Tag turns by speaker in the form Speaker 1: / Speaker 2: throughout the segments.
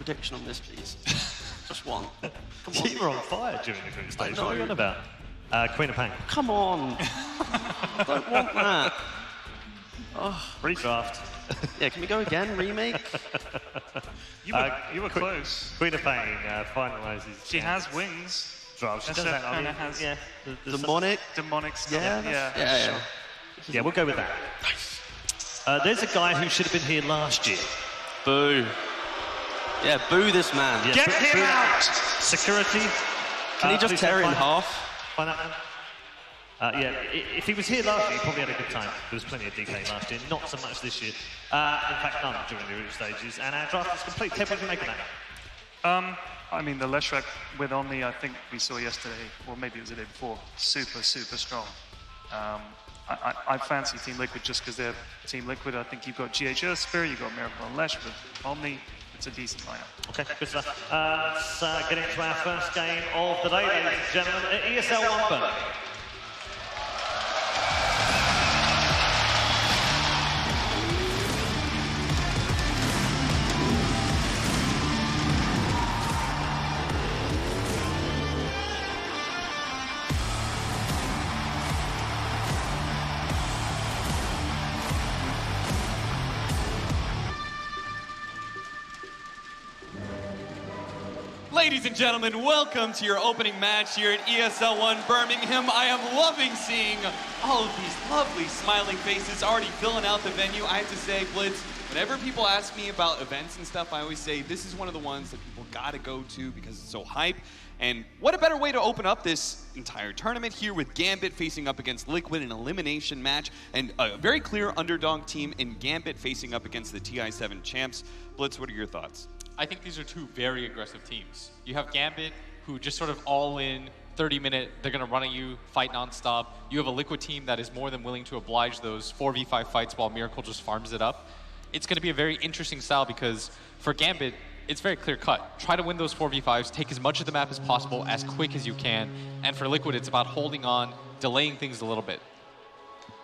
Speaker 1: prediction on this, please? Just one. Come on.
Speaker 2: You were on fire during the group stage. What are you on about? Queen of Pain.
Speaker 1: Come on. I don't want that. Oh.
Speaker 2: Redraft.
Speaker 1: Yeah, can we go again? Remake?
Speaker 3: You were close.
Speaker 2: Queen of Pain finalises.
Speaker 3: She has wings.
Speaker 2: Draft. She does that. I mean,
Speaker 3: has
Speaker 2: yeah.
Speaker 3: demonic stuff.
Speaker 1: Yeah.
Speaker 2: Yeah, we'll go with that. There's a guy who should have been here last year.
Speaker 1: Boo. Yeah, boo this man.
Speaker 2: Yeah,
Speaker 3: Get him out!
Speaker 2: Security.
Speaker 1: Can he just tear it in half?
Speaker 2: Find that man. Yeah, if he was here last year, he probably had a good time. There was plenty of DK last year, not so much this year. In fact, none during the group stages. And our draft is complete. Ted, what do you make of that?
Speaker 3: I mean, the Leshrac with Omni, I think we saw yesterday, or maybe it was the day before, super strong. I fancy Team Liquid just because they're Team Liquid. I think you've got GH Spirit, you've got Miracle and Lesh, but Omni, it's a decent lineup.
Speaker 2: Okay, good stuff. Let's get into our first game of the day, ladies and gentlemen, at ESL 1 Birmingham.
Speaker 4: Ladies and gentlemen, welcome to your opening match here at ESL 1 Birmingham. I am loving seeing all of these lovely smiling faces already filling out the venue. I have to say, Blitz, whenever people ask me about events and stuff, I always say this is one of the ones that people gotta go to because it's so hype. And what a better way to open up this entire tournament here with Gambit facing up against Liquid in an elimination match, and a very clear underdog team in Gambit facing up against the TI7 champs. Blitz, what are your thoughts?
Speaker 5: I think these are two very aggressive teams. You have Gambit, who just sort of all in, 30-minute, they're going to run at you, fight nonstop. You have a Liquid team that is more than willing to oblige those 4v5 fights while Miracle just farms it up. It's going to be a very interesting style because for Gambit, it's very clear cut. Try to win those 4v5s, take as much of the map as possible, as quick as you can. And for Liquid, it's about holding on, delaying things a little bit.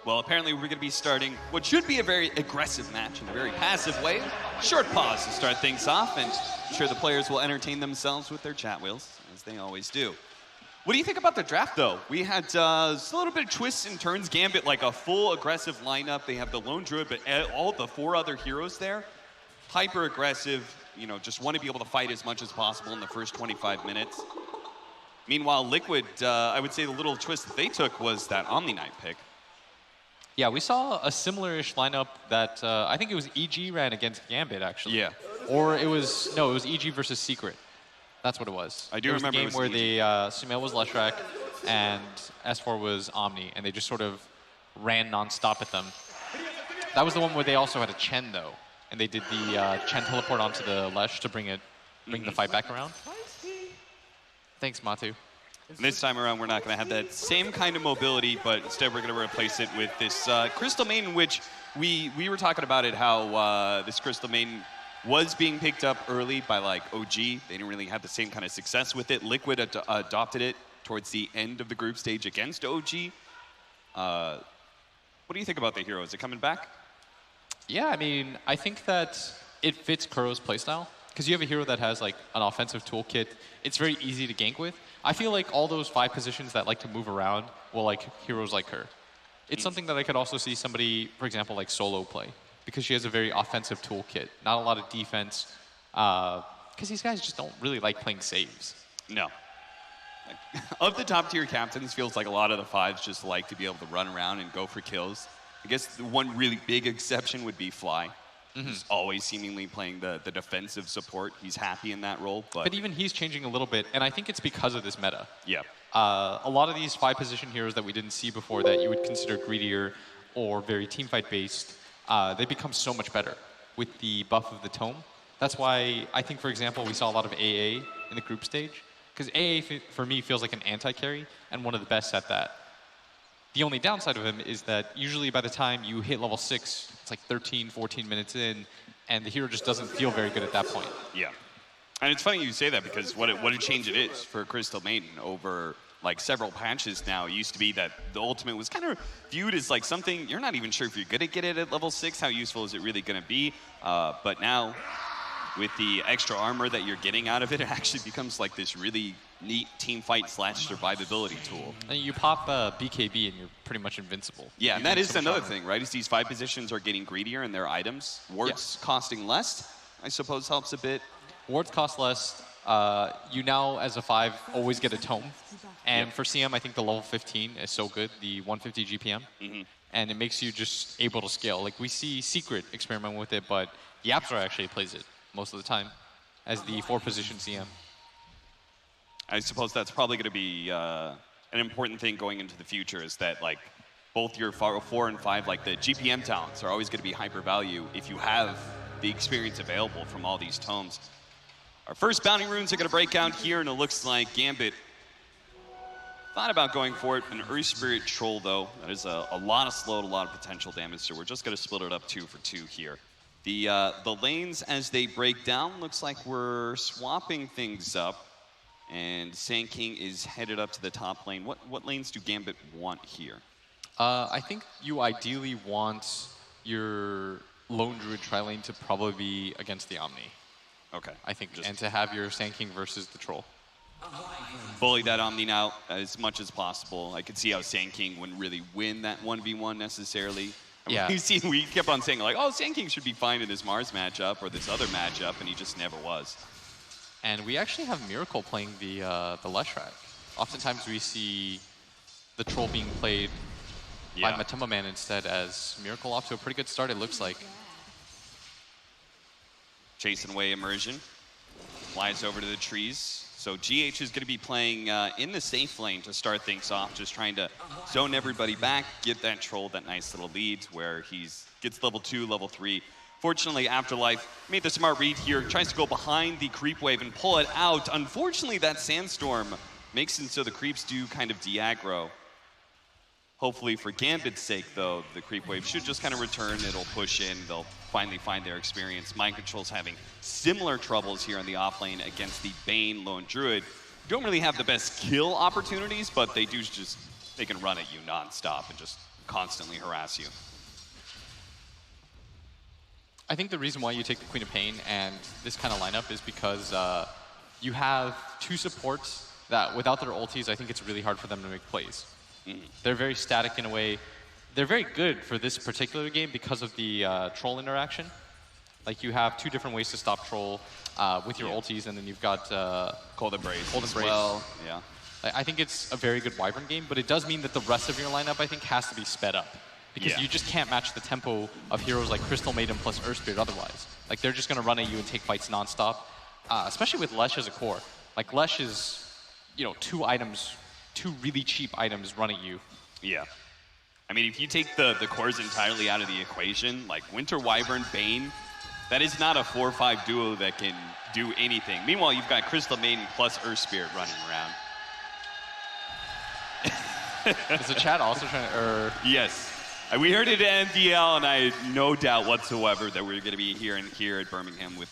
Speaker 4: Well, apparently we're going to be starting what should be a very aggressive match in a very passive way. Short pause to start things off, and I'm sure the players will entertain themselves with their chat wheels, as they always do. What do you think about the draft, though? We had a little bit of twists and turns. Gambit, like a full aggressive lineup. They have the lone druid, but all the 4 other heroes there, hyper aggressive, you know, just want to be able to fight as much as possible in the first 25 minutes. Meanwhile, Liquid, I would say the little twist that they took was that Omni Knight pick.
Speaker 5: Yeah, we saw a similar-ish lineup that I think it was EG ran against Gambit, actually.
Speaker 4: Yeah.
Speaker 5: Or it was, no, it was EG versus Secret. That's what it was.
Speaker 4: I do remember
Speaker 5: it was a game where Sumail was Leshrac and Esport was Omni, and they just sort of ran non-stop at them. That was the one where they also had a Chen, though, and they did the Chen teleport onto the Lesh to bring the fight back around. Thanks, Matu.
Speaker 4: And this time around, we're not going to have that same kind of mobility, but instead we're going to replace it with this Crystal Maiden, which we were talking about it, how this Crystal Maiden was being picked up early by like OG. They didn't really have the same kind of success with it. Liquid adopted it towards the end of the group stage against OG. What do you think about the hero? Is it coming back?
Speaker 5: Yeah, I mean, I think that it fits Kuro's playstyle. Because you have a hero that has like an offensive toolkit, it's very easy to gank with. I feel like all those 5 positions that like to move around will like heroes like her. It's something that I could also see somebody, for example, like Solo play, because she has a very offensive toolkit, not a lot of defense, because these guys just don't really like playing saves.
Speaker 4: No. Of the top tier captains, feels like a lot of the 5s just like to be able to run around and go for kills. I guess the one really big exception would be Fly. He's always seemingly playing the defensive support. He's happy in that role. But
Speaker 5: even he's changing a little bit, and I think it's because of this meta.
Speaker 4: Yeah.
Speaker 5: A lot of these 5-position heroes that we didn't see before that you would consider greedier or very teamfight based, they become so much better with the buff of the tome. That's why I think, for example, we saw a lot of AA in the group stage, because AA for me feels like an anti-carry and one of the best at that. The only downside of him is that usually by the time you hit level 6, it's like 13, 14 minutes in, and the hero just doesn't feel very good at that point.
Speaker 4: Yeah. And it's funny you say that because what a change it is for Crystal Maiden over like several patches now. It used to be that the ultimate was kind of viewed as like something you're not even sure if you're going to get it at level 6. How useful is it really going to be? But now with the extra armor that you're getting out of it, it actually becomes like this really neat team fight / survivability tool.
Speaker 5: And you pop BKB and you're pretty much invincible.
Speaker 4: Yeah, and that is another thing, right? Is these 5 positions are getting greedier in their items. Wards costing less, I suppose, helps a bit.
Speaker 5: Wards cost less. You now, as a 5, always get a tome. And for CM, I think the level 15 is so good, the 150 GPM. And it makes you just able to scale. Like, we see Secret experiment with it, but Yapzor actually plays it most of the time as the 4-position CM.
Speaker 4: I suppose that's probably going to be an important thing going into the future, is that, like, both your 4 and 5, like, the GPM talents are always going to be hyper value if you have the experience available from all these tomes. Our first bounty runes are going to break out here, and it looks like Gambit thought about going for it. An Earth Spirit Troll, though, that is a lot of slowed, a lot of potential damage, so we're just going to split it up 2 for 2 here. The lanes, as they break down, looks like we're swapping things up. And Sand King is headed up to the top lane. What lanes do Gambit want here?
Speaker 5: I think you ideally want your Lone Druid tri-lane to probably be against the Omni.
Speaker 4: Okay.
Speaker 5: I think, and to have your Sand King versus the Troll.
Speaker 4: Bully that Omni now as much as possible. I could see how Sand King wouldn't really win that 1v1 necessarily.
Speaker 5: Yeah.
Speaker 4: We kept on saying, like, oh, Sand King should be fine in this Mars matchup or this other matchup, and he just never was.
Speaker 5: And we actually have Miracle playing the Leshrac. Oftentimes we see the Troll being played by Matuma Man instead, as Miracle off to a pretty good start, it looks like.
Speaker 4: Chasing away Immersion. Flies over to the trees. So GH is going to be playing in the safe lane to start things off, just trying to zone everybody back, get that Troll that nice little lead where he gets level 2, level 3. Fortunately, Afterlife made the smart read here, tries to go behind the creep wave and pull it out. Unfortunately, that Sandstorm makes it so the creeps do kind of de-aggro. Hopefully, for Gambit's sake, though, the creep wave should just kind of return. It'll push in. They'll finally find their experience. Mind Control's having similar troubles here in the off lane against the Bane Lone Druid. Don't really have the best kill opportunities, but they can run at you nonstop and just constantly harass you.
Speaker 5: I think the reason why you take the Queen of Pain and this kind of lineup is because you have 2 supports that without their ultis, I think it's really hard for them to make plays. They're very static in a way. They're very good for this particular game because of the Troll interaction. Like, you have 2 different ways to stop Troll with your ultis, and then you've got
Speaker 4: Cold Embrace
Speaker 5: Cold
Speaker 4: as
Speaker 5: Embrace.
Speaker 4: well. Yeah.
Speaker 5: I think it's a very good Wyvern game, but it does mean that the rest of your lineup, I think, has to be sped up. Because you just can't match the tempo of heroes like Crystal Maiden plus Earth Spirit otherwise. Like, they're just going to run at you and take fights nonstop, especially with Lesh as a core. Like, Lesh is, 2 really cheap items run at you.
Speaker 4: Yeah. I mean, if you take the cores entirely out of the equation, like Winter Wyvern, Bane, that is not a 4-5 duo that can do anything. Meanwhile, you've got Crystal Maiden plus Earth Spirit running around.
Speaker 5: Is the chat also trying to...
Speaker 4: Yes. We heard it at MDL, and I had no doubt whatsoever that we're going to be here at Birmingham with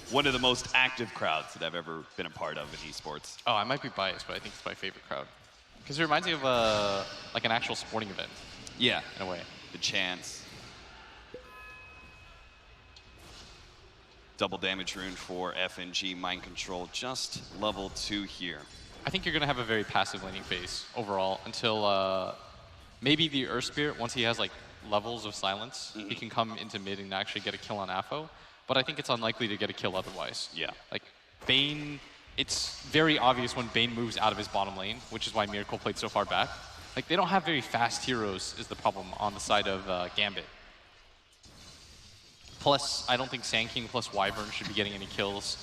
Speaker 4: one of the most active crowds that I've ever been a part of in esports.
Speaker 5: Oh, I might be biased, but I think it's my favorite crowd. Because it reminds me of like an actual sporting event.
Speaker 4: Yeah.
Speaker 5: In a way.
Speaker 4: The chance. Double damage rune for FNG. Mind Control just level 2 here.
Speaker 5: I think you're going to have a very passive laning phase overall until maybe the Earth Spirit, once he has like levels of silence, he can come into mid and actually get a kill on AFO. But I think it's unlikely to get a kill otherwise.
Speaker 4: Yeah.
Speaker 5: Like, Bane, it's very obvious when Bane moves out of his bottom lane, which is why Miracle played so far back. Like, they don't have very fast heroes is the problem on the side of Gambit. Plus, I don't think Sand King plus Wyvern should be getting any kills.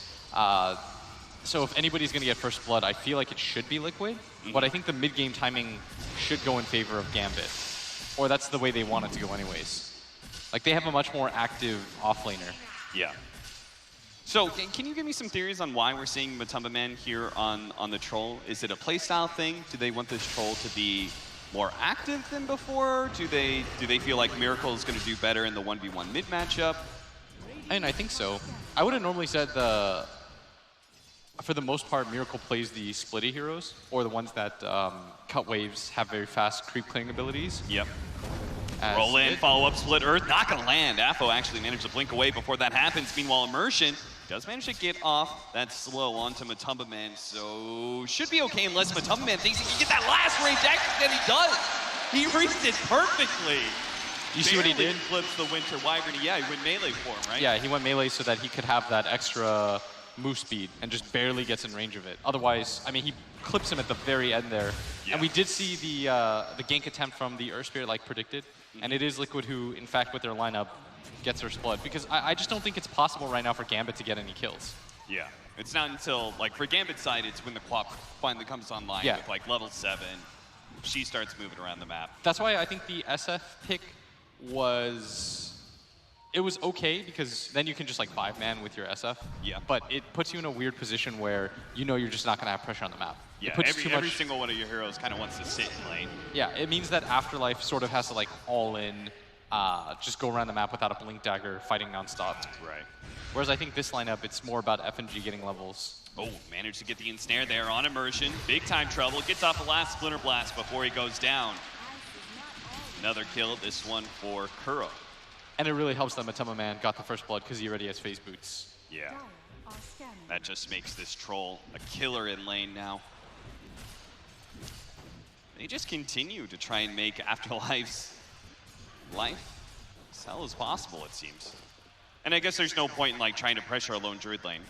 Speaker 5: So if anybody's going to get first blood, I feel like it should be Liquid, but I think the mid-game timing should go in favor of Gambit. Or that's the way they want it to go anyways. Like, they have a much more active offlaner.
Speaker 4: Yeah. So, can you give me some theories on why we're seeing Matuma Man here on the Troll? Is it a playstyle thing? Do they want this Troll to be more active than before? Do they feel like Miracle is going to do better in the 1v1 mid matchup?
Speaker 5: And I think so. I would have normally said for the most part, Miracle plays the splitty heroes, or the ones that cut waves, have very fast creep clearing abilities.
Speaker 4: Yep. Roll in, follow up, split Earth, not gonna land. AFO actually managed to blink away before that happens. Meanwhile, Immersion Does manage to get off that slow onto Matumba Man, so should be okay unless Matumba Man thinks he can get that last range action, and he does. He reads it perfectly.
Speaker 5: You see what he did?
Speaker 4: Flips the Winter Wyvern. Yeah, he went melee for him, right?
Speaker 5: Yeah, he went melee so that he could have that extra move speed and just barely gets in range of it. Otherwise, I mean, he clips him at the very end there.
Speaker 4: Yeah.
Speaker 5: And we did see the gank attempt from the Earth Spirit like predicted. And it is Liquid who, in fact, with their lineup, gets their split. Because I just don't think it's possible right now for Gambit to get any kills.
Speaker 4: Yeah, it's not until, like, for Gambit's side, it's when the Quap finally comes online with, like, level 7. She starts moving around the map.
Speaker 5: That's why I think the SF pick was... It was okay, because then you can just, like, 5-man with your SF.
Speaker 4: Yeah.
Speaker 5: But it puts you in a weird position where you know you're just not going to have pressure on the map.
Speaker 4: Yeah,
Speaker 5: it puts
Speaker 4: every single one of your heroes kind of wants to sit in lane.
Speaker 5: Yeah, it means that Afterlife sort of has to, like, all in, just go around the map without a Blink Dagger, fighting nonstop.
Speaker 4: Right.
Speaker 5: Whereas I think this lineup, it's more about FNG getting levels.
Speaker 4: Oh, managed to get the ensnare there on immersion. Big time trouble. Gets off the last Splinter Blast before he goes down. Another kill, this one for Kuro.
Speaker 5: And it really helps that Matumba Man got the first blood because he already has phase boots.
Speaker 4: Yeah. That just makes this troll a killer in lane now. They just continue to try and make Afterlife's life as hell as possible, it seems. And I guess there's no point in, like, trying to pressure a lone Druid lane.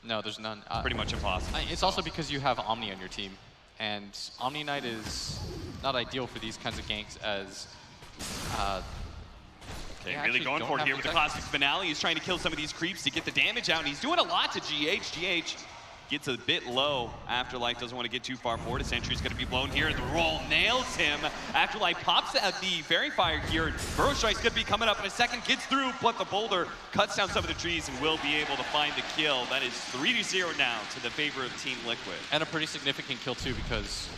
Speaker 5: No, there's none.
Speaker 4: Pretty much impossible.
Speaker 5: It's also because you have Omni on your team. And Omni Knight is not ideal for these kinds of ganks as...
Speaker 4: Okay, really going for it here with the Cosmic Finale. He's trying to kill some of these creeps to get the damage out, and he's doing a lot to GH. GH gets a bit low. Afterlife doesn't want to get too far forward. A Sentry's going to be blown here, and the roll nails him. Afterlife pops at the Fairy Fire here. Burrow Strike's going to be coming up in a second. Gets through, but the boulder cuts down some of the trees and will be able to find the kill. That is 3-0 now to the favor of Team Liquid.
Speaker 5: And a pretty significant kill, too, because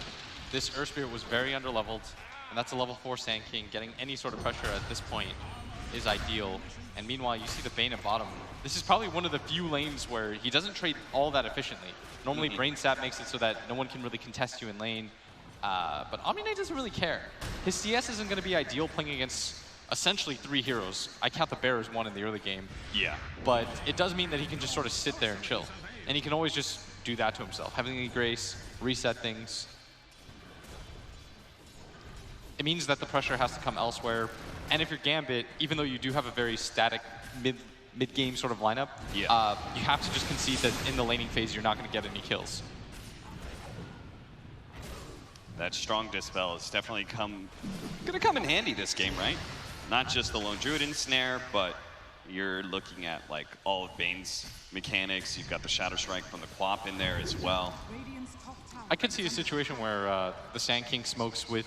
Speaker 5: this Earth Spirit was very underleveled, and that's a level 4 Sand King. Getting any sort of pressure at this point is ideal. And meanwhile, you see the Bane at bottom. This is probably one of the few lanes where he doesn't trade all that efficiently. Normally, Brain Stat makes it so that no one can really contest you in lane. But Omni Knight doesn't really care. His CS isn't going to be ideal playing against essentially 3 heroes. I count the Bear as 1 in the early game.
Speaker 4: Yeah.
Speaker 5: But it does mean that he can just sort of sit there and chill. And he can always just do that to himself. Heavenly Grace, reset things. It means that the pressure has to come elsewhere. And if you're Gambit, even though you do have a very static mid-game sort of lineup, you have to just concede that in the laning phase, you're not going to get any kills.
Speaker 4: That strong Dispel is definitely going to come in handy this game, right? Not just the Lone Druid Ensnare, but you're looking at, like, all of Bane's mechanics. You've got the Shadow Strike from the Quap in there as well.
Speaker 5: I could see a situation where the Sand King smokes with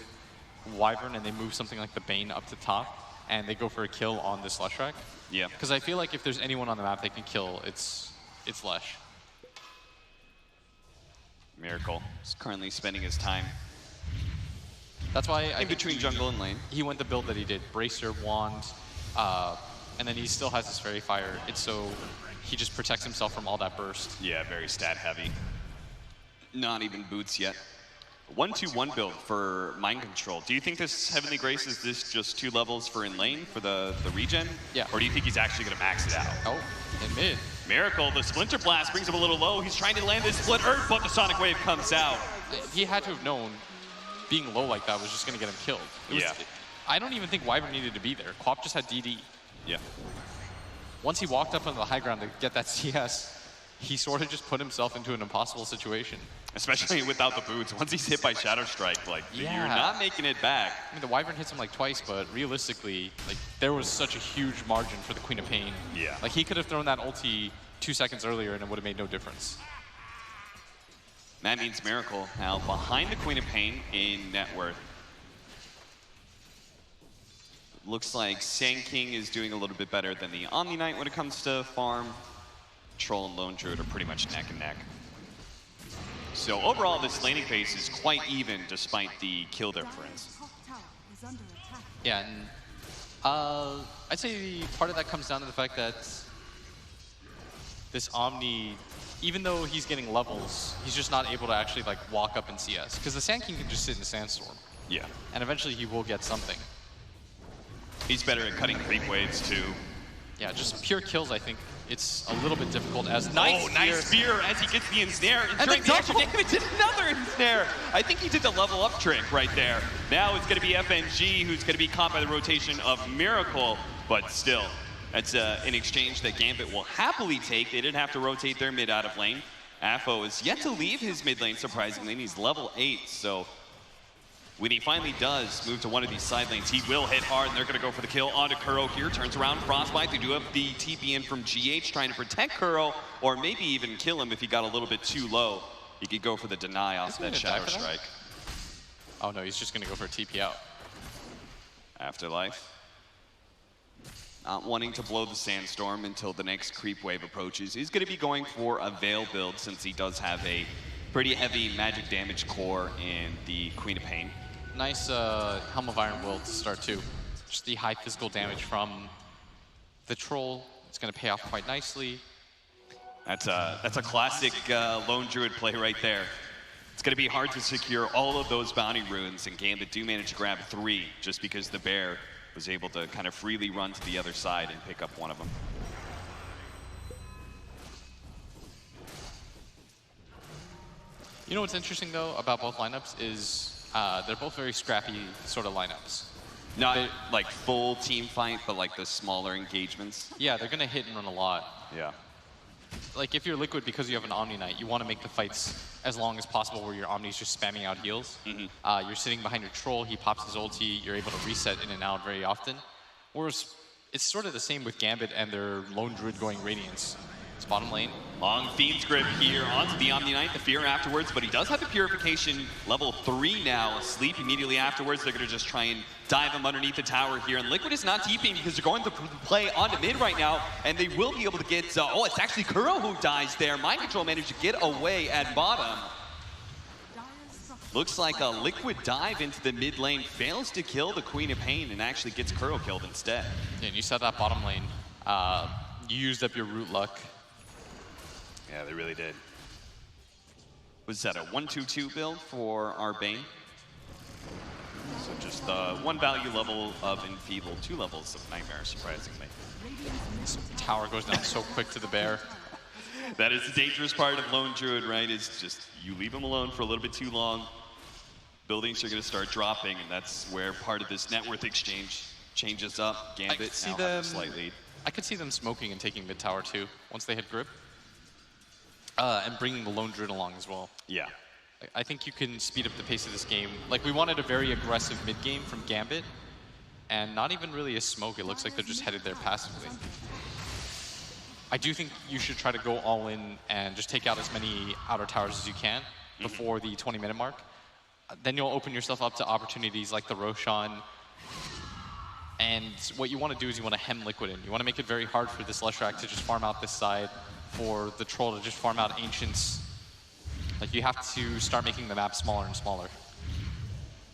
Speaker 5: Wyvern and they move something like the Bane up to top and they go for a kill on this Lush track.
Speaker 4: Yeah.
Speaker 5: Because I feel like if there's anyone on the map they can kill, it's Lush.
Speaker 4: Miracle is currently spending his time
Speaker 5: That's why
Speaker 4: in between jungle and lane.
Speaker 5: He went the build that he did. Bracer, Wand, and then he still has his Fairy Fire. It's so he just protects himself from all that burst.
Speaker 4: Yeah, very stat heavy. Not even boots yet. 1-2-1 build for Mind Control. Do you think this Heavenly Grace is this just 2 levels for in lane for the regen?
Speaker 5: Yeah.
Speaker 4: Or do you think he's actually going to max it out?
Speaker 5: Oh, in mid.
Speaker 4: Miracle, the Splinter Blast brings him a little low. He's trying to land this Split Earth, but the Sonic Wave comes out.
Speaker 5: He had to have known being low like that was just going to get him killed. I don't even think Wyvern needed to be there. Quap just had DD.
Speaker 4: Yeah.
Speaker 5: Once he walked up on the high ground to get that CS, he sort of just put himself into an impossible situation.
Speaker 4: Especially without the boots. Once he's hit by Shadow Strike, like, you're not making it back.
Speaker 5: I mean, the Wyvern hits him like twice, but realistically, like, there was such a huge margin for the Queen of Pain.
Speaker 4: Yeah.
Speaker 5: Like, he could have thrown that ulti 2 seconds earlier and it would have made no difference.
Speaker 4: That means Miracle now behind the Queen of Pain in net worth. Looks like Sand King is doing a little bit better than the Omni Knight when it comes to farm. Troll and Lone Druid are pretty much neck and neck. So overall, this laning phase is quite even despite the kill difference.
Speaker 5: Yeah, and I'd say part of that comes down to the fact that this Omni, even though he's getting levels, he's just not able to actually like walk up in CS. Because the Sand King can just sit in Sandstorm.
Speaker 4: Yeah.
Speaker 5: And eventually he will get something.
Speaker 4: He's better at cutting creep waves too.
Speaker 5: Yeah, just pure kills, I think, it's a little bit difficult as
Speaker 4: Nice spear as he gets the ensnare.
Speaker 5: And
Speaker 4: Ensuring
Speaker 5: the
Speaker 4: the extra
Speaker 5: double.
Speaker 4: damage, did another ensnare. I think he did the level up trick right there. Now it's going to be FNG who's going to be caught by the rotation of Miracle, but still, that's an exchange that Gambit will happily take. They didn't have to rotate their mid out of lane. Affo is yet to leave his mid lane, surprisingly, and he's level 8, so when he finally does move to one of these side lanes, he will hit hard, and they're going to go for the kill onto Kuro here. Turns around, Frostbite. They do have the TP in from GH, trying to protect Kuro, or maybe even kill him if he got a little bit too low. He could go for the deny off that Shadow Strike.
Speaker 5: Oh no, he's just going to go for a TP out.
Speaker 4: Afterlife. Not wanting to blow the Sandstorm until the next creep wave approaches. He's going to be going for a Veil build since he does have a pretty heavy magic damage core in the Queen of Pain.
Speaker 5: Nice Helm of Iron build to start too. Just the high physical damage from the troll. It's going to pay off quite nicely.
Speaker 4: That's a classic Lone Druid play right there. It's going to be hard to secure all of those bounty runes, and Gambit do manage to grab 3 just because the bear was able to kind of freely run to the other side and pick up one of them.
Speaker 5: You know what's interesting though about both lineups is they're both very scrappy sort of lineups.
Speaker 4: Not like full team fight, but like the smaller engagements.
Speaker 5: Yeah, they're gonna hit and run a lot.
Speaker 4: Yeah.
Speaker 5: Like if you're Liquid because you have an Omni Knight, you want to make the fights as long as possible where your Omni's just spamming out heals. You're sitting behind your troll, he pops his ulti, you're able to reset in and out very often. Whereas it's sort of the same with Gambit and their Lone Druid going Radiance. It's bottom lane.
Speaker 4: Long Fiend's Grip here onto the Omni Knight, the Fear afterwards, but he does have the Purification level 3 now. Sleep immediately afterwards. They're going to just try and dive him underneath the tower here. And Liquid is not TPing because they're going to play onto mid right now, and they will be able to get... oh, it's actually Kuro who dies there. Mind Control managed to get away at bottom. Looks like a Liquid dive into the mid lane, fails to kill the Queen of Pain, and actually gets Kuro killed instead.
Speaker 5: Yeah, and you said that bottom lane. You used up your root luck.
Speaker 4: Yeah, they really did. Was that a 1-2-2 build for our Bane? So just one value level of Enfeeble, 2 levels of Nightmare, surprisingly.
Speaker 5: This tower goes down so quick to the bear.
Speaker 4: That is the dangerous part of Lone Druid, right? Is just you leave him alone for a little bit too long, buildings are going to start dropping, and that's where part of this net worth exchange changes up. Gambit now have a slight lead.
Speaker 5: I could see them smoking and taking mid tower too once they hit grip. And bringing the Lone Druid along as well.
Speaker 4: Yeah.
Speaker 5: I think you can speed up the pace of this game. Like, we wanted a very aggressive mid game from Gambit, and not even really a smoke. It looks like they're just headed there passively. I do think you should try to go all in and just take out as many outer towers as you can before the 20-minute mark. Then you'll open yourself up to opportunities like the Roshan. And what you want to do is you want to hem Liquid in. You want to make it very hard for this Leshrac to just farm out this side, for the troll to just farm out Ancients. Like, you have to start making the map smaller and smaller.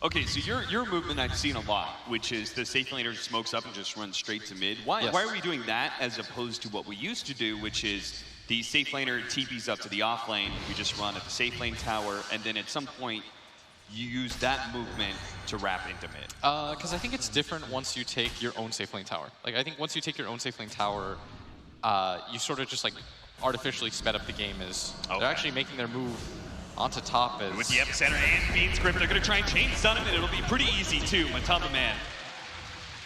Speaker 4: Okay, so your movement I've seen a lot, which is the safe laner smokes up and just runs straight to mid. Why are we doing that as opposed to what we used to do, which is the safe laner TPs up to the off lane, we just run at the safe lane tower, and then at some point you use that movement to wrap into mid?
Speaker 5: Because I think it's different once you take your own safe lane tower. Like, I think once you take your own safe lane tower, you sort of just like artificially sped up the game as they're actually making their move onto top as...
Speaker 4: With the Epicenter and Fiend's Grip, they're going to try and chain stun him, and it'll be pretty easy too. Matamba Man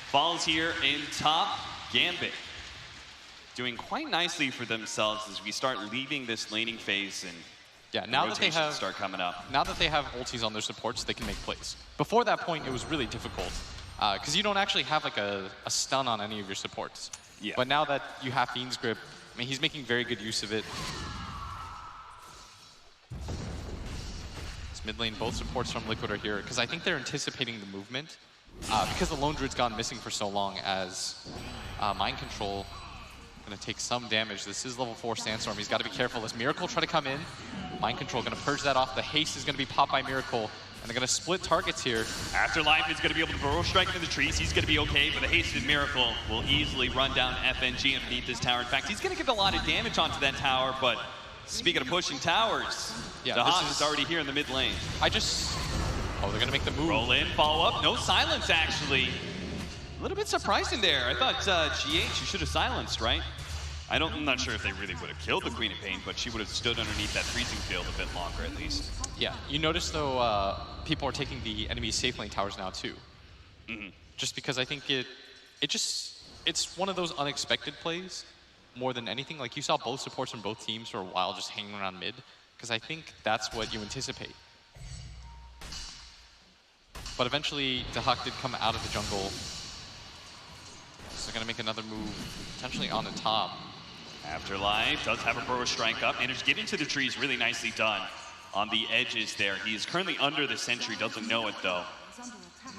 Speaker 4: falls here in top. Gambit doing quite nicely for themselves as we start leaving this laning phase, and
Speaker 5: yeah, now that they have
Speaker 4: start coming up.
Speaker 5: Now that they have ultis on their supports, they can make plays. Before that point, it was really difficult because you don't actually have like a stun on any of your supports.
Speaker 4: Yeah.
Speaker 5: But now that you have Fiend's Grip, I mean, he's making very good use of it. This mid lane, both supports from Liquid are here because I think they're anticipating the movement because the Lone Druid's gone missing for so long as Mind Control going to take some damage. This is level 4 Sandstorm. He's got to be careful as Miracle try to come in. Mind Control going to purge that off. The haste is going to be popped by Miracle, and they're going to split targets here.
Speaker 4: Afterlife is going to be able to burrow strike into the trees. He's going to be okay, but the hasted Miracle will easily run down FNG underneath this tower. In fact, he's going to get a lot of damage onto that tower, but speaking of pushing towers, the Hawk is already here in the mid lane.
Speaker 5: Oh, they're going to make the move.
Speaker 4: Roll in, follow up. No silence, actually. A little bit surprising there. I thought, GH, you should have silenced, right? I'm not sure if they really would have killed the Queen of Pain, but she would have stood underneath that freezing field a bit longer at least.
Speaker 5: Yeah, you notice though, people are taking the enemy safe lane towers now too. Just because I think it's one of those unexpected plays more than anything. Like you saw both supports from both teams for a while just hanging around mid, because I think that's what you anticipate. But eventually, Dahak did come out of the jungle. So they're gonna make another move, potentially on the top.
Speaker 4: Afterlife does have a Burrow strike up, managed to get into the trees, really nicely done on the edges there. He is currently under the sentry, doesn't know it though.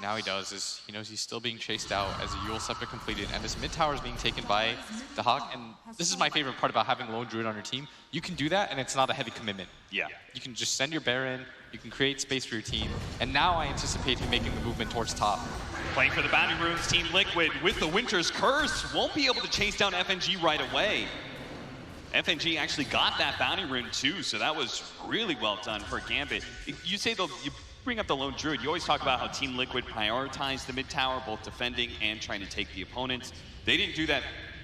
Speaker 5: Now he does, is he knows he's still being chased out as a Yule Scepter completed, and this mid tower is being taken by Dahak, and this is my favorite part about having Lone Druid on your team. You can do that, and it's not a heavy commitment.
Speaker 4: Yeah.
Speaker 5: You can just send your Baron, you can create space for your team, and now I anticipate him making the movement towards top.
Speaker 4: Playing for the Bounty Runes, Team Liquid with the Winter's Curse won't be able to chase down FNG right away. FNG actually got that Bounty Rune too, so that was really well done for Gambit. You say you bring up the Lone Druid, you always talk about how Team Liquid prioritized the mid tower, both defending and trying to take the opponents. They didn't do that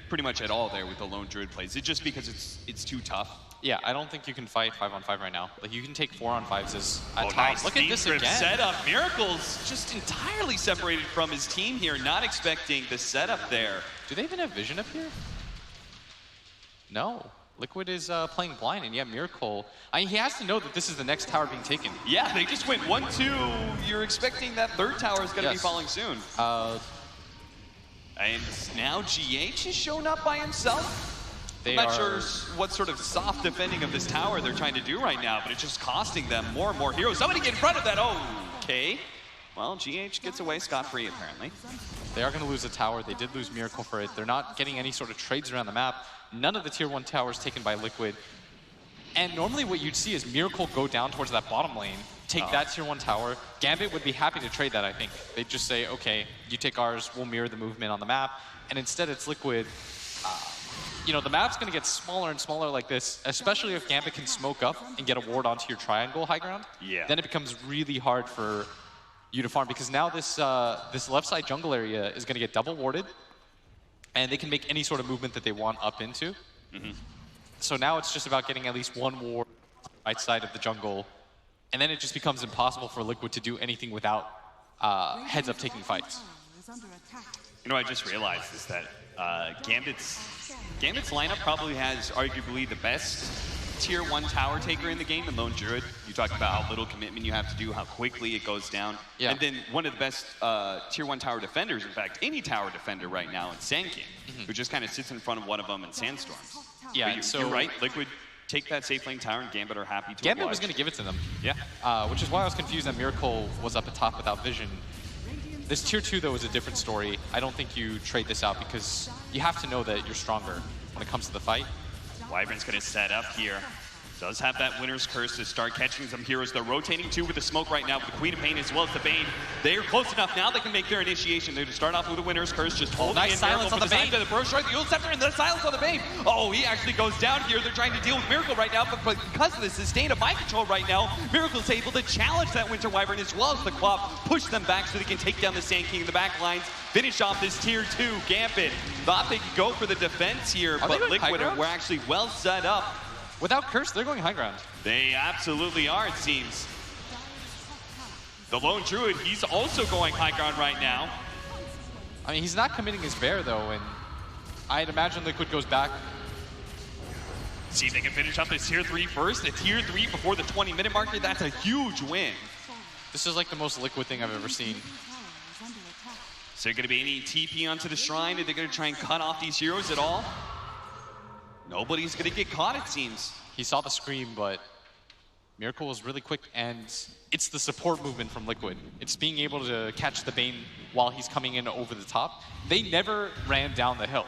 Speaker 4: pretty much at all there with the Lone Druid plays. It's just because it's too tough.
Speaker 5: Yeah, I don't think you can fight 5-on-5 right now. Like you can take 4-on-5s as at top.
Speaker 4: Nice
Speaker 5: Look at this
Speaker 4: grip
Speaker 5: again.
Speaker 4: Setup. Miracle's just entirely separated from his team here, not expecting the setup there.
Speaker 5: Do they even have vision up here? No. Liquid is playing blind, and yet Miracle, I mean, he has to know that this is the next tower being taken.
Speaker 4: Yeah, they just went 1-2. You're expecting that third tower is going to be falling soon. And now GH has shown up by himself. I'm not sure what sort of soft defending of this tower they're trying to do right now, but it's just costing them more and more heroes. Somebody get in front of that. Okay. Well, GH gets away scot-free, apparently.
Speaker 5: They are going to lose the tower. They did lose Miracle for it. They're not getting any sort of trades around the map. None of the tier 1 towers taken by Liquid. And normally what you'd see is Miracle go down towards that bottom lane, take that tier 1 tower. Gambit would be happy to trade that, I think. They'd just say, okay, you take ours, we'll mirror the movement on the map. And instead it's Liquid. You know, the map's going to get smaller and smaller like this, especially if Gambit can smoke up and get a ward onto your triangle high ground.
Speaker 4: Yeah.
Speaker 5: Then it becomes really hard for you to farm, because now this left side jungle area is going to get double warded, and they can make any sort of movement that they want up into. So now it's just about getting at least one ward right side of the jungle, and then it just becomes impossible for Liquid to do anything without heads up taking fights.
Speaker 4: You know, I just realized is that Gambit's lineup probably has arguably the best tier 1 tower taker in the game, the Lone Druid. You talked about how little commitment you have to do, how quickly it goes down.
Speaker 5: Yeah.
Speaker 4: And then one of the best tier 1 tower defenders, in fact, any tower defender right now, is Sand King, who just kind of sits in front of one of them in Sandstorms.
Speaker 5: Yeah,
Speaker 4: You're right, Liquid take that safe lane tower, and Gambit are happy to
Speaker 5: Gambit
Speaker 4: oblige.
Speaker 5: was going to give it to them.
Speaker 4: Yeah.
Speaker 5: Which is why I was confused that Miracle was up at top without vision. This tier 2, though, is a different story. I don't think you trade this out, because you have to know that you're stronger when it comes to the fight.
Speaker 4: Wyvern's going to set up here. Does have that Winter's Curse to start catching some heroes. They're rotating too with the smoke right now with the Queen of Pain as well as the Bane. They are close enough now they can make their initiation. They're to start off with the Winter's Curse, just holding
Speaker 5: nice
Speaker 4: in
Speaker 5: silence on the Bane.
Speaker 4: The Burrow Strike, the Yule Scepter, and the silence on the Bane. Oh, he actually goes down here. They're trying to deal with Miracle right now, but because of the sustain of mind control right now, Miracle's able to challenge that Winter Wyvern as well as the Quap, push them back so they can take down the Sand King in the back lines, finish off this tier 2 Gambit. Thought they could go for the defense here, but Liquid were actually well set up.
Speaker 5: Without Curse, they're going high ground.
Speaker 4: They absolutely are, it seems. The Lone Druid, he's also going high ground right now.
Speaker 5: I mean, he's not committing his bear, though, and I'd imagine Liquid goes back.
Speaker 4: See if they can finish up this tier 3 first. A tier 3 before the 20-minute marker, that's a huge win.
Speaker 5: This is like the most Liquid thing I've ever seen.
Speaker 4: Is there going to be any TP onto the shrine? Are they going to try and cut off these heroes at all? Nobody's going to get caught, it seems.
Speaker 5: He saw the scream, but Miracle was really quick, and it's the support movement from Liquid. It's being able to catch the Bane while he's coming in over the top. They never ran down the hill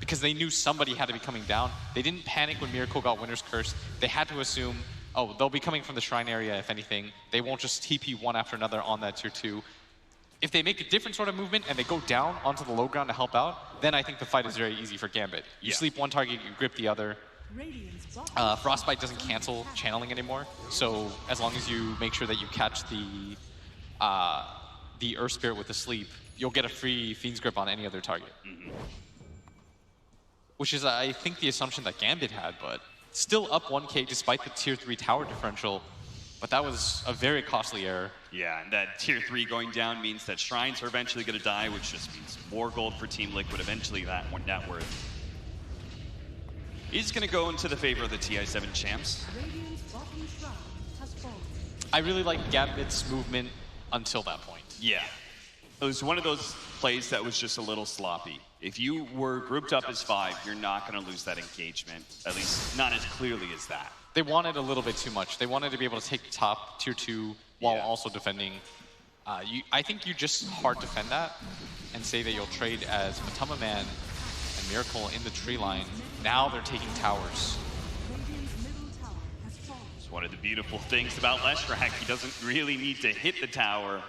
Speaker 5: because they knew somebody had to be coming down. They didn't panic when Miracle got Winter's Curse. They had to assume, oh, they'll be coming from the shrine area, if anything. They won't just TP one after another on that tier 2. If they make a different sort of movement and they go down onto the low ground to help out, then I think the fight is very easy for Gambit. You sleep one target, you grip the other. Frostbite doesn't cancel channeling anymore, so as long as you make sure that you catch the Earth Spirit with the sleep, you'll get a free Fiend's Grip on any other target. which is, I think, the assumption that Gambit had, but still up 1K despite the tier 3 tower differential. But that was a very costly error.
Speaker 4: Yeah, and that tier 3 going down means that Shrines are eventually going to die, which just means more gold for Team Liquid, eventually that net worth is going to go into the favor of the TI7 champs.
Speaker 5: I really like Gambit's movement until that point.
Speaker 4: Yeah. It was one of those plays that was just a little sloppy. If you were grouped up as 5, you're not going to lose that engagement, at least not as clearly as that.
Speaker 5: They wanted a little bit too much. They wanted to be able to take the top tier 2 while also defending. I think you just hard defend that and say that you'll trade as Matama Man and Miracle in the tree line. Now they're taking towers.
Speaker 4: It's one of the beautiful things about Leshrac. He doesn't really need to hit the tower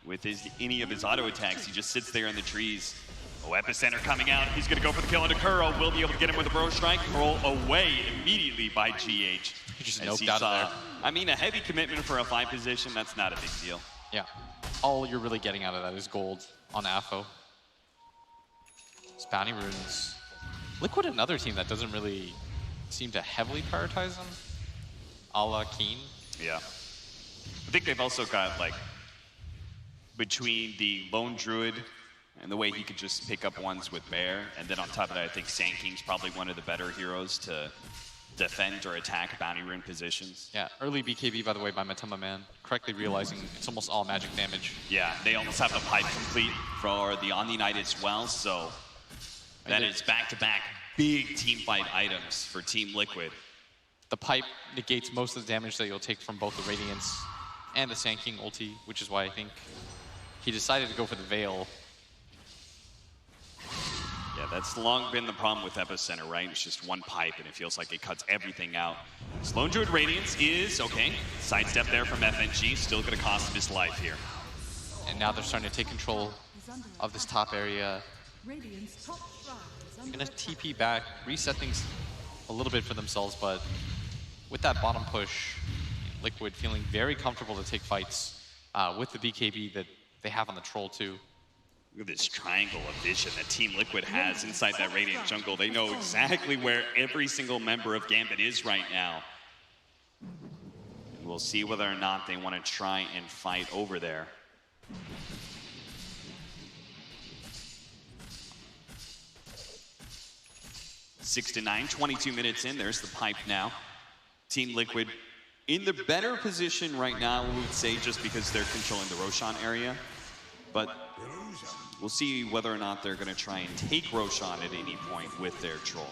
Speaker 4: with any of his auto attacks. He just sits there in the trees. Oh, Epicenter coming out. He's going to go for the kill into Kuro. Will be able to get him with a Bro Strike. Roll away immediately by GH.
Speaker 5: He just noped out of there.
Speaker 4: I mean, a heavy commitment for a 5 position, that's not a big deal.
Speaker 5: Yeah. All you're really getting out of that is gold on AFO. It's bounty runes. Liquid, another team that doesn't really seem to heavily prioritize them. A la Keen.
Speaker 4: Yeah. I think they've also got, like, between the Lone Druid and the way he could just pick up ones with Bear, and then on top of that, I think Sand King's probably one of the better heroes to defend or attack bounty rune positions.
Speaker 5: Yeah, early BKB, by the way, by Matama Man, correctly realizing it's almost all magic damage.
Speaker 4: Yeah, they almost have the pipe complete for the Omni Knight as well, so that is back-to-back big team fight items for Team Liquid.
Speaker 5: The pipe negates most of the damage that you'll take from both the Radiance and the Sand King ulti, which is why I think he decided to go for the Veil.
Speaker 4: Yeah, that's long been the problem with Epicenter, right? It's just one pipe, and it feels like it cuts everything out. Lone Druid Radiance is, okay, sidestep there from FNG, still gonna cost him his life here.
Speaker 5: And now they're starting to take control of this top area. They're gonna TP back, reset things a little bit for themselves, but with that bottom push, Liquid feeling very comfortable to take fights with the BKB that they have on the Troll too.
Speaker 4: Look at this triangle of vision that Team Liquid has inside that Radiant jungle. They know exactly where every single member of Gambit is right now. We'll see whether or not they want to try and fight over there. Six to 9, 22 minutes in, there's the pipe now. Team Liquid in the better position right now, we would say, just because they're controlling the Roshan area. But we'll see whether or not they're going to try and take Roshan at any point with their Troll.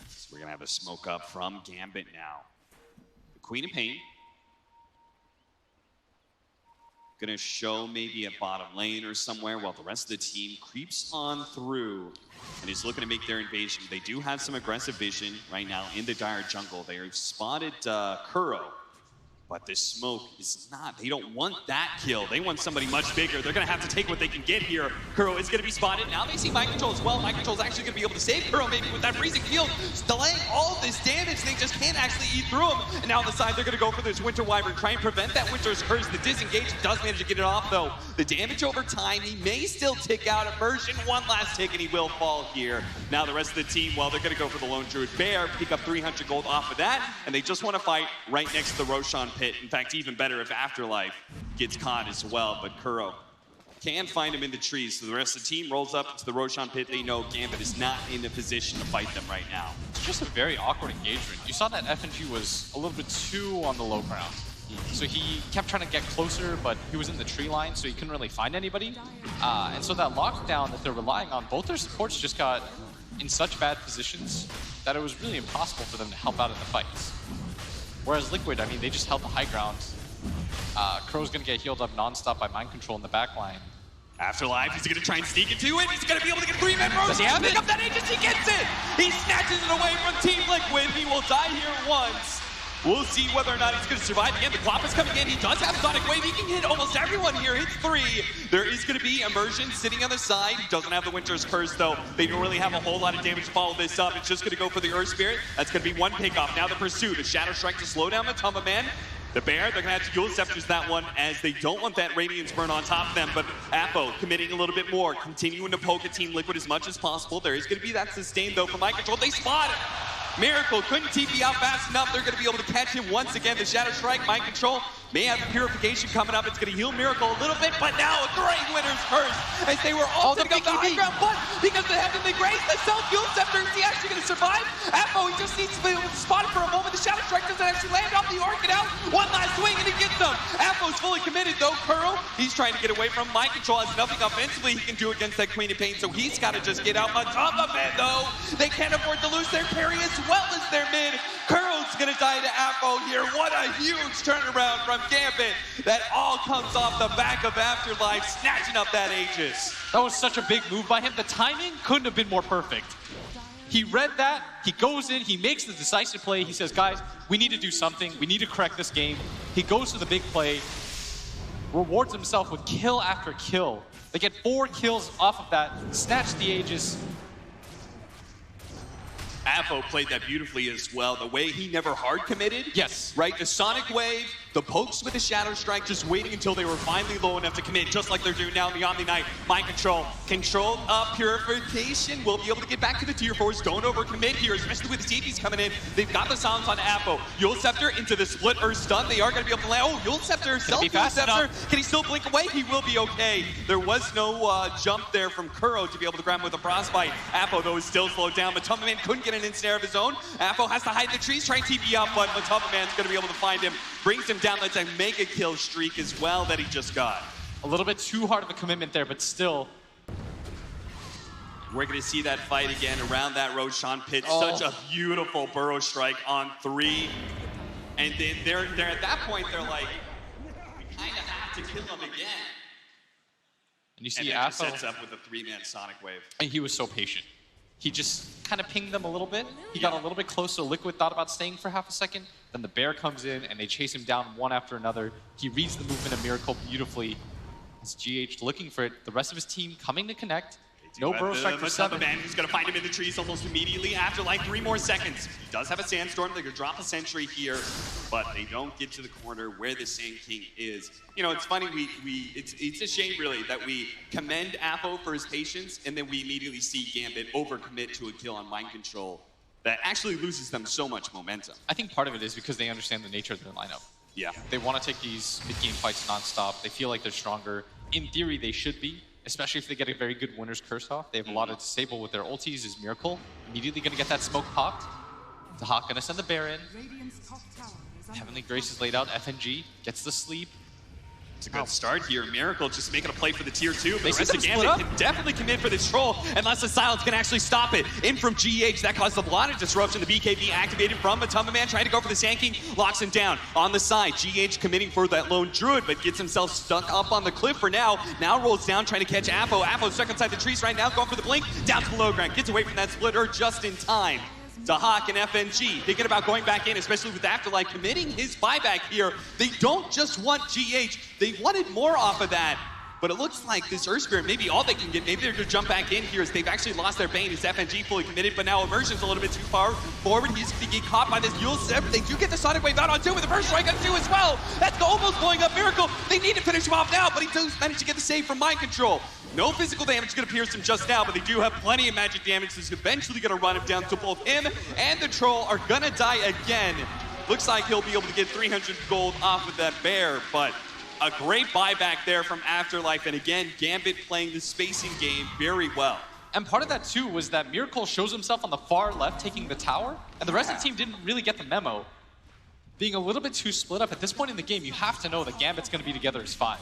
Speaker 4: So we're going to have a smoke up from Gambit now. The Queen of Pain. Going to show maybe a bottom lane or somewhere while the rest of the team creeps on through and is looking to make their invasion. They do have some aggressive vision right now in the Dire jungle. They have spotted Kuro, but this smoke is not. They don't want that kill. They want somebody much bigger. They're going to have to take what they can get here. Kuro is going to be spotted. Now they see Mind Control as well. Mind Control is actually going to be able to save Kuro maybe with that freezing field, delaying all of this damage. They just can't actually eat through him. And now on the side, they're going to go for this Winter Wyvern, try and prevent that Winter's Curse. The disengage does manage to get it off, though. The damage over time, he may still tick out. Immersion, one last tick, and he will fall here. Now the rest of the team, well, they're going to go for the Lone Druid Bear, pick up 300 gold off of that, and they just want to fight right next to the Roshan pit. In fact, even better if Afterlife gets caught as well, but Kuro can find him in the trees. So the rest of the team rolls up into the Roshan pit. They know Gambit is not in a position to fight them right now.
Speaker 5: It's just a very awkward engagement. You saw that FNG was a little bit too on the low ground. So he kept trying to get closer, but he was in the tree line, so he couldn't really find anybody. And so that lockdown that they're relying on, both their supports just got in such bad positions that it was really impossible for them to help out in the fights. Whereas Liquid, I mean, they just held the high ground. Crow's gonna get healed up non-stop by Mind Control in the back line.
Speaker 4: Afterlife, he's gonna try and sneak into it. He's gonna be able to get 3-man Roshan.
Speaker 5: Does he have it?
Speaker 4: Pick up that Aegis, he gets it! He snatches it away from Team Liquid. He will die here once. We'll see whether or not he's gonna survive again. The Quap is coming in. He does have Sonic Wave. He can hit almost everyone here. Hits 3. There is gonna be Immersion sitting on the side. He doesn't have the Winter's Curse, though. They don't really have a whole lot of damage to follow this up. It's just gonna go for the Earth Spirit. That's gonna be one pick off. Now the pursuit. A Shadow Strike to slow down Matama Man. The Bear, they're going to have to dual scepters that one as they don't want that Radiance burn on top of them, but Apo committing a little bit more, continuing to poke at Team Liquid as much as possible. There is going to be that sustain, though, from Mind Control. They spot it! Miracle couldn't TP out fast enough. They're going to be able to catch him once again. The Shadow Strike, Mind Control, may have Purification coming up. It's going to heal Miracle a little bit, but now a great winner's curse as they were all setting up the high ground, but because of the Heavenly Grace, the self-fuel scepter, is he actually going to survive? Apo, he just needs to be able to spot it for a moment. The Shadow Strike doesn't actually land off the Orchid out. One last swing and he gets them. Apo's fully committed though. Kuro, he's trying to get away from Mind Control. Has nothing offensively he can do against that Queen of Pain, so he's got to just get out on top of it though. They can't afford to lose their carry as well as their mid. Kuro's going to die to Apo here. What a huge turnaround from Gambit. That all comes off the back of Afterlife, snatching up that Aegis.
Speaker 5: That was such a big move by him. The timing couldn't have been more perfect. He read that, he goes in, he makes the decisive play. He says, guys, we need to do something. We need to correct this game. He goes to the big play, rewards himself with kill after kill. They get 4 kills off of that, snatch the Aegis.
Speaker 4: Apo played that beautifully as well. The way he never hard committed.
Speaker 5: Yes.
Speaker 4: Right, the Sonic Wave, the pokes with the Shadow Strike, just waiting until they were finally low enough to commit, just like they're doing now in the Omni Knight. Mind Control, controlled Purification. Will be able to get back to the tier 4s. Don't overcommit here, especially with the TPs coming in. They've got the silence on Apo. Yule Scepter into the split Earth stun. They are going to be able to land. Oh, Yule Scepter, self-Yule Scepter. Can he still blink away? He will be okay. There was no jump there from Kuro to be able to grab him with a Frostbite. Apo, though, is still slowed down. Matuma couldn't get an ensnare of his own. Apo has to hide in the trees, trying to TP out, but Matuma going to be able to find him. Brings him down. That's a mega kill streak as well that he just got.
Speaker 5: A little bit too hard of a commitment there, but still.
Speaker 4: We're going to see that fight again around that Roshan pit. Such a beautiful burrow strike on 3. And then they're at that point, they're like, we kind of have to kill him again.
Speaker 5: And you see
Speaker 4: Apo
Speaker 5: Apo
Speaker 4: sets up with a 3-man Sonic Wave.
Speaker 5: And he was so patient. He just kind of pinged them a little bit. He got a little bit close to Liquid, thought about staying for half a second. Then the Bear comes in and they chase him down one after another. He reads the movement of Miracle beautifully. It's GH looking for it. The rest of his team coming to connect. No burrow strike for 7.
Speaker 4: He's going to find him in the trees almost immediately after like 3 more seconds. He does have a Sandstorm. They're going to drop a Sentry here, but they don't get to the corner where the Sand King is. You know, it's funny, it's a shame really that we commend Apo for his patience and then we immediately see Gambit overcommit to a kill on Mind Control that actually loses them so much momentum.
Speaker 5: I think part of it is because they understand the nature of their lineup.
Speaker 4: Yeah.
Speaker 5: They want to take these mid-game fights nonstop. They feel like they're stronger. In theory, they should be. Especially if they get a very good Winner's Curse off. They have a lot of disable with their ultis. Is Miracle immediately going to get that smoke popped? Tahak going to send the Bear in. Heavenly Grace is laid out. FNG gets the sleep.
Speaker 4: It's a good start here. Miracle just making a play for the tier 2. But
Speaker 5: They
Speaker 4: the rest of
Speaker 5: see them
Speaker 4: Gambit
Speaker 5: split
Speaker 4: can definitely commit for this troll unless the silence can actually stop it. In from GH, that caused a lot of disruption. The BKB activated from Matuma Man, trying to go for the Sand King, locks him down. On the side, GH committing for that lone Druid, but gets himself stuck up on the cliff for now. Now rolls down, trying to catch Apo. Apo stuck inside the trees right now, going for the blink. Down to the low ground, gets away from that splitter just in time. Tahak and FNG thinking about going back in, especially with Afterlife committing his buyback here. They don't just want GH, they wanted more off of that. But it looks like this Earth Spirit, maybe all they can get, maybe they're going to jump back in here as they've actually lost their Bane. Is FNG fully committed, but now Immersion's a little bit too far forward. He's going to get caught by this Yule Scepter. They do get the Sonic Wave out on 2 with the first strike on 2 as well. That's almost blowing up Miracle. They need to finish him off now, but he does manage to get the save from Mind Control. No physical damage going to pierce him just now, but they do have plenty of magic damage that's eventually going to run him down, so both him and the Troll are going to die again. Looks like he'll be able to get 300 gold off of that Bear, but a great buyback there from Afterlife, and again, Gambit playing the spacing game very well.
Speaker 5: And part of that too was that Miracle shows himself on the far left taking the tower, and the rest of the team didn't really get the memo. Being a little bit too split up, at this point in the game, you have to know that Gambit's going to be together as 5.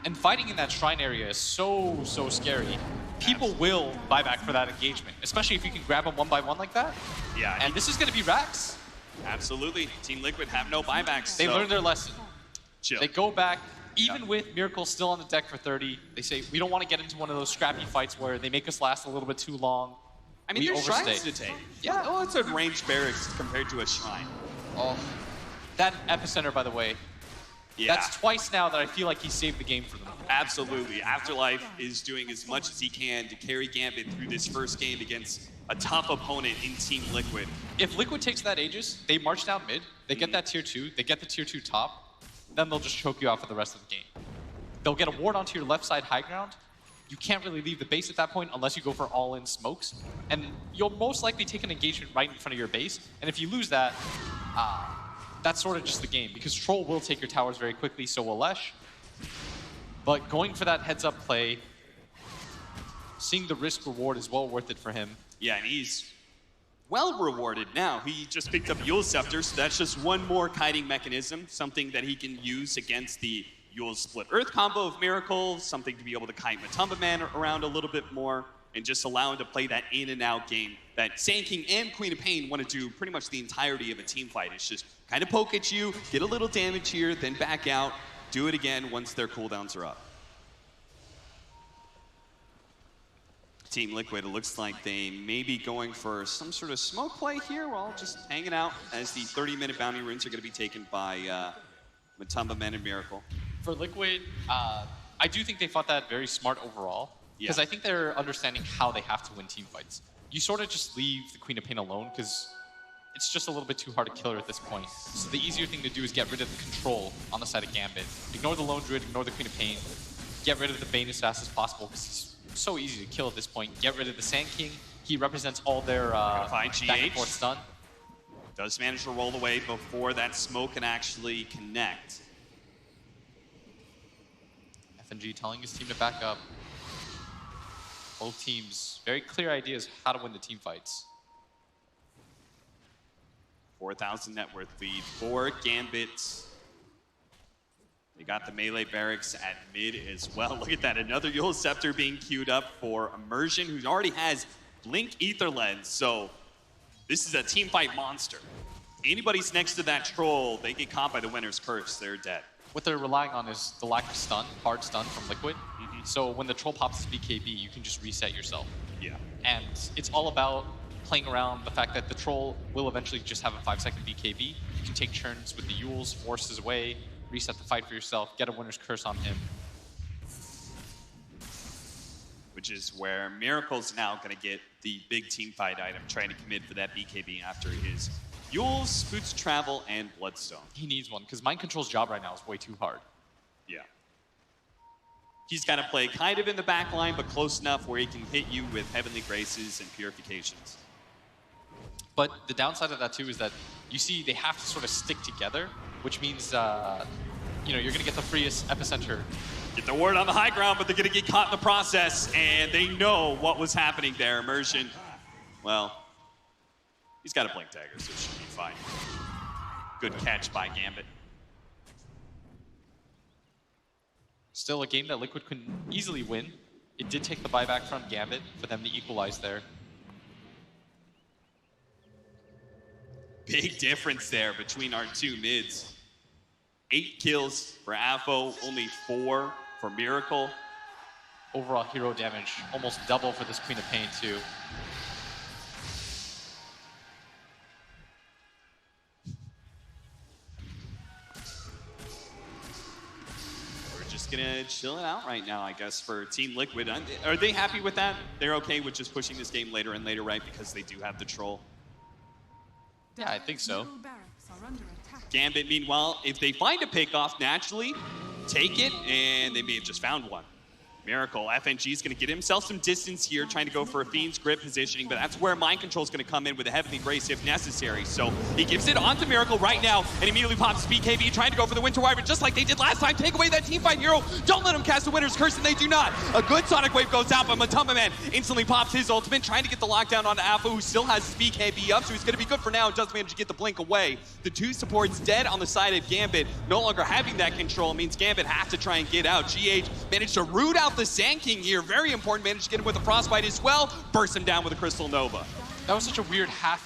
Speaker 5: And fighting in that shrine area is so scary. People will buy back for that engagement, especially if you can grab them one by one like that.
Speaker 4: Yeah.
Speaker 5: And this is going to be Rax.
Speaker 4: Absolutely. Team Liquid have no buybacks.
Speaker 5: They learned their lesson.
Speaker 4: Chill.
Speaker 5: They go back, even with Miracle still on the deck for 30. They say, we don't want to get into one of those scrappy fights where they make us last a little bit too long.
Speaker 4: I mean, there's shrines to take.
Speaker 5: Yeah.
Speaker 4: Oh, it's a ranged barracks compared to a shrine.
Speaker 5: Oh, that Epicenter, by the way.
Speaker 4: Yeah.
Speaker 5: That's twice now that I feel like he saved the game for them.
Speaker 4: Absolutely. Afterlife is doing as much as he can to carry Gambit through this first game against a tough opponent in Team Liquid.
Speaker 5: If Liquid takes that Aegis, they march down mid, they get that tier 2, they get the tier 2 top, then they'll just choke you out for the rest of the game. They'll get a ward onto your left side high ground. You can't really leave the base at that point unless you go for all-in smokes. And you'll most likely take an engagement right in front of your base. And if you lose that, that's sort of just the game. Because Troll will take your towers very quickly, so will Lesh. But going for that heads-up play, seeing the risk-reward is well worth it for him.
Speaker 4: Yeah, and he's well rewarded now. He just picked up Yule Scepter, so that's just one more kiting mechanism, something that he can use against the Yule Split Earth combo of Miracle, something to be able to kite Matumba Man around a little bit more, and just allow him to play that in and out game that Sand King and Queen of Pain want to do pretty much the entirety of a team fight. It's just kind of poke at you, get a little damage here, then back out, do it again once their cooldowns are up. Team Liquid, it looks like they may be going for some sort of smoke play here. We're all just hanging out as the 30-minute bounty runes are going to be taken by Matumba Men and Miracle.
Speaker 5: For Liquid, I do think they fought that very smart overall. Because I think they're understanding how they have to win team fights. You sort of just leave the Queen of Pain alone because it's just a little bit too hard to kill her at this point. So the easier thing to do is get rid of the control on the side of Gambit. Ignore the Lone Druid, ignore the Queen of Pain. Get rid of the Bane as fast as possible because he's so easy to kill at this point. Get rid of the Sand King. He represents all their back and forth stun.
Speaker 4: Does manage to roll away before that smoke can actually connect.
Speaker 5: FNG telling his team to back up. Both teams, very clear ideas how to win the team fights.
Speaker 4: 4,000 net worth lead for Gambit. They got the melee barracks at mid as well. Look at that, another Yule Scepter being queued up for Immersion, who already has Blink Ether Lens. So this is a team fight monster. Anybody's next to that troll, they get caught by the Winner's Curse, they're dead.
Speaker 5: What they're relying on is the lack of stun, hard stun from Liquid. So when the troll pops his BKB, you can just reset yourself.
Speaker 4: Yeah.
Speaker 5: And it's all about playing around the fact that the troll will eventually just have a 5-second BKB. You can take turns with the Yules, force his way, reset the fight for yourself, get a Winner's Curse on him.
Speaker 4: Which is where Miracle's now going to get the big team fight item, trying to commit for that BKB after his Yules, Boots Travel, and Bloodstone.
Speaker 5: He needs one, because Mind Control's job right now is way too hard.
Speaker 4: Yeah. He's got to play kind of in the back line, but close enough where he can hit you with Heavenly Graces and Purifications.
Speaker 5: But the downside of that too is that you see they have to sort of stick together, which means you know, you're going to get the freest epicenter.
Speaker 4: Get the ward on the high ground, but they're going to get caught in the process, and they know what was happening there. Immersion, well, he's got a Blink Dagger, so it should be fine. Good catch by Gambit.
Speaker 5: Still a game that Liquid couldn't easily win. It did take the buyback from Gambit for them to equalize there.
Speaker 4: Big difference there between our two mids. 8 kills for Afo, only 4 for Miracle.
Speaker 5: Overall hero damage, almost double for this Queen of Pain too.
Speaker 4: Gonna chill it out right now, I guess, for Team Liquid. Are they happy with that? They're okay with just pushing this game later and later, right? Because they do have the troll.
Speaker 5: Yeah, I think so.
Speaker 4: Gambit, meanwhile, if they find a pick off naturally, take it, and they may have just found one. Miracle, FNG is going to get himself some distance here, trying to go for a Fiend's Grip positioning, but that's where Mind Control is going to come in with a Heavenly Grace if necessary. So he gives it onto Miracle right now, and immediately pops BKB, trying to go for the Winter Wyvern, just like they did last time. Take away that teamfight hero. Don't let him cast the Winner's Curse, and they do not. A good Sonic Wave goes out, but Matumba Man instantly pops his ultimate, trying to get the lockdown onto Alpha, who still has his BKB up, so he's going to be good for now and does manage to get the blink away. The 2 supports dead on the side of Gambit. No longer having that control means Gambit has to try and get out. GH managed to root out the Sand King here. Very important. Managed to get him with a Frostbite as well. Burst him down with a Crystal Nova.
Speaker 5: That was such a weird half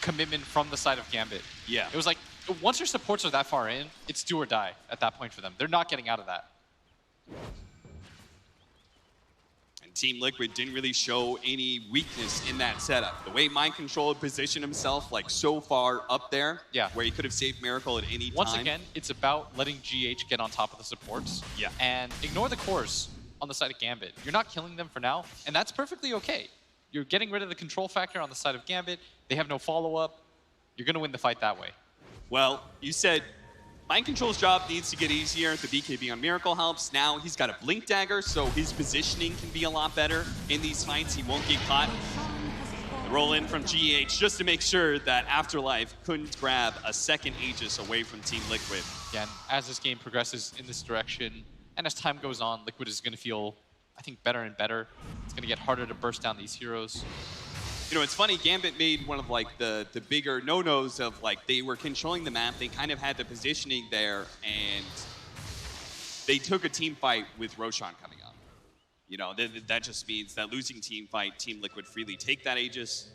Speaker 5: commitment from the side of Gambit.
Speaker 4: Yeah.
Speaker 5: It was like, once your supports are that far in, it's do or die at that point for them. They're not getting out of that.
Speaker 4: And Team Liquid didn't really show any weakness in that setup. The way Mind Control positioned himself like so far up there, where he could have saved Miracle at any time.
Speaker 5: Once again, it's about letting GH get on top of the supports. And ignore the cores on the side of Gambit. You're not killing them for now, and that's perfectly okay. You're getting rid of the control factor on the side of Gambit. They have no follow-up. You're going to win the fight that way.
Speaker 4: Well, you said Mind Control's job needs to get easier. The BKB on Miracle helps. Now he's got a Blink Dagger, so his positioning can be a lot better in these fights. He won't get caught. The roll in from GH just to make sure that Afterlife couldn't grab a second Aegis away from Team Liquid.
Speaker 5: Again, as this game progresses in this direction, and as time goes on, Liquid is going to feel, I think, better and better. It's going to get harder to burst down these heroes.
Speaker 4: You know, it's funny, Gambit made one of like the bigger no-nos of like they were controlling the map, they kind of had the positioning there, and they took a team fight with Roshan coming up. You know, that just means that losing team fight, Team Liquid freely take that Aegis.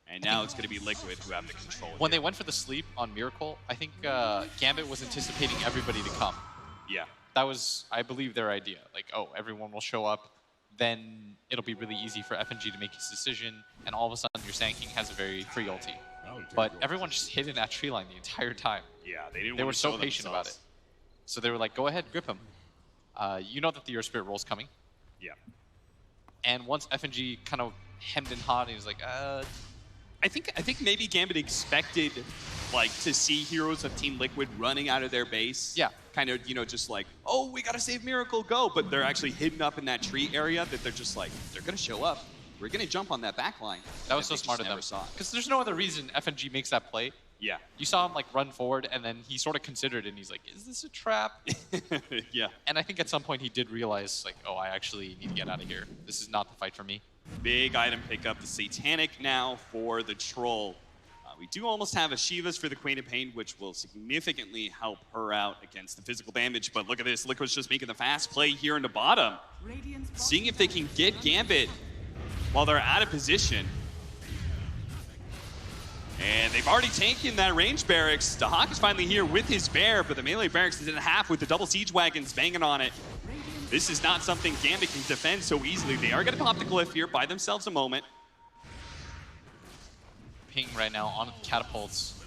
Speaker 4: And now it's going to be Liquid who have the control.
Speaker 5: When they went for the sleep on Miracle, I think Gambit was anticipating everybody to come.
Speaker 4: Yeah.
Speaker 5: That was, I believe, their idea. Like, oh, everyone will show up, then it'll be really easy for FNG to make his decision, and all of a sudden your Sand King has a very free ulti. But everyone just hid in that tree line the entire time.
Speaker 4: Yeah, they didn't
Speaker 5: They
Speaker 4: want
Speaker 5: were
Speaker 4: to
Speaker 5: so
Speaker 4: show
Speaker 5: patient about it.
Speaker 4: themselves.
Speaker 5: So they were like, go ahead, grip him. You know that the Earth Spirit roll's coming.
Speaker 4: Yeah.
Speaker 5: And once FNG kind of hemmed and hawed, he was like,
Speaker 4: I think maybe Gambit expected like to see heroes of Team Liquid running out of their base.
Speaker 5: Yeah.
Speaker 4: Kind of, you know, just like, oh, we gotta save Miracle, go. But they're actually hidden up in that tree area that they're just like, they're gonna show up. We're gonna jump on that back line.
Speaker 5: that was so
Speaker 4: And they
Speaker 5: smart of
Speaker 4: just
Speaker 5: them.
Speaker 4: never saw it.
Speaker 5: Because there's no other reason FNG makes that play.
Speaker 4: Yeah.
Speaker 5: You saw him like run forward, and then he sort of considered it, and he's like, is this a trap?
Speaker 4: Yeah.
Speaker 5: And I think at some point he did realize, like, oh, I actually need to get out of here. This is not the fight for me.
Speaker 4: Big item pickup, the Satanic now for the Troll. We do almost have a Shivas for the Queen of Pain, which will significantly help her out against the physical damage. But look at this, Liquid's just making the fast play here in the bottom. Seeing if they can get Gambit while they're out of position. And they've already taken that range barracks. The Hawk is finally here with his bear, but the melee barracks is in half with the double siege wagons banging on it. This is not something Gambit can defend so easily. They are going to pop the glyph here, buy themselves a moment.
Speaker 5: Ping right now on the catapults.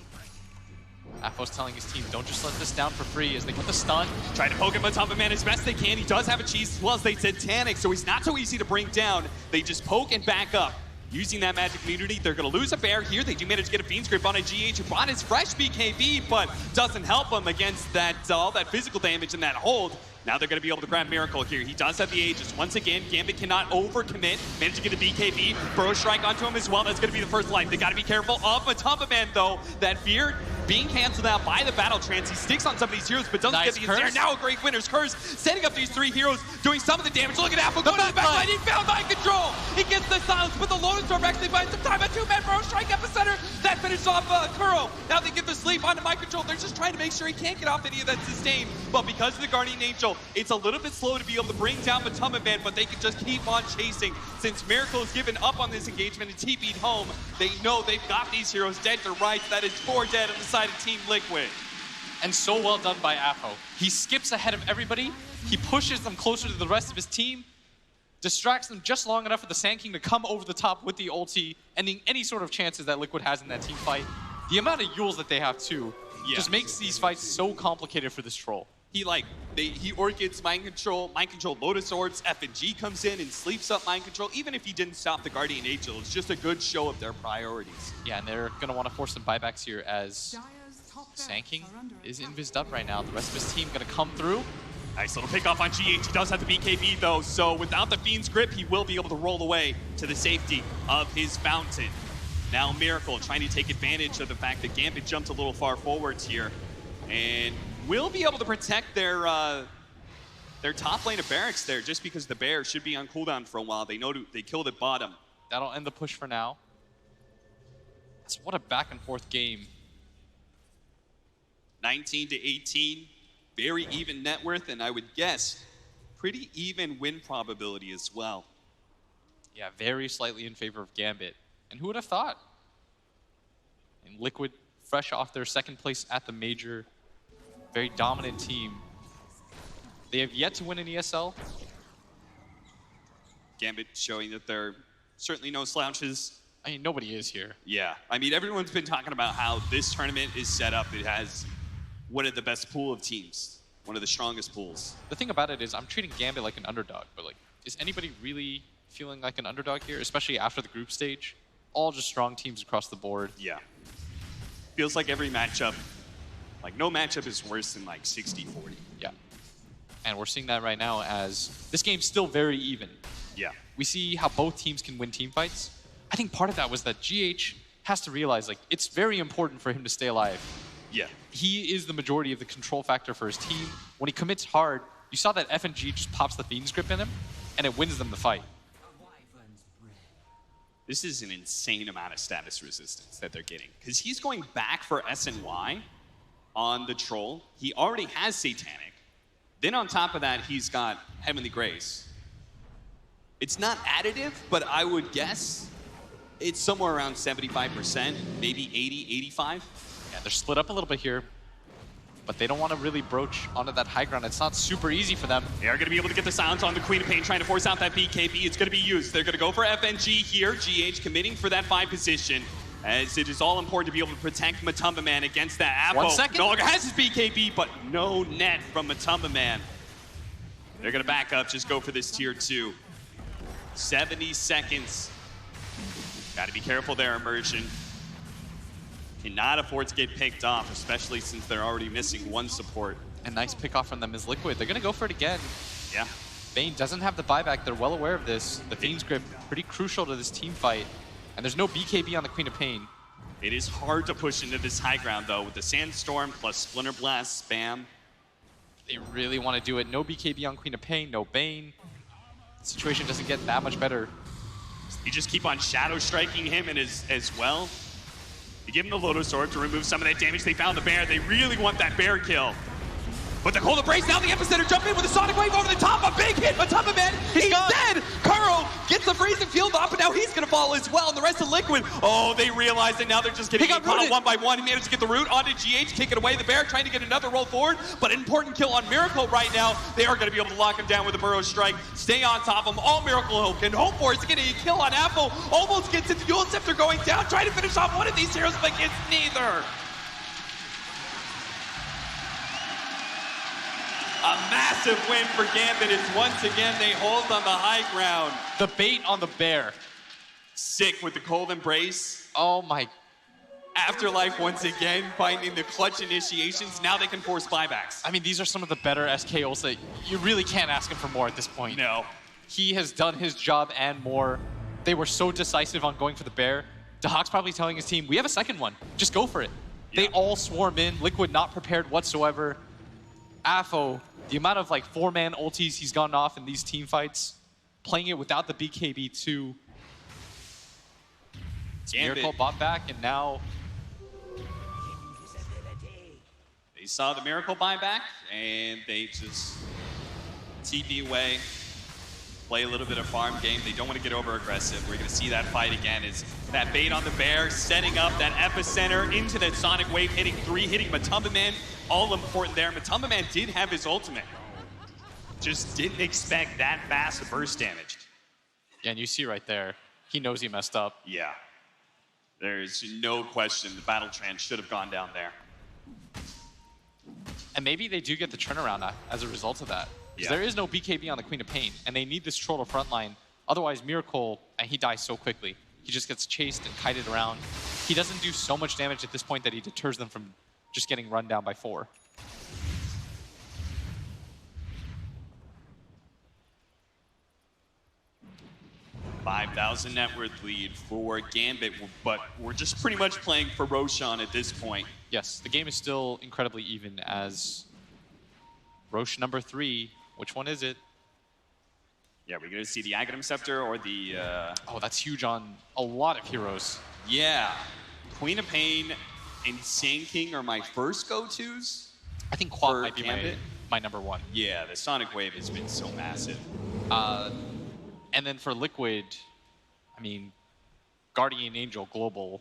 Speaker 5: Apo's telling his team, don't just let this down for free as they get the stun.
Speaker 4: Trying to poke him on top of man as best they can. He does have a cheese as well as they Satanic, so he's not so easy to bring down. They just poke and back up. Using that magic immunity, they're going to lose a bear here. They do manage to get a Fiend's Grip on a GH who brought his fresh BKB, but doesn't help him against that all that physical damage and that hold. Now they're going to be able to grab Miracle here. He does have the Aegis. Once again, Gambit cannot overcommit. Managed to get a BKB. Burrow Strike onto him as well. That's going to be the first life. They got to be careful of Matumba though. That fear being canceled out by the Battle Trance. He sticks on some of these heroes, but doesn't get the ensnare. Now a great winner's curse. Setting up these three heroes, doing some of the damage. Look at Apple going to the backline. He found Mind Control. He gets the silence, but the Lotus Storm actually finds some time. A two-man Burrow Strike epicenter. That finished off Kuro. Now they get the sleep onto Mind Control. They're just trying to make sure he can't get off any of that sustain. But because of the Guardian Angel, it's a little bit slow to be able to bring down Matumba, but they can just keep on chasing. Since Miracle has given up on this engagement and TP'd home, they know they've got these heroes dead to rights. That is 4 dead on the side of Team Liquid.
Speaker 5: And so well done by Apo. He skips ahead of everybody. He pushes them closer to the rest of his team, distracts them just long enough for the Sand King to come over the top with the ulti, ending any sort of chances that Liquid has in that team fight. The amount of Yules that they have too just makes these fights so complicated for this troll.
Speaker 4: He Orchids Mind Control, Lotus Swords, FNG comes in and sleeps up Mind Control. Even if he didn't stop the Guardian Angel, it's just a good show of their priorities.
Speaker 5: Yeah, and they're going to want to force some buybacks here as Sand King is invised up right now. The rest of his team going to come through.
Speaker 4: Nice little pick off on GH. He does have the BKB though, so without the Fiend's Grip, he will be able to roll away to the safety of his fountain. Now Miracle trying to take advantage of the fact that Gambit jumped a little far forwards here, and will be able to protect their top lane of barracks there, just because the bear should be on cooldown for a while. They know they killed at bottom.
Speaker 5: That'll end the push for now. What a back and forth game.
Speaker 4: 19 to 18, very even net worth, and I would guess pretty even win probability as well.
Speaker 5: Yeah, very slightly in favor of Gambit. And who would have thought? And Liquid, fresh off their second place at the major, very dominant team. They have yet to win an ESL.
Speaker 4: Gambit showing that they're certainly no slouches.
Speaker 5: I mean, nobody is here.
Speaker 4: Yeah, I mean, everyone's been talking about how this tournament is set up. It has one of the best pool of teams, one of the strongest pools.
Speaker 5: The thing about it is I'm treating Gambit like an underdog, but like, is anybody really feeling like an underdog here, especially after the group stage. All just strong teams across the board.
Speaker 4: Yeah. Feels like every matchup, like no matchup is worse than like 60-40.
Speaker 5: Yeah. And we're seeing that right now as this game's still very even.
Speaker 4: Yeah.
Speaker 5: We see how both teams can win team fights. I think part of that was that GH has to realize like it's very important for him to stay alive.
Speaker 4: Yeah.
Speaker 5: He is the majority of the control factor for his team. When he commits hard, you saw that FNG just pops the Fiend's Grip in him, and it wins them the fight.
Speaker 4: This is an insane amount of status resistance that they're getting. Because he's going back for SNY on the Troll. He already has Satanic. Then on top of that, he's got Heavenly Grace. It's not additive, but I would guess it's somewhere around 75%, maybe 80, 85.
Speaker 5: Yeah, they're split up a little bit here, but they don't want to really broach onto that high ground. It's not super easy for them.
Speaker 4: They are going to be able to get the silence on the Queen of Pain, trying to force out that BKB. It's going to be used. They're going to go for FNG here. GH committing for that 5 position, as it is all important to be able to protect Matumba Man against that Apo.
Speaker 5: 1 second.
Speaker 4: No longer has his BKB, but no net from Matumba Man. They're going to back up, just go for this tier 2. 70 seconds. Got to be careful there, Immersion. Cannot afford to get picked off, especially since they're already missing 1 support.
Speaker 5: A nice pick off from them is Liquid. They're going to go for it again.
Speaker 4: Yeah.
Speaker 5: Bane doesn't have the buyback. They're well aware of this. The Fiend's Grip, pretty crucial to this team fight. And there's no BKB on the Queen of Pain.
Speaker 4: It is hard to push into this high ground, though, with the Sandstorm plus Splinter Blast spam.
Speaker 5: They really want to do it. No BKB on Queen of Pain, no Bane. The situation doesn't get that much better.
Speaker 4: You just keep on shadow striking him and as well. You give him the Lotus Orb to remove some of that damage. They found the bear. They really want that bear kill. But the cold embrace, now the epicenter jump in with a sonic wave over the top. A big hit, Matumba Man, he's dead. Kuro gets the freezing field off, and now he's gonna fall as well. And the rest of Liquid, oh, they realize that now they're just getting caught on 1 by 1. He managed to get the root onto GH, kick it away. The bear trying to get another roll forward, but an important kill on Miracle right now. They are gonna be able to lock him down with a Burrow Strike. Stay on top of him. All Miracle can hope for is getting a kill on Apple. Almost gets it. Dual Scepter going down, trying to finish off one of these heroes, but gets neither. A massive win for Gambit as once again they hold on the high ground.
Speaker 5: The bait on the bear.
Speaker 4: Sick with the cold embrace.
Speaker 5: Oh my.
Speaker 4: Afterlife once again finding the clutch initiations. Now they can force buybacks.
Speaker 5: I mean, these are some of the better SKOs that you really can't ask him for more at this point.
Speaker 4: No.
Speaker 5: He has done his job and more. They were so decisive on going for the bear. Dahak's probably telling his team, we have a second one. Just go for it. Yeah. They all swarm in. Liquid not prepared whatsoever. Afo, the amount of like 4-man ultis he's gotten off in these team fights, playing it without the BKB too. Miracle bought back, and now
Speaker 4: they saw the Miracle buyback, and they just TP away, play a little bit of farm game. They don't want to get over aggressive. We're going to see that fight again. Is that bait on the bear, setting up that epicenter into that Sonic Wave, hitting 3, hitting Matumba Man. All important there. Matumba Man did have his ultimate. Just didn't expect that fast a burst damage.
Speaker 5: Yeah, and you see right there, he knows he messed up.
Speaker 4: Yeah. There's no question the battle trend should have gone down there.
Speaker 5: And maybe they do get the turnaround as a result of that. Because there is no BKB on the Queen of Pain, and they need this troll to frontline. Otherwise, Miracle, and he dies so quickly. He just gets chased and kited around. He doesn't do so much damage at this point that he deters them from just getting run down by 4. $5,000 net worth lead for Gambit, but we're just pretty much playing for Roshan at this point. Yes, the game is still incredibly even as Rosh number 3. Which one is it? Yeah, we're going to see the Aghanim Scepter or the... Oh, that's huge on a lot of heroes. Yeah. Queen of Pain and Sand King are my first go-tos. I think Quad might be my number 1. Yeah, the Sonic Wave has been so massive. And then for Liquid, I mean, Guardian Angel Global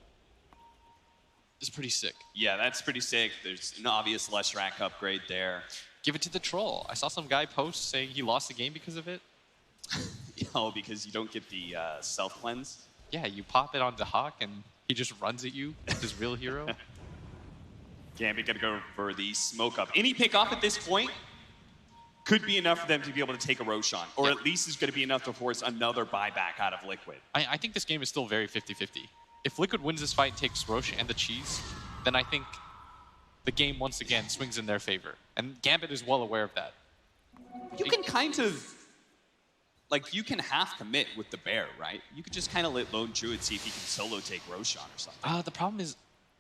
Speaker 5: is pretty sick. Yeah, that's pretty sick. There's an obvious Leshrac upgrade there. Give it to the troll. I saw some guy post saying he lost the game because of it. Oh, because you don't get the self-cleanse? Yeah, you pop it on Dahak and he just runs at you with his real hero. Gambit gonna go for the smoke up. Any pick off at this point?
Speaker 4: could be enough for them to be able to take a Roshan, or at least is going to be enough to force another buyback out of Liquid.
Speaker 5: I think this game is still very 50-50. If Liquid wins this fight and takes Roche and the cheese, then I think the game once again swings in their favor. And Gambit is well aware of that.
Speaker 4: You can kind of, like, you can half commit with the bear, right? You could just kind of let Lone Druid see if he can solo take Roshan or something.
Speaker 5: The problem is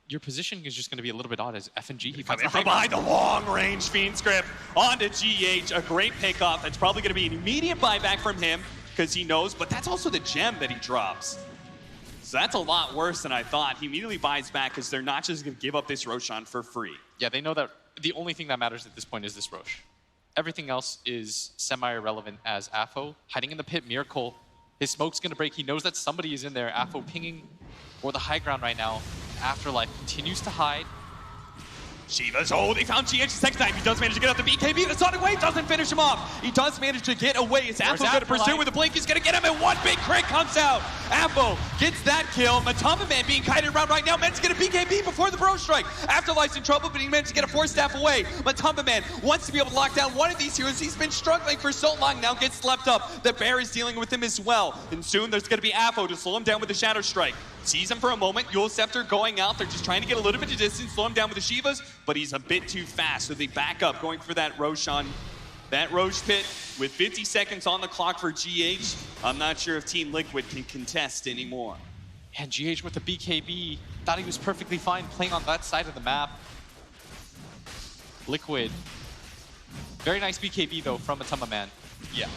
Speaker 5: your positioning is just going to be a little bit odd as FNG. He
Speaker 4: Coming from behind the long-range Fiend's Grip onto GH, a great pickoff. That's probably going to be an immediate buyback from him because he knows, but that's also the gem that he drops. So that's a lot worse than I thought. He immediately buys back because they're not just going to give up this Roshan for free.
Speaker 5: Yeah, they know that the only thing that matters at this point is this Roche. Everything else is semi-irrelevant as Afo hiding in the pit, Miracle. His smoke's going to break. He knows that somebody is in there. Afo pinging for the high ground right now. Afterlife continues to hide.
Speaker 4: Shiva's, they found GH the second time. He does manage to get out the BKB. The Sonic Wave doesn't finish him off. He does manage to get away. Is Afo going to pursue with the blink? He's going to get him, and one big crit comes out. Afo gets that kill. Matamba Man being kited around right now. Managed to get a BKB before the Bro Strike. Afterlife's in trouble, but he managed to get a 4-staff away. Matamba Man wants to be able to lock down one of these heroes. He's been struggling for so long now, gets slept up. The Bear is dealing with him as well. And soon there's going to be Afo to slow him down with the Shadow Strike. Sees him for a moment. Yule Scepter going out. They're just trying to get a little bit of distance, slow him down with the Shivas, but he's a bit too fast. So they back up, going for that Roshan. That Roche pit with 50 seconds on the clock for GH. I'm not sure if Team Liquid can contest anymore.
Speaker 5: And GH with the BKB, thought he was perfectly fine playing on that side of the map. Liquid. Very nice BKB though from Matamba Man.
Speaker 4: Yeah.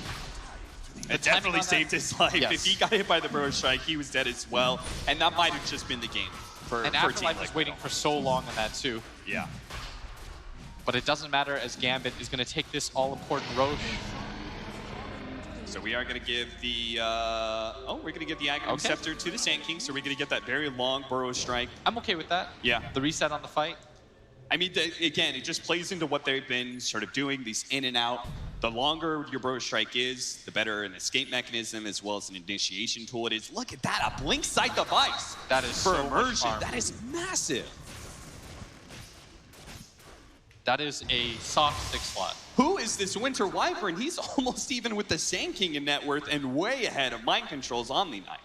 Speaker 4: It definitely saved his life.
Speaker 5: Yes.
Speaker 4: If he got hit by the Bro Strike, he was dead as well. And that might have just been the game for
Speaker 5: And
Speaker 4: Team
Speaker 5: Afterlife
Speaker 4: Liquid.
Speaker 5: was waiting for so long on that too.
Speaker 4: Yeah.
Speaker 5: But it doesn't matter as Gambit is going to take this all-important Roche.
Speaker 4: So we are going to give the, we're going to give the Aghanim Scepter to the Sand King. So we're going to get that very long Burrow Strike.
Speaker 5: I'm okay with that.
Speaker 4: Yeah.
Speaker 5: The reset on the fight.
Speaker 4: I mean, again, it just plays into what they've been sort of doing, these in and out. The longer your Burrow Strike is, the better an escape mechanism as well as an initiation tool it is. Look at that, a blink sight device.
Speaker 5: That is
Speaker 4: for
Speaker 5: so
Speaker 4: immersion.
Speaker 5: much
Speaker 4: That is massive.
Speaker 5: That is a soft 6 slot.
Speaker 4: Who is this Winter Wyvern? He's almost even with the Sand King in net worth and way ahead of Mind Control's Omni Knight.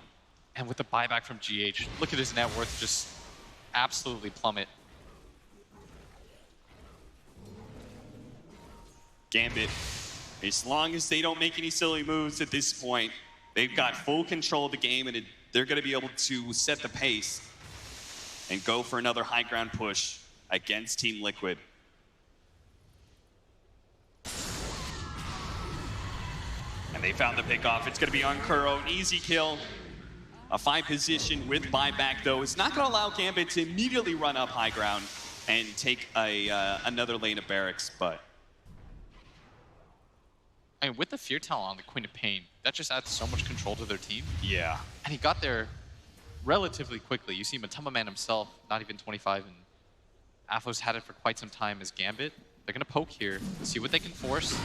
Speaker 5: And with the buyback from GH, look at his net worth just absolutely plummet.
Speaker 4: Gambit, as long as they don't make any silly moves at this point, they've got full control of the game and they're going to be able to set the pace and go for another high ground push against Team Liquid. And they found the pickoff. It's going to be on Kuro, an easy kill. A 5 position with buyback, though. It's not going to allow Gambit to immediately run up high ground and take another lane of barracks, but...
Speaker 5: I mean, with the Fear Talent on the Queen of Pain, that just adds so much control to their team.
Speaker 4: Yeah.
Speaker 5: And he got there relatively quickly. You see Matamba Man himself, not even 25, and Afo's had it for quite some time as Gambit. They're going to poke here, see what they can force.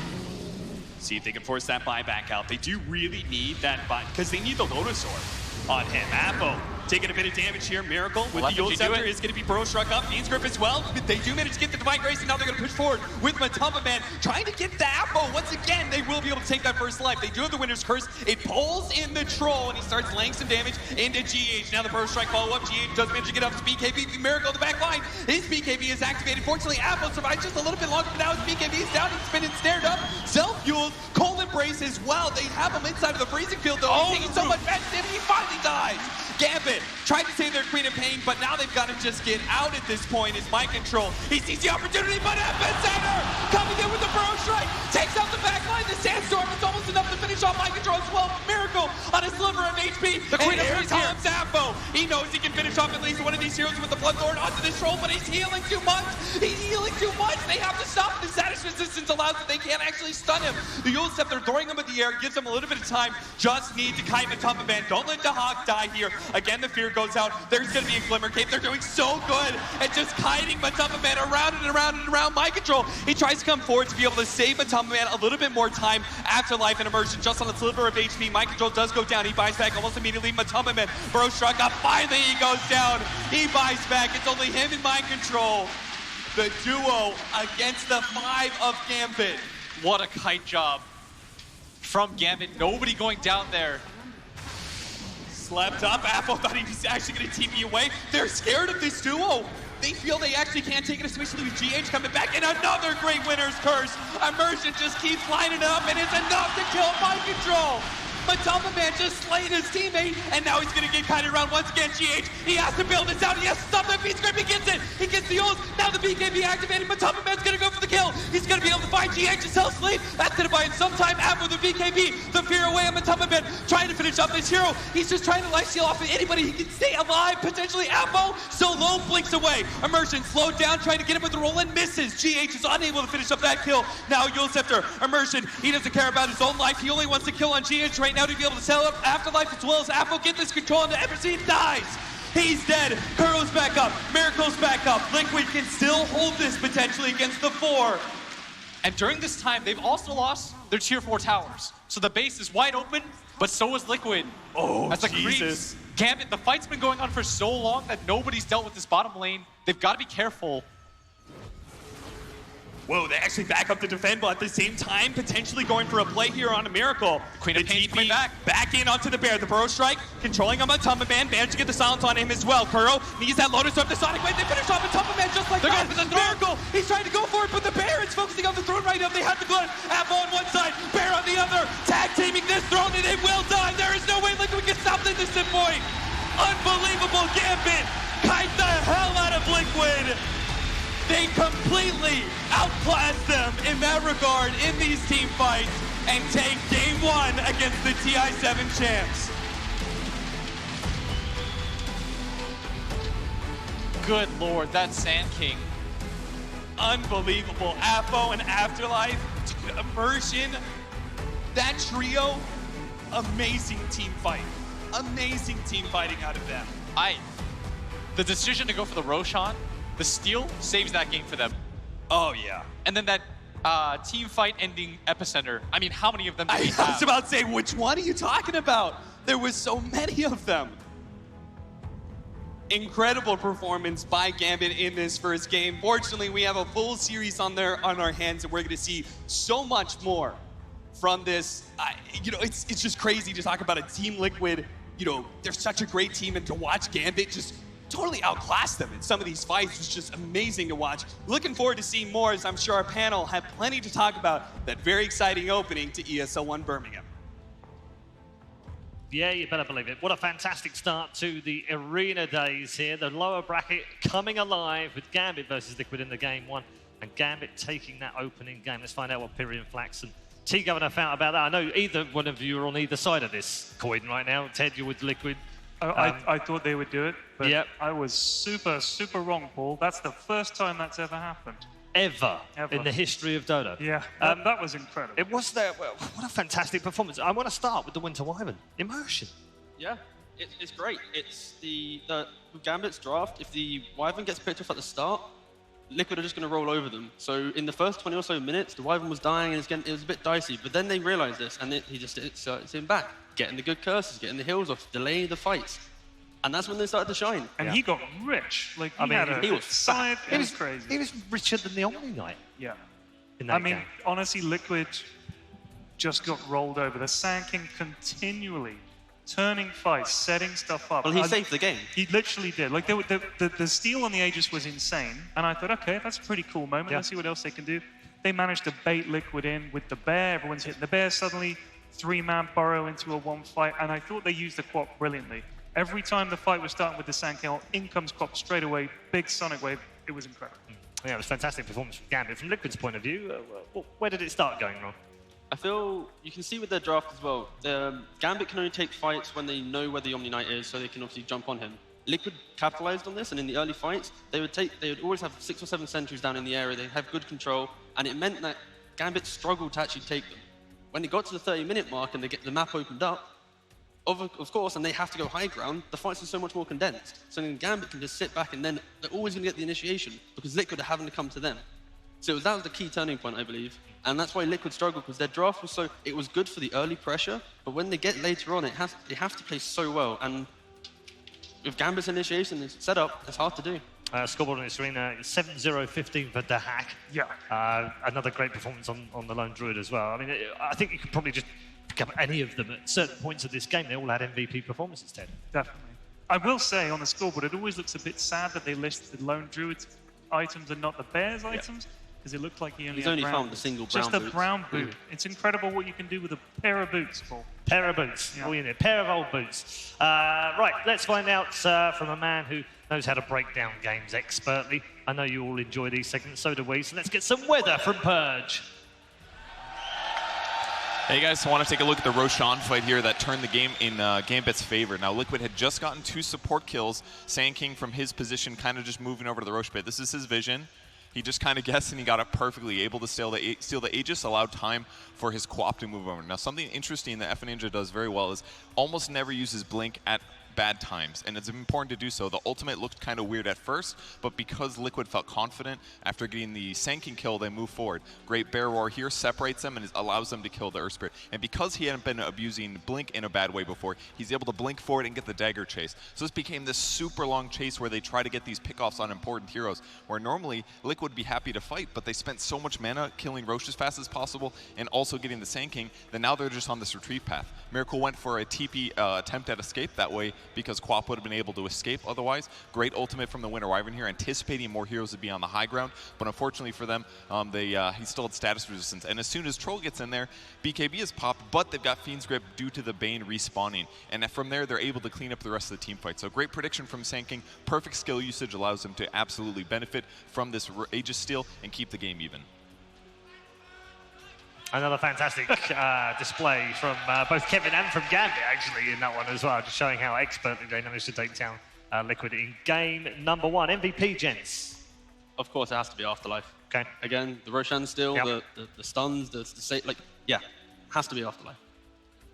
Speaker 4: See if they can force that buyback out. They do really need that buy, because they need the Lotus Orb on him. Afo taking a bit of damage here. Miracle with the Yule Scepter is going to be Burrow struck up. Fiend's Grip as well. They do manage to get the Divine Grace, and now they're going to push forward with Matamba Man, trying to get the Afo. Once again, they will be able to take that first life. They do have the Winner's Curse. It pulls in the Troll, and he starts laying some damage into GH. Now the Burrow Strike follow-up. GH does manage to get up to BKB. Miracle in the back line. His BKB is activated. Fortunately, Afo survives just a little bit longer, but now his BKB is down. He's been ensnared up. Self-fueled. Cold Embrace as well. They have him inside of the freezing field, though. He's taking so much bad damage. He finally dies. Gambit tried to save their Queen of Pain, but now they've got to just get out at this point. It's Mind Control. He sees the opportunity, but Epicenter coming in with the Burrow Strike, takes out the back line. The Sandstorm is almost enough to finish off Mind Control as well. Miracle on a sliver of HP. The Queen of Pain comes Afo. He knows he can finish off at least one of these heroes with the Bloodthorn onto this troll, but he's healing too much. He's healing too much. They have to stop him. The status resistance allows that they can't actually stun him. The Yule Scepter throwing him in the air gives him a little bit of time. Just need to kite Matamba Man. Don't let the Hawk die here. Again, the fear goes out. There's going to be a Glimmer Cape. They're doing so good at just kiting Matamba Man around and around and around. Mind Control. He tries to come forward to be able to save Matamba Man a little bit more time. Afterlife and Immersion just on a sliver of HP. Mind Control does go down. He buys back almost immediately. Matamba Man, Burrow struck up. Finally, he goes down. He buys back. It's only him and Mind Control. The duo against the 5 of Gambit.
Speaker 5: What a kite job from Gambit. Nobody going down there.
Speaker 4: Slept up. Apple thought he was actually going to TP away. They're scared of this duo. They feel they actually can't take it, especially with GH coming back. And another great winner's curse. Immersion just keeps lining up, and it's enough to kill Mind Control. Matama Man just slaying his teammate, and now he's gonna get kited around once again. GH, he has to build this out. He has to stop that beat script. He gets it. He gets the ult. Now the BKB activated. Matama Man's gonna go for the kill. He's gonna be able to find GH's hell sleep. That's gonna buy him some time after the BKB. The fear away on Matama Man, trying to finish up his hero. He's just trying to life steal off of anybody he can stay alive. Potentially Apple. So low blinks away. Immersion slowed down, trying to get him with the roll and misses. GH is unable to finish up that kill. Now Yulscepter, Immersion, he doesn't care about his own life. He only wants to kill on GH right now to be able to sell up Afterlife as well as Apple get this control on the Everseen dies. He's dead. Kuro's back up. Miracle's back up. Liquid can still hold this potentially against the 4.
Speaker 5: And during this time, they've also lost their tier 4 towers. So the base is wide open, but so is Liquid.
Speaker 4: Oh,
Speaker 5: That's
Speaker 4: Jesus.
Speaker 5: Gambit, the fight's been going on for so long that nobody's dealt with this bottom lane. They've got to be careful.
Speaker 4: Whoa, they actually back up to defend, but at the same time, potentially going for a play here on a Miracle.
Speaker 5: Queen of
Speaker 4: the
Speaker 5: Pain's
Speaker 4: TP
Speaker 5: coming back
Speaker 4: in onto the Bear. The Burrow Strike, controlling on Matama Man, managed to get the silence on him as well. Kuro needs that Lotus Storm, the Sonic Wave. They finish off Matama Man just like that. Miracle, he's trying to go for it, but the Bear is focusing on the throne right now. They have the Glut. Apple on one side, Bear on the other. Tag teaming this throne, and it will die. There is no way Liquid can stop this at this point. Unbelievable Gambit. Kite the hell out of Liquid. They completely outclassed them in that regard in these team fights and take game 1 against the TI7 champs.
Speaker 5: Good Lord, that Sand King.
Speaker 4: Unbelievable. Apo and Afterlife, Immersion, that trio, amazing team fight. Amazing team fighting out of them.
Speaker 5: The decision to go for the Roshan, the steal saves that game for them.
Speaker 4: Oh, yeah.
Speaker 5: And then that team fight ending epicenter. I mean, how many of them do we have?
Speaker 4: I was about to say, which one are you talking about? There was so many of them. Incredible performance by Gambit in this first game. Fortunately, we have a full series on our hands, and we're going to see so much more from this. It's just crazy to talk about a Team Liquid. They're such a great team, and to watch Gambit just totally outclass them in some of these fights was just amazing to watch. Looking forward to seeing more, as I'm sure our panel have plenty to talk about that very exciting opening to ESL 1 Birmingham.
Speaker 2: Yeah, you better believe it. What a fantastic start to the arena days here. The lower bracket coming alive with Gambit versus Liquid in the game 1, and Gambit taking that opening game. Let's find out what Pyrian Flax and T-Governor found about that. I know either one of you are on either side of this coin right now. Ted, you're with Liquid.
Speaker 3: I thought they would do it, but
Speaker 2: yep.
Speaker 3: I was super, super wrong, Paul. That's the first time that's ever happened.
Speaker 2: Ever in the history of Dota.
Speaker 3: Yeah, that was incredible.
Speaker 2: It was there. Well, what a fantastic performance. I want to start with the Winter Wyvern. Immersion.
Speaker 1: Yeah, it's great. It's with Gambit's draft, if the Wyvern gets picked off at the start, Liquid are just going to roll over them. So in the first 20 or so minutes, the Wyvern was dying and it was a bit dicey. But then they realized this, and he just started him back, getting the good curses, getting the hills off, delaying the fights. And that's when they started to shine.
Speaker 3: And he got rich. Like,
Speaker 1: he was
Speaker 3: side. It was crazy.
Speaker 2: He was richer than the Omni Knight.
Speaker 3: Yeah.
Speaker 2: In that game.
Speaker 3: Honestly, Liquid just got rolled over. The Sand King continually turning fights, setting stuff up.
Speaker 1: Well, he saved the game.
Speaker 3: He literally did. Like, the steal on the Aegis was insane. And I thought, okay, that's a pretty cool moment. Let's see what else they can do. They managed to bait Liquid in with the Bear. Everyone's hitting the Bear. Suddenly, 3-man burrow into a 1 fight. And I thought they used the Quap brilliantly. Every time the fight was starting with the Sand King, in comes Quap straight away. Big Sonic Wave. It was incredible.
Speaker 2: Yeah, it was a fantastic performance from Gambit. From Liquid's point of view, where did it start going wrong?
Speaker 1: I feel you can see with their draft as well. Gambit can only take fights when they know where the Omni Knight is, so they can obviously jump on him. Liquid capitalized on this, and in the early fights, they would always have 6 or 7 sentries down in the area. They'd have good control, and it meant that Gambit struggled to actually take them. When it got to the 30-minute mark and the map opened up, of course, and they have to go high ground, the fights are so much more condensed. So then Gambit can just sit back, and then they're always going to get the initiation because Liquid are having to come to them. So that was the key turning point, I believe. And that's why Liquid struggled, because their draft was it was good for the early pressure, but when they get later on, they have to play so well. And with Gambit's initiation set up, it's hard to do.
Speaker 2: Scoreboard on the screen, 7-0-15 for De Hack.
Speaker 3: Yeah.
Speaker 2: Another great performance on the lone druid as well. I mean, I think you could probably just pick up any of them at certain points of this game. They all had MVP performances, Ted.
Speaker 3: Definitely. I will say on the scoreboard, it always looks a bit sad that they list the lone druid's items and not the bear's items, because it looked like he only
Speaker 1: found a single brown
Speaker 3: Just
Speaker 1: boot.
Speaker 3: a brown boot. It's incredible what you can do with a pair of boots, Paul.
Speaker 2: Pair of boots.
Speaker 3: Yeah.
Speaker 2: All you need. Pair of old boots. Right, let's find out from a man who knows how to break down games expertly. I know you all enjoy these segments, so do we. So let's get some weather from Purge.
Speaker 4: Hey guys, I want to take a look at the Roshan fight here that turned the game in Gambit's favor. Now Liquid had just gotten 2 support kills, Sand King from his position kind of just moving over to the Rosh pit. This is his vision. He just kind of guessed and he got it perfectly, able to steal the Aegis, allowed time for his co-op to move over. Now something interesting that F-Ninja does very well is almost never uses Blink at bad times, and it's important to do so. The ultimate looked kind of weird at first, but because Liquid felt confident after getting the Sand King kill, they move forward. Great Bear Roar here separates them and allows them to kill the Earth Spirit. And because he hadn't been abusing Blink in a bad way before, he's able to blink forward and get the dagger chase. So this became this super long chase where they try to get these pickoffs on important heroes, where normally Liquid would be happy to fight, but they spent so much mana killing Rosh as fast as possible and also getting the Sand King that now they're just on this retreat path. Miracle went for a TP attempt at escape that way because Quap would have been able to escape otherwise. Great ultimate from the Winter Wyvern here, anticipating more heroes to be on the high ground, but unfortunately for them, he still had status resistance. And as soon as Troll gets in there, BKB is popped, but they've got Fiend's Grip due to the Bane respawning. And from there, they're able to clean up the rest of the team fight. So great prediction from Sand King. Perfect skill usage allows them to absolutely benefit from this Aegis steal and keep the game even.
Speaker 2: Another fantastic display from both Kevin and from Gambit, actually, in that one as well, just showing how expertly they managed to take down Liquid in game number 1. MVP, gents.
Speaker 1: Of course, it has to be Afterlife.
Speaker 2: Okay.
Speaker 1: Again, the Roshan steal,
Speaker 2: Yep.
Speaker 1: the stuns, has to be Afterlife.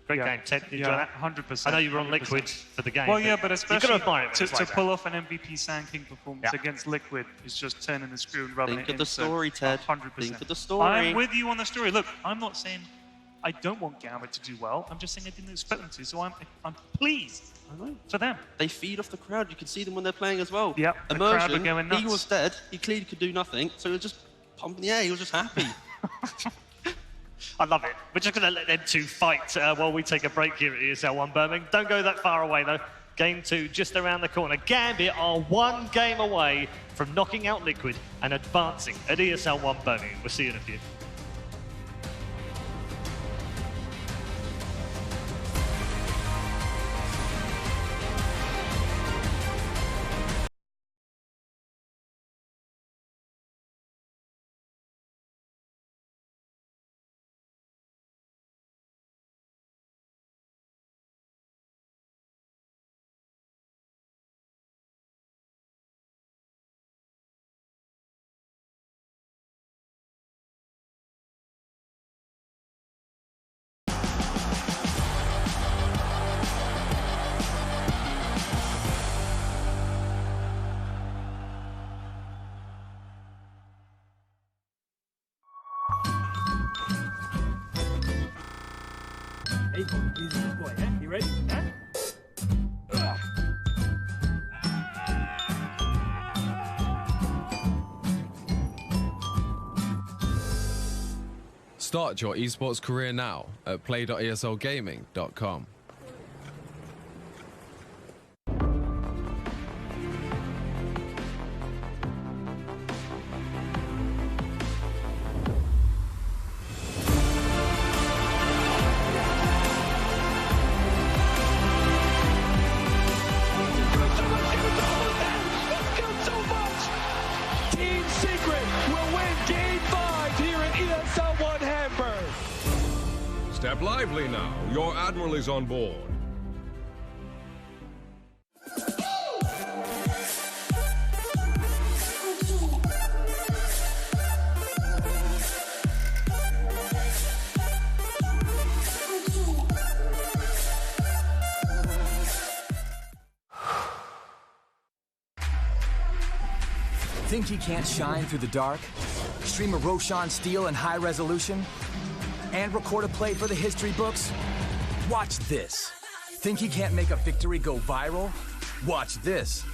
Speaker 2: Great game. Ted, did you enjoy that?
Speaker 3: 100%.
Speaker 2: I know you were on
Speaker 3: 100%.
Speaker 2: Liquid for the game.
Speaker 3: Well, yeah, but especially
Speaker 2: you've got to admire it when
Speaker 3: to
Speaker 2: it's
Speaker 3: pull off an MVP Sand King performance
Speaker 2: Yeah.
Speaker 3: against Liquid is just turning the screw and rubbing
Speaker 1: Think
Speaker 3: it
Speaker 1: of
Speaker 3: in.
Speaker 1: the story, Ted.
Speaker 3: 100%.
Speaker 1: Think of the story.
Speaker 3: I'm with you on the story. Look, I'm not saying I don't want Gambit to do well. I'm just saying I didn't expect them to. So I'm pleased for them.
Speaker 1: They feed off the crowd. You can see them when they're playing as well.
Speaker 3: Yep, the crowd
Speaker 1: Immersion,
Speaker 3: are going nuts.
Speaker 1: he was dead. He clearly could do nothing. So he was just pumping the air. He was just happy.
Speaker 2: I love it. We're just going to let them two fight while we take a break here at ESL 1 Birmingham. Don't go that far away, though. Game 2 just around the corner. Gambit are 1 game away from knocking out Liquid and advancing at ESL 1 Birmingham. We'll see you in a few.
Speaker 6: Hey, easy boy, huh? You ready? Huh?
Speaker 7: Start your esports career now at play.eslgaming.com.
Speaker 8: Step lively now. Your admiral is on board.
Speaker 6: Think he can't shine through the dark? Stream a Roshan steal in high resolution? And record a play for the history books? Watch this. Think he can't make a victory go viral? Watch this.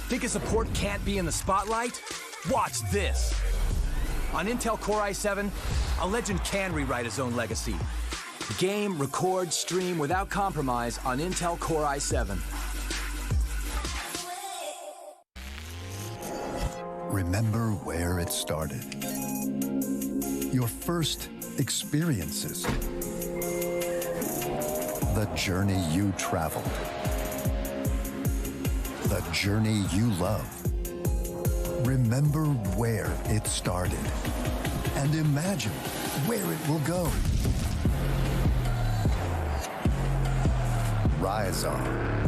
Speaker 6: Think a support can't be in the spotlight? Watch this. On Intel Core i7, a legend can rewrite his own legacy. Game, record, stream without compromise on Intel Core i7.
Speaker 9: Remember where it started. Your first experiences. The journey you traveled. The journey you love. Remember where it started. And imagine where it will go. Rise on.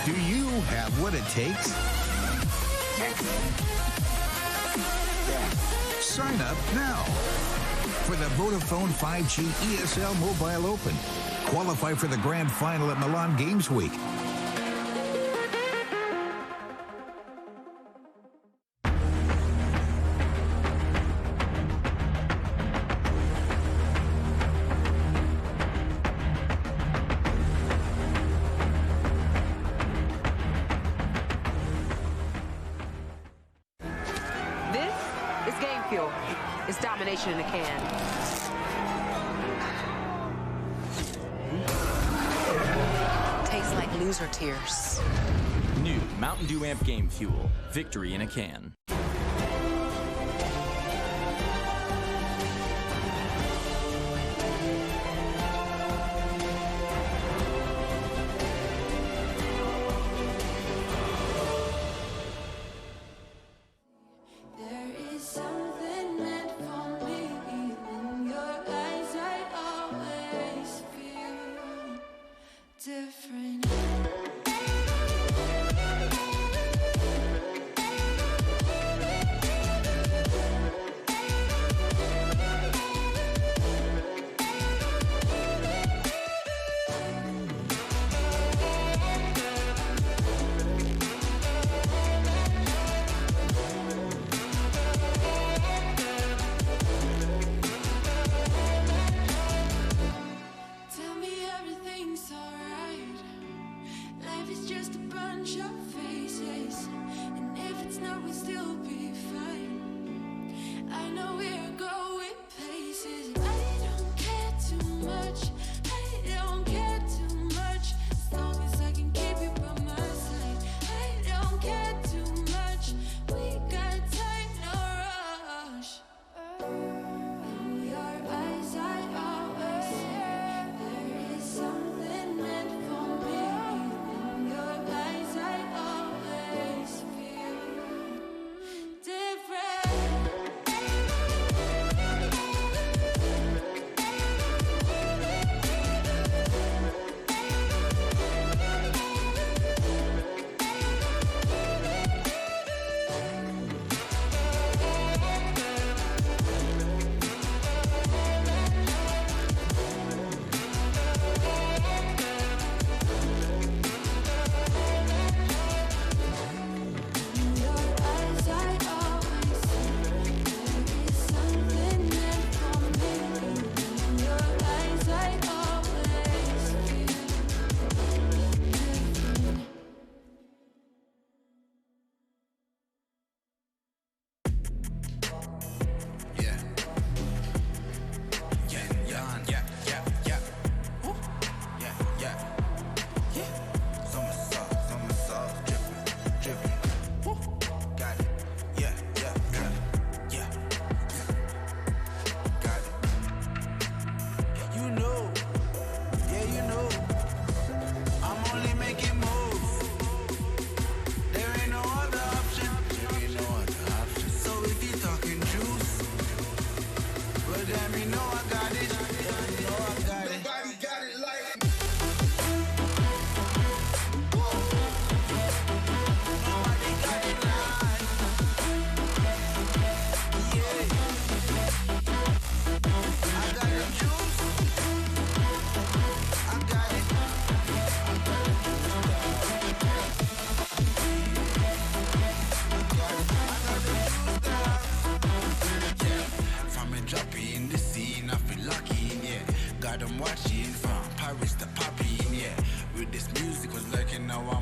Speaker 10: Do you have what it takes? Sign up now for the Vodafone 5G ESL Mobile Open. Qualify for the grand final at Milan Games Week.
Speaker 11: It's domination in a can. Tastes like loser tears.
Speaker 12: New Mountain Dew Amp Game Fuel. Victory in a can.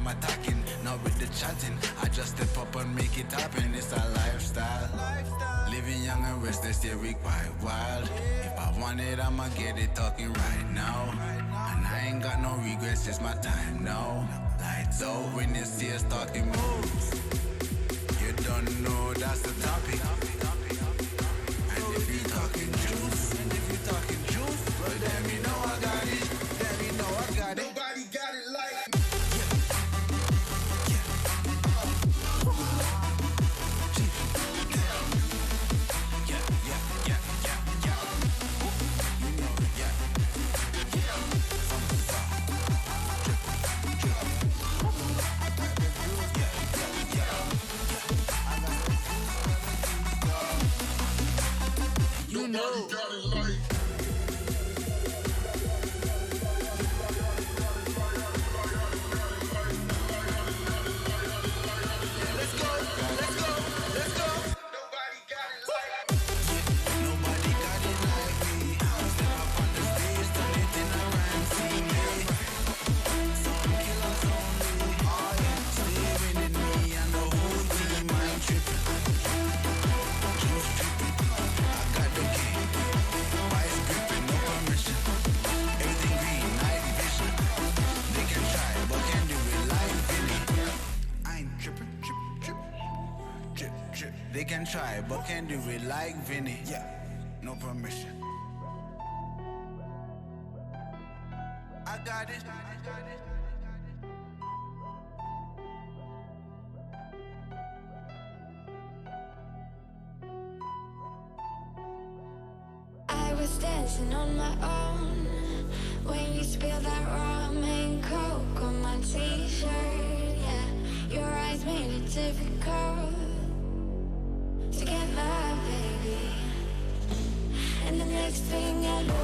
Speaker 13: I'm attacking, not with the chatting. I just step up and make it happen. It's a lifestyle. Living young and restless, yeah, we quite wild. If I want it, I'ma get it talking right now. And I ain't got no regrets, it's my time now. Lights out when you see us talking moves. You don't know that's the topic. And if you talking juice, well then you know I got it. Then you know I got it. Nobody got it like me. You know. They can try, but can't do it like Vinny. Yeah, no permission. I got it.
Speaker 14: I was dancing on my own when you spilled that ramen coke on my t-shirt. Yeah, your eyes made it difficult to get my baby. And the next thing I know,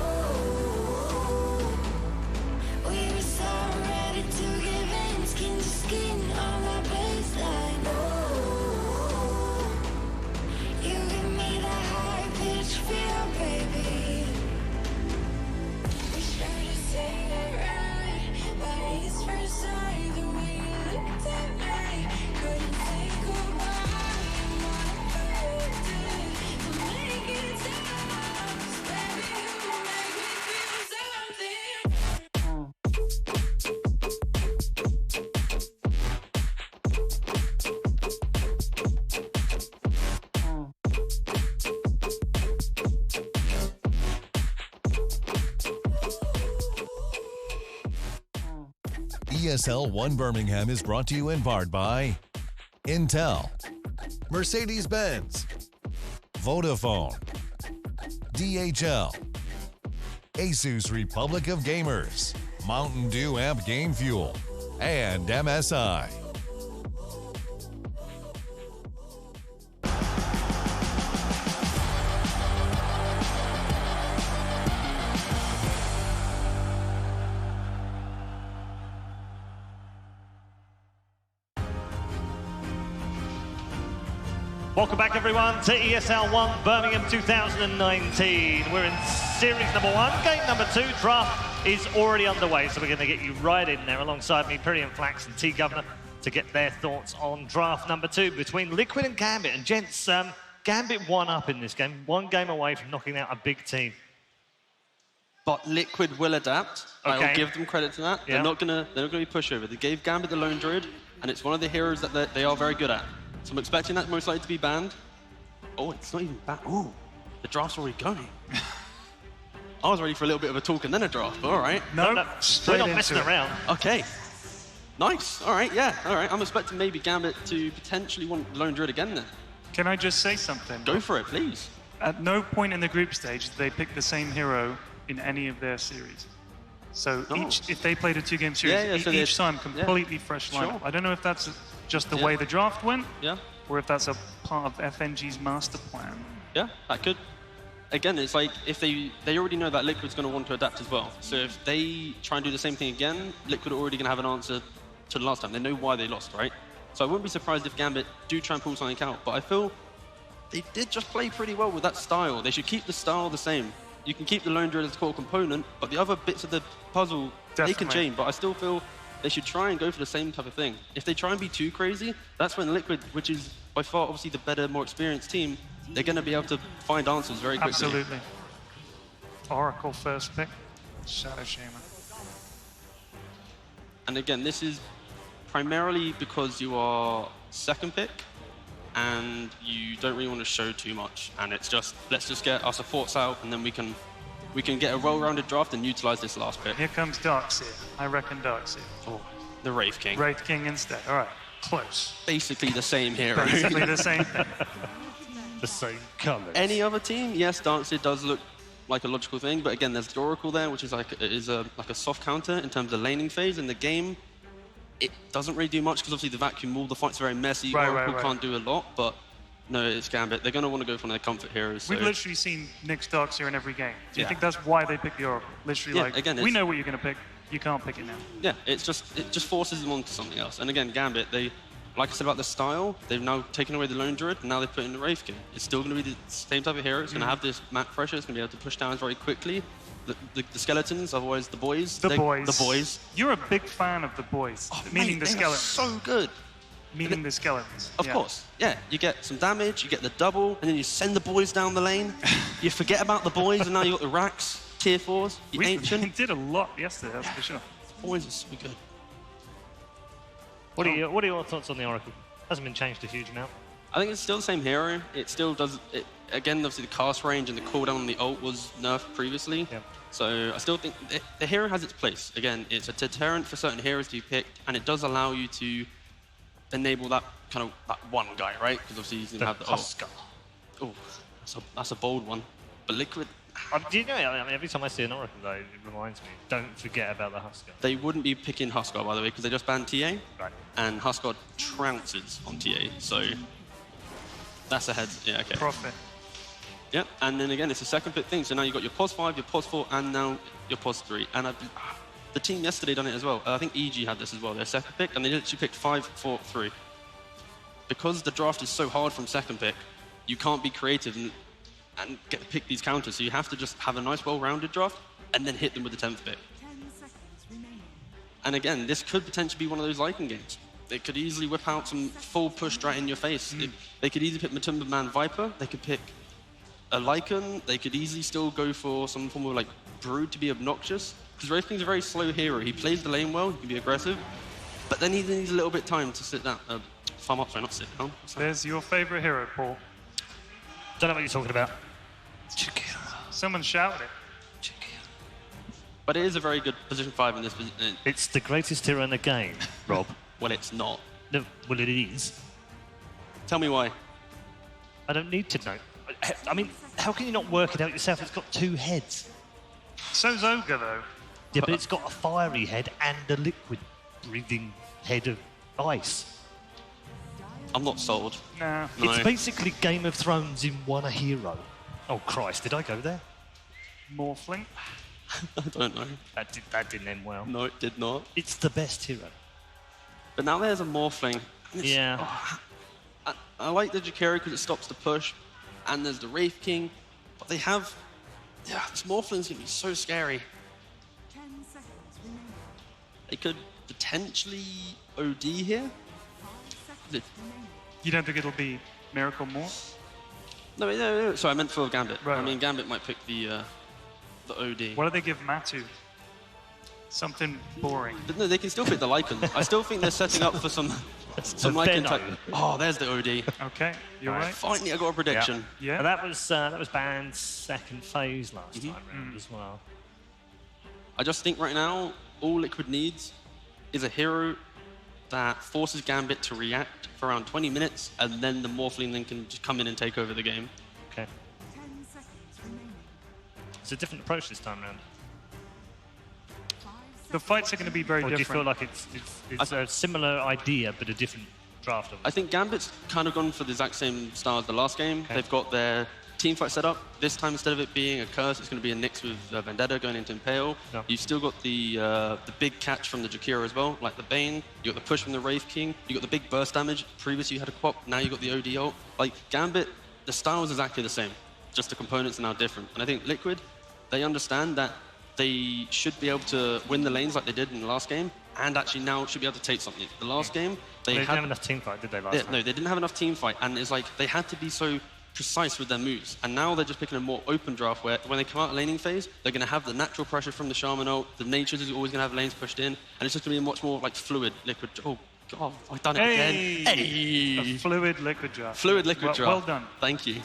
Speaker 14: we were so ready to give in, skin to skin on that baseline. Oh, you give me that high-pitched feel, baby. We started saying it right, but it's first sight, the way you looked at me, couldn't say goodbye.
Speaker 15: ESL 1 Birmingham is brought to you in part by Intel, Mercedes-Benz, Vodafone, DHL, Asus Republic of Gamers, Mountain Dew Amp Game Fuel, and MSI.
Speaker 2: Welcome back, everyone, to ESL 1 Birmingham 2019. We're in series number 1, game number 2. Draft is already underway, so we're going to get you right in there alongside me, Piri and Flax and T-Governor, to get their thoughts on draft number 2 between Liquid and Gambit. And gents, Gambit won up in this game, 1 game away from knocking out a big team.
Speaker 1: But Liquid will adapt.
Speaker 2: Okay.
Speaker 1: I'll give them credit to that.
Speaker 2: Yeah.
Speaker 1: They're not gonna be pushover. They gave Gambit the Lone Druid, and it's one of the heroes that they are very good at. So I'm expecting that most likely to be banned. Oh, it's not even banned. Ooh, the draft's already going. I was ready for a little bit of a talk and then a draft, but all right.
Speaker 2: No, we're not messing around.
Speaker 1: Okay. Nice. All right, yeah. All right. I'm expecting maybe Gambit to potentially want Lone Druid again then.
Speaker 3: Can I just say something?
Speaker 1: Go for it, please.
Speaker 3: At no point in the group stage did they pick the same hero in any of their series. So if they played a 2-game series,
Speaker 1: so
Speaker 3: each time completely fresh lineup.
Speaker 1: Sure.
Speaker 3: I don't know if that's just the way the draft went,
Speaker 1: Yeah.
Speaker 3: or if that's a part of FNG's master plan.
Speaker 1: Yeah, that could. Again, it's like if they already know that Liquid's going to want to adapt as well. So if they try and do the same thing again, Liquid are already going to have an answer to the last time. They know why they lost, right? So I wouldn't be surprised if Gambit do try and pull something out. But I feel they did just play pretty well with that style. They should keep the style the same. You can keep the Lone Druid as a core component, but the other bits of the puzzle, they can change. But I still feel they should try and go for the same type of thing. If they try and be too crazy, that's when Liquid, which is by far obviously the better, more experienced team, they're going to be able to find answers very quickly.
Speaker 3: Absolutely. Oracle first pick, Shadow Shaman.
Speaker 1: And again, this is primarily because you are second pick and you don't really want to show too much. And it's just, let's just get our supports out and then we can get a well-rounded draft and utilize this last pick.
Speaker 3: Here comes Darkseer. I reckon Darkseer.
Speaker 1: Oh, the Wraith King.
Speaker 3: Wraith King instead. All right, close.
Speaker 1: Basically the same hero.
Speaker 3: Basically the same thing.
Speaker 2: The same colours.
Speaker 1: Any other team, yes, Darkseer does look like a logical thing, but again, there's the Oracle there, which is like a soft counter in terms of laning phase in the game. It doesn't really do much because obviously the vacuum wall, the fight's very messy. Oracle can't do a lot, but no, it's Gambit. They're going to want to go for one of their comfort heroes.
Speaker 3: We've literally seen Nyx Darkseer in every game. Do you think that's why they picked the Oracle? Literally, like,
Speaker 1: again,
Speaker 3: we know what you're going to pick. You can't pick it now.
Speaker 1: Yeah, it just forces them onto something else. And again, Gambit, like I said about the style, they've now taken away the Lone Druid, and now they've put in the Wraith King. It's still going to be the same type of hero. It's going to have this map pressure. It's going to be able to push down very quickly. The skeletons, otherwise the boys.
Speaker 3: The boys.
Speaker 1: The
Speaker 3: You're a big fan of the boys, meaning the skeletons.
Speaker 1: So good.
Speaker 3: Meaning the skeletons.
Speaker 1: Of course. Yeah, you get some damage, you get the double, and then you send the boys down the lane. You forget about the boys, and now you got the racks, tier 4s, the ancient.
Speaker 3: We did a lot yesterday, that's for sure.
Speaker 1: The boys are so good.
Speaker 2: What are your thoughts on the Oracle? Hasn't been changed a huge amount.
Speaker 1: I think it's still the same hero. It still does it. Again, obviously the cast range and the cooldown on the ult was nerfed previously.
Speaker 2: Yep.
Speaker 1: So I still think the hero has its place. Again, it's a deterrent for certain heroes to be picked, and it does allow you to enable that kind of that one guy, right? Because obviously he's going to have the
Speaker 2: Husker.
Speaker 1: Oh, that's a bold one. But Liquid.
Speaker 2: Do you know, I mean, every time I see an Oracle, though, it reminds me, don't forget about the Husker.
Speaker 1: They wouldn't be picking Husker, by the way, because they just banned TA.
Speaker 2: Right.
Speaker 1: And Husker trounces on TA, so that's a head. Yeah, okay.
Speaker 3: Profit.
Speaker 1: Yeah, and then again, it's a second pick thing. So now you've got your POS 5, your POS 4, and now your POS 3. And the team yesterday done it as well. I think EG had this as well, their second pick, and they literally picked 5, 4, 3. Because the draft is so hard from second pick, you can't be creative and get to pick these counters. So you have to just have a nice, well-rounded draft, and then hit them with the 10th pick. And again, this could potentially be one of those Lycan games. They could easily whip out some full push right in your face. They could easily pick Matumba Man Viper. They could pick a Lycan. They could easily still go for some form of like Brood to be obnoxious. Because Wraith King's a very slow hero. He plays the lane well. He can be aggressive. But then he needs a little bit of time to sit down. Farm up, sorry, not sit down.
Speaker 3: There's your favorite hero, Paul.
Speaker 2: Don't know what you're talking about.
Speaker 3: Someone shouted it.
Speaker 1: But it is a very good position 5 in this position.
Speaker 2: It's the greatest hero in the game, Rob.
Speaker 1: Well, it's not.
Speaker 2: No, well, it is.
Speaker 1: Tell me why.
Speaker 2: I don't need to know. I mean, how can you not work it out yourself? It's got 2 heads.
Speaker 3: So's Ogre, though.
Speaker 2: Yeah, but it's got a fiery head and a liquid-breathing head of ice.
Speaker 1: I'm not sold.
Speaker 3: Nah.
Speaker 2: No. It's basically Game of Thrones in one hero. Oh, Christ, did I go there?
Speaker 3: Morphling?
Speaker 1: I don't know.
Speaker 2: That didn't end well.
Speaker 1: No, it did not.
Speaker 2: It's the best hero.
Speaker 1: But now there's a Morphling.
Speaker 2: Yeah.
Speaker 1: Oh, I like the Jakiri because it stops the push, and there's the Wraith King, but they have... Yeah, this Morphling's going to be so scary. They could potentially OD here.
Speaker 3: You don't think it'll be Miracle Morph?
Speaker 1: No. Sorry, I meant for Gambit.
Speaker 3: Right,
Speaker 1: I mean, Gambit might pick the OD.
Speaker 3: What do they give Matu? Something boring.
Speaker 1: But no, they can still pick the Lycan. I still think they're setting up for some Lycan type. Oh, there's the OD.
Speaker 3: Okay, you're right.
Speaker 1: Finally, I got a prediction.
Speaker 3: Yeah.
Speaker 2: And that was banned second phase last time round as well.
Speaker 1: I just think right now, all Liquid needs is a hero that forces Gambit to react for around 20 minutes, and then the Morphling then can just come in and take over the game.
Speaker 2: Okay. It's a different approach this time round.
Speaker 3: The fights are going to be very different.
Speaker 2: Do you feel like it's a similar idea, but a different draft of it?
Speaker 1: I think Gambit's kind of gone for the exact same style as the last game. Okay. They've got their team fight set up. This time, instead of it being a curse, it's going to be a Nyx with Vendetta going into Impale.
Speaker 2: No.
Speaker 1: You've still got the big catch from the Jakira as well, like the Bane. You got the push from the Wraith King. You got the big burst damage. Previously, you had a Quap. Now you got the OD ult. Like Gambit, the style is exactly the same. Just the components are now different. And I think Liquid, they understand that they should be able to win the lanes like they did in the last game, and actually now should be able to take something. The last game,
Speaker 2: they didn't have enough team fight, did they, last time?
Speaker 1: No, they didn't have enough team fight, and it's like they had to be so precise with their moves. And now they're just picking a more open draft where when they come out of laning phase, they're going to have the natural pressure from the Shaman ult. The Natures is always going to have lanes pushed in, and it's just going to be a much more like fluid liquid. Oh God, I've done it again. Hey!
Speaker 3: A fluid liquid draft.
Speaker 1: Fluid liquid draft.
Speaker 3: Well done.
Speaker 1: Thank you.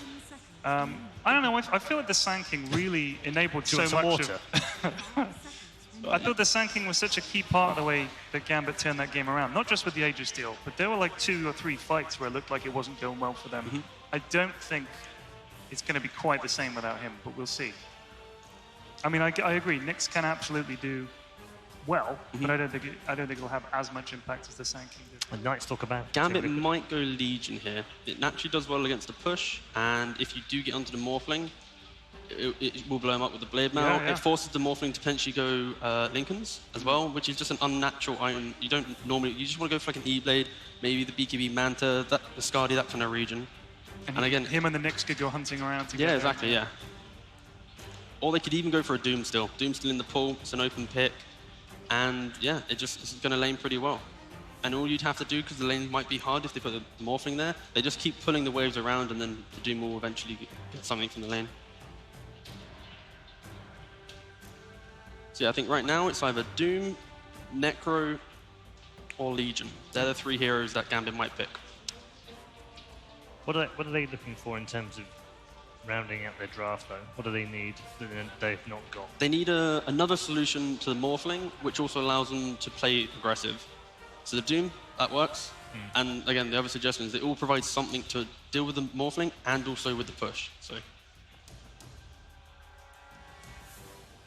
Speaker 3: I don't know. I feel like the Sand King really enabled so much
Speaker 2: water?
Speaker 3: I thought the Sand King was such a key part of the way that Gambit turned that game around. Not just with the Aegis deal, but there were like 2 or 3 fights where it looked like it wasn't going well for them. I don't think it's going to be quite the same without him, but we'll see. I mean, I agree. Nyx can absolutely do well, but I don't think it'll have as much impact as the Sand King did.
Speaker 2: And Knights talk about
Speaker 1: Gambit might go Legion here. It naturally does well against a push, and if you do get onto the Morphling, it will blow him up with the Blade Mail.
Speaker 3: Yeah, yeah.
Speaker 1: It forces the Morphling to potentially go Lincolns as well, which is just an unnatural item. You don't normally, you just want to go for like an E-Blade, maybe the BKB Manta, the Skadi, that kind of region.
Speaker 3: And again, him and the Nyx could go hunting around together.
Speaker 1: Yeah, exactly, yeah. Or they could even go for a Doom still. Doom's still in the pool, it's an open pick. And yeah, it's going to lane pretty well. And all you'd have to do, because the lane might be hard if they put the Morphling there, they just keep pulling the waves around and then the Doom will eventually get something from the lane. So yeah, I think right now it's either Doom, Necro, or Legion. They're the 3 heroes that Gambit might pick.
Speaker 2: What are they looking for in terms of rounding out their draft, though? What do they need that they've not got?
Speaker 1: They need another solution to the Morphling, which also allows them to play aggressive. So the Doom, that works. And again, the other suggestion is they all provide something to deal with the Morphling and also with the push. So,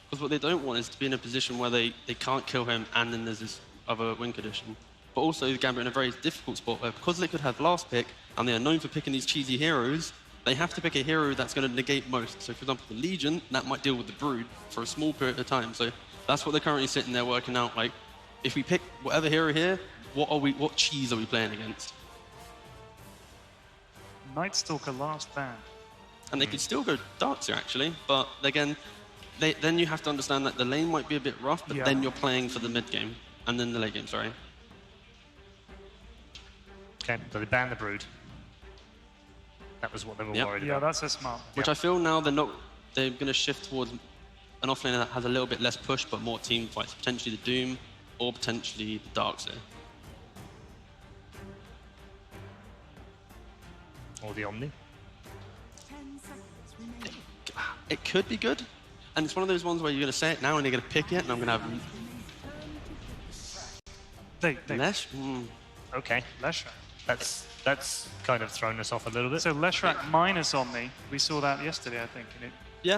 Speaker 1: because what they don't want is to be in a position where they can't kill him and then there's this other win condition. But also, the Gambit in a very difficult spot where because Liquid have last pick and they are known for picking these cheesy heroes, they have to pick a hero that's going to negate most. So for example, the Legion, that might deal with the Brood for a small period of time. So that's what they're currently sitting there working out. Like, if we pick whatever hero here, what cheese are we playing against?
Speaker 3: Nightstalker last ban.
Speaker 1: And they could still go Darkseer actually, but again, then you have to understand that the lane might be a bit rough, but then you're playing for the mid game, and then the late game, sorry.
Speaker 2: Okay, so they banned the Brood. That was what they were worried about.
Speaker 3: Yeah, that's a smart.
Speaker 1: Which I feel now they're going to shift towards an offlaner that has a little bit less push, but more team fights. Potentially the Doom, or potentially the Darkseer.
Speaker 2: Or the Omni.
Speaker 1: It could be good, and it's one of those ones where you're going to say it now and you're going to pick it, and I'm going to have... Lesh?
Speaker 2: Okay.
Speaker 3: Leshrac.
Speaker 2: That's kind of thrown us off a little bit.
Speaker 3: So Leshrac minus Omni, we saw that yesterday, I think. And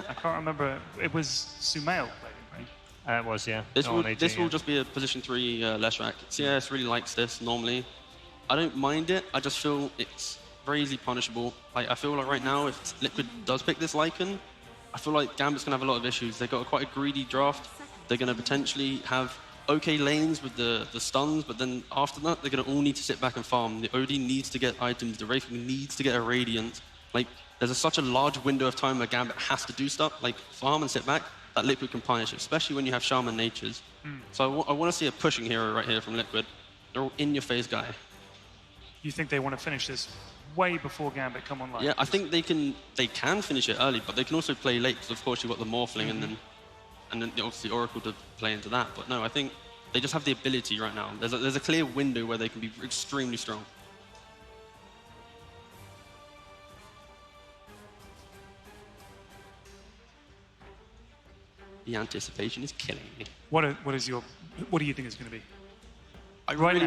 Speaker 3: I can't remember. It was Sumail playing, right?
Speaker 2: It was, yeah.
Speaker 1: This will just be a position 3 Leshrac. CS really likes this normally. I don't mind it. I just feel it's very easily punishable. Like, I feel like right now, if Liquid does pick this Lycan, I feel like Gambit's going to have a lot of issues. They've got quite a greedy draft. They're going to potentially have okay lanes with the stuns, but then after that, they're going to all need to sit back and farm. The OD needs to get items. The Wraith needs to get a Radiant. Like, there's such a large window of time where Gambit has to do stuff, like farm and sit back, that Liquid can punish, especially when you have Shaman Natures. So I want to see a pushing hero right here from Liquid. They're all in-your-face guy.
Speaker 3: You think they want to finish this way before Gambit come online?
Speaker 1: Yeah, I think they can finish it early, but they can also play late, because of course you've got the Morphling and then obviously Oracle to play into that. But no, I think they just have the ability right now. There's a clear window where they can be extremely strong. The anticipation is killing me.
Speaker 3: What do you think it's going to be?
Speaker 1: I really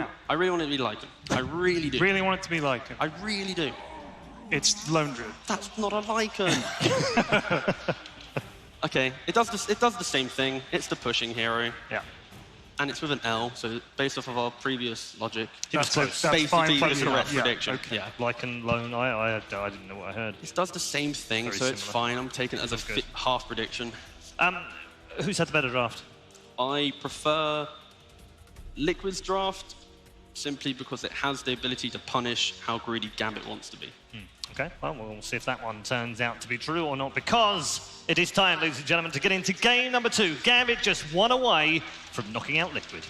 Speaker 1: want it to be Lycan. I really do.
Speaker 3: Really want it to be Lycan?
Speaker 1: I really do.
Speaker 3: It's Lone Druid.
Speaker 1: That's not a Lycan. Okay, it does the same thing. It's the pushing hero.
Speaker 3: Yeah.
Speaker 1: And it's with an L, so based off of our previous logic,
Speaker 2: That's
Speaker 1: basically it's a correct prediction.
Speaker 2: Okay. Yeah, Lycan Lone, I didn't know what I heard.
Speaker 1: It does the same thing, so it's fine. I'm taking it as a half prediction.
Speaker 2: Who's had the better draft?
Speaker 1: I prefer Liquid's draft simply because it has the ability to punish how greedy Gambit wants to be.
Speaker 2: Okay, well, we'll see if that one turns out to be true or not, because it is time, ladies and gentlemen, to get into game number 2. Gambit just one away from knocking out Liquid.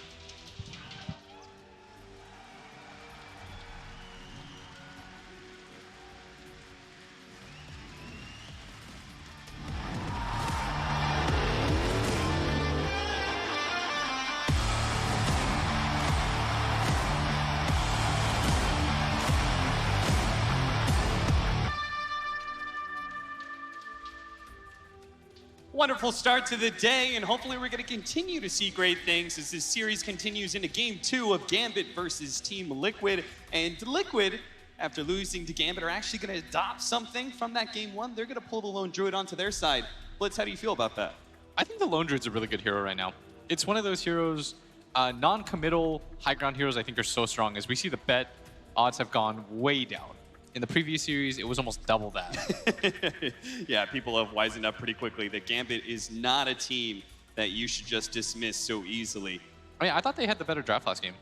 Speaker 4: Wonderful start to the day, and hopefully we're going to continue to see great things as this series continues into Game 2 of Gambit versus Team Liquid. And Liquid, after losing to Gambit, are actually going to adopt something from that Game 1. They're going to pull the Lone Druid onto their side. Blitz, how do you feel about that?
Speaker 5: I think the Lone Druid's a really good hero right now. It's one of those heroes, non-committal high ground heroes I think are so strong. As we see the bet odds have gone way down. In the previous series, it was almost double that.
Speaker 4: Yeah, people have wisened up pretty quickly that Gambit is not a team that you should just dismiss so easily.
Speaker 5: I mean, I thought they had the better draft last game.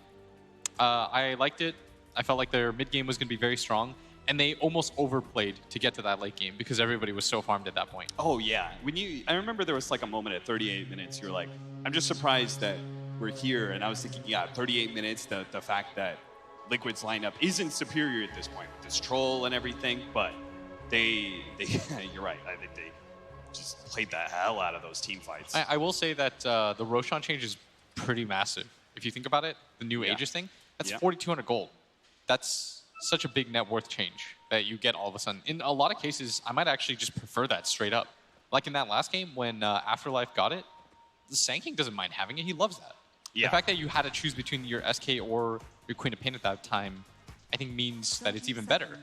Speaker 5: I liked it. I felt like their mid game was going to be very strong, and they almost overplayed to get to that late game because everybody was so farmed at that point.
Speaker 4: Oh yeah, I remember there was like a moment at 38 minutes. You're like, I'm just surprised that we're here, and I was thinking, yeah, 38 minutes. The fact that Liquid's lineup isn't superior at this point with this troll and everything, but they you're right. I think they just played the hell out of those team fights.
Speaker 5: I will say that the Roshan change is pretty massive. If you think about it, the new Aegis thing, that's 4,200 gold. That's such a big net worth change that you get all of a sudden. In a lot of cases, I might actually just prefer that straight up. Like in that last game when Afterlife got it, the Sand King doesn't mind having it. He loves that.
Speaker 4: Yeah.
Speaker 5: The fact that you had to choose between your SK or your Queen of Pain at that time, I think means that it's even better.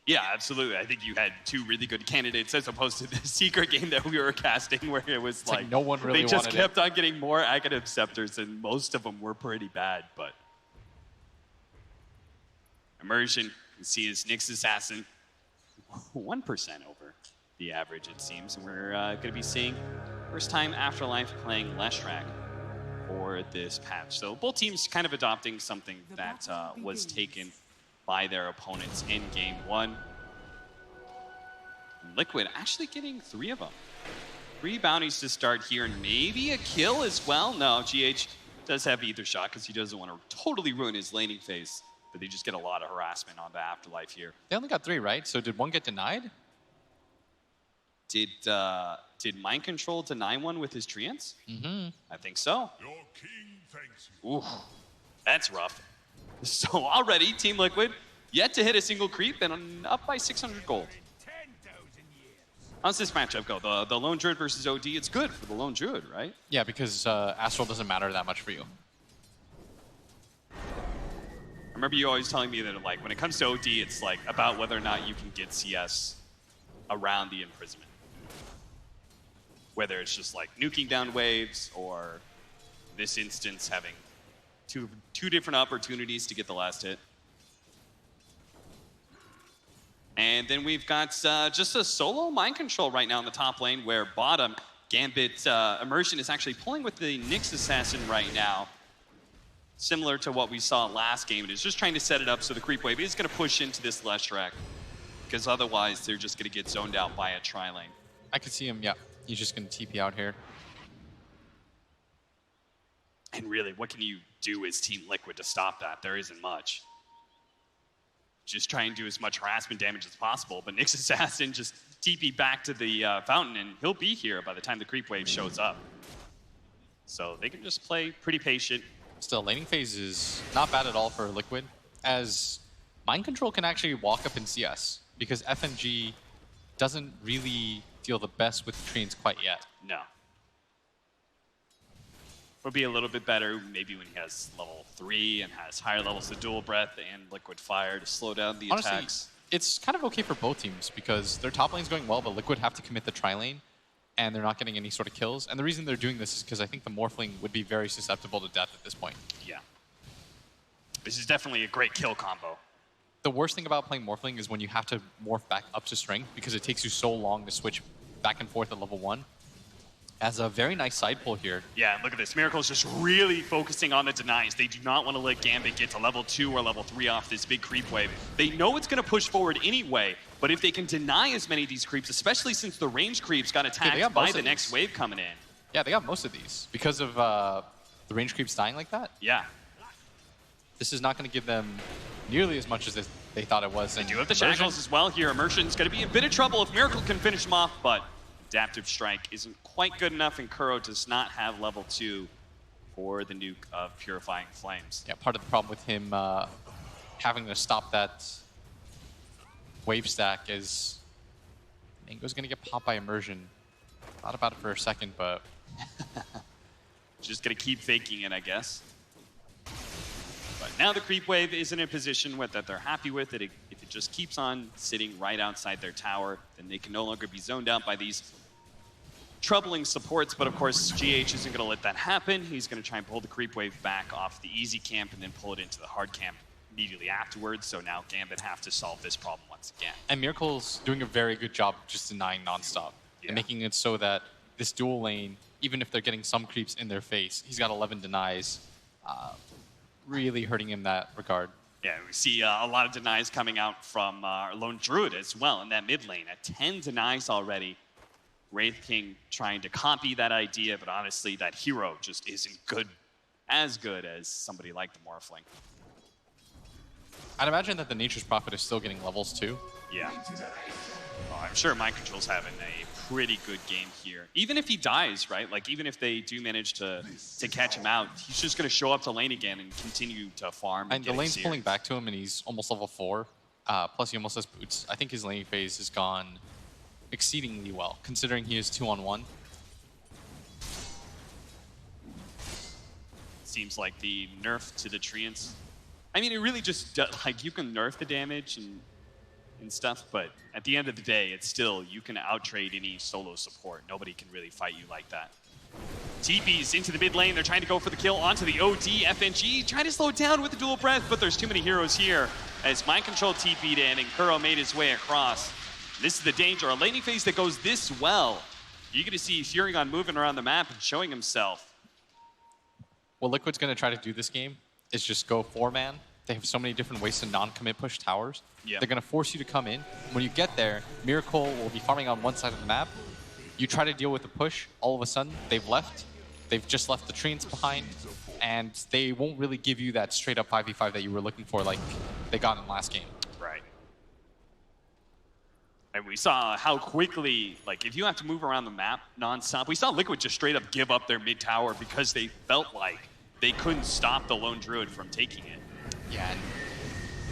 Speaker 4: Yeah, absolutely. I think you had two really good candidates as opposed to the secret game that we were casting where it was like
Speaker 5: no one really
Speaker 4: they just
Speaker 5: wanted
Speaker 4: kept on getting more Aghanim Scepters and most of them were pretty bad, but Immersion, you can see his Nyx Assassin 1% over the average it seems, and we're going to be seeing first time Afterlife playing Leshrac for this patch. So both teams kind of adopting something that was taken by their opponents in Game 1. Liquid actually getting 3 of them. 3 bounties to start here, and maybe a kill as well. No, GH does have either shot because he doesn't want to totally ruin his laning phase, but they just get a lot of harassment on the Afterlife here.
Speaker 5: They only got 3, right? So did one get denied?
Speaker 4: Did Mind Control deny one with his Treants?
Speaker 5: Mm-hmm.
Speaker 4: I think so.
Speaker 8: Your king thanks you.
Speaker 4: Ooh, that's rough. So already, Team Liquid yet to hit a single creep and up by 600 gold. How does this matchup go? The Lone Druid versus OD, it's good for the Lone Druid, right?
Speaker 5: Yeah, because Astral doesn't matter that much for you.
Speaker 4: I remember you always telling me that like when it comes to OD, it's like about whether or not you can get CS around the imprisonment. Whether it's just like nuking down waves or in this instance having two different opportunities to get the last hit. And then we've got just a solo Mind Control right now in the top lane where bottom Gambit Immersion is actually pulling with the Nyx Assassin right now. Similar to what we saw last game. It is just trying to set it up so the creep wave is going to push into this Leshrac because otherwise they're just going to get zoned out by a tri-lane.
Speaker 5: I could see him, yeah. He's just going to TP out here.
Speaker 4: And really, what can you do as Team Liquid to stop that? There isn't much. Just try and do as much harassment damage as possible, but Nyx Assassin just TP back to the fountain, and he'll be here by the time the creep wave shows up. So they can just play pretty patient.
Speaker 5: Still, laning phase is not bad at all for Liquid, as Mind Control can actually walk up in CS, because FNG doesn't really feel the best with the Treants quite yet.
Speaker 4: No. Would be a little bit better maybe when he has level 3 and has higher levels of dual breath and liquid fire to slow down the
Speaker 5: Honestly,
Speaker 4: attacks.
Speaker 5: It's kind of okay for both teams because their top lane's going well, but Liquid have to commit the tri-lane and they're not getting any sort of kills. And the reason they're doing this is because I think the Morphling would be very susceptible to death at this point.
Speaker 4: Yeah. This is definitely a great kill combo.
Speaker 5: The worst thing about playing Morphling is when you have to morph back up to strength because it takes you so long to switch back and forth at level 1. As a very nice side pull here.
Speaker 4: Yeah, look at this. Miracle's just really focusing on the denies. They do not want to let Gambit get to level 2 or level 3 off this big creep wave. They know it's going to push forward anyway, but if they can deny as many of these creeps, especially since the range creeps got attacked by the next wave coming in.
Speaker 5: Yeah, they got most of these because of the range creeps dying like that.
Speaker 4: Yeah.
Speaker 5: This is not going to give them nearly as much as they thought it was.
Speaker 4: They do have the shackles as well here. Immersion's going to be in a bit of trouble if Miracle can finish them off, but Adaptive Strike isn't quite good enough, and Kuro does not have level 2 for the nuke of Purifying Flames.
Speaker 5: Yeah, part of the problem with him having to stop that wave stack is Mango's going to get popped by Immersion. Thought about it for a second, but
Speaker 4: just gonna keep faking it, I guess. But now the creep wave is in a position that they're happy with. If it just keeps on sitting right outside their tower, then they can no longer be zoned out by these troubling supports. But of course, GH isn't gonna let that happen. He's gonna try and pull the creep wave back off the easy camp and then pull it into the hard camp immediately afterwards. So now Gambit have to solve this problem once again.
Speaker 5: And Miracle's doing a very good job of just denying nonstop and making it so that this dual lane, even if they're getting some creeps in their face, he's got 11 denies, really hurting him in that regard.
Speaker 4: Yeah, we see a lot of denies coming out from our Lone Druid as well in that mid lane. At 10 denies already. Wraith King trying to copy that idea, but honestly, that hero just isn't as good as somebody like the Morphling.
Speaker 5: I'd imagine that the Nature's Prophet is still getting levels too.
Speaker 4: Yeah. Oh, I'm sure Mind Control's having a pretty good game here. Even if he dies, right? Like, even if they do manage to catch him out, he's just going to show up to lane again and continue to farm.
Speaker 5: And the lane's pulling back to him, and he's almost level 4. Plus, he almost has boots. I think his laning phase has gone exceedingly well, considering he is 2-on-1.
Speaker 4: Seems like the nerf to the Treants. I mean, it really just, like, you can nerf the damage and stuff, but at the end of the day, it's still, you can outtrade any solo support. Nobody can really fight you like that. TP's into the mid lane. They're trying to go for the kill onto the OD. FNG trying to slow it down with the dual breath, but there's too many heroes here. As Mind Control TP'd in and Kuro made his way across. This is the danger. A laning phase that goes this well. You're going to see Furion moving around the map and showing himself.
Speaker 5: What Liquid's going to try to do this game is just go 4-man. They have so many different ways to non-commit push towers.
Speaker 4: Yep.
Speaker 5: They're going to force you to come in. When you get there, Miracle will be farming on one side of the map. You try to deal with the push. All of a sudden, they've left. They've just left the Treants behind. And they won't really give you that straight-up 5v5 that you were looking for like they got in last game.
Speaker 4: Right. And we saw how quickly, like, if you have to move around the map non-stop, we saw Liquid just straight up give up their mid tower because they felt like they couldn't stop the Lone Druid from taking it.
Speaker 5: Yeah,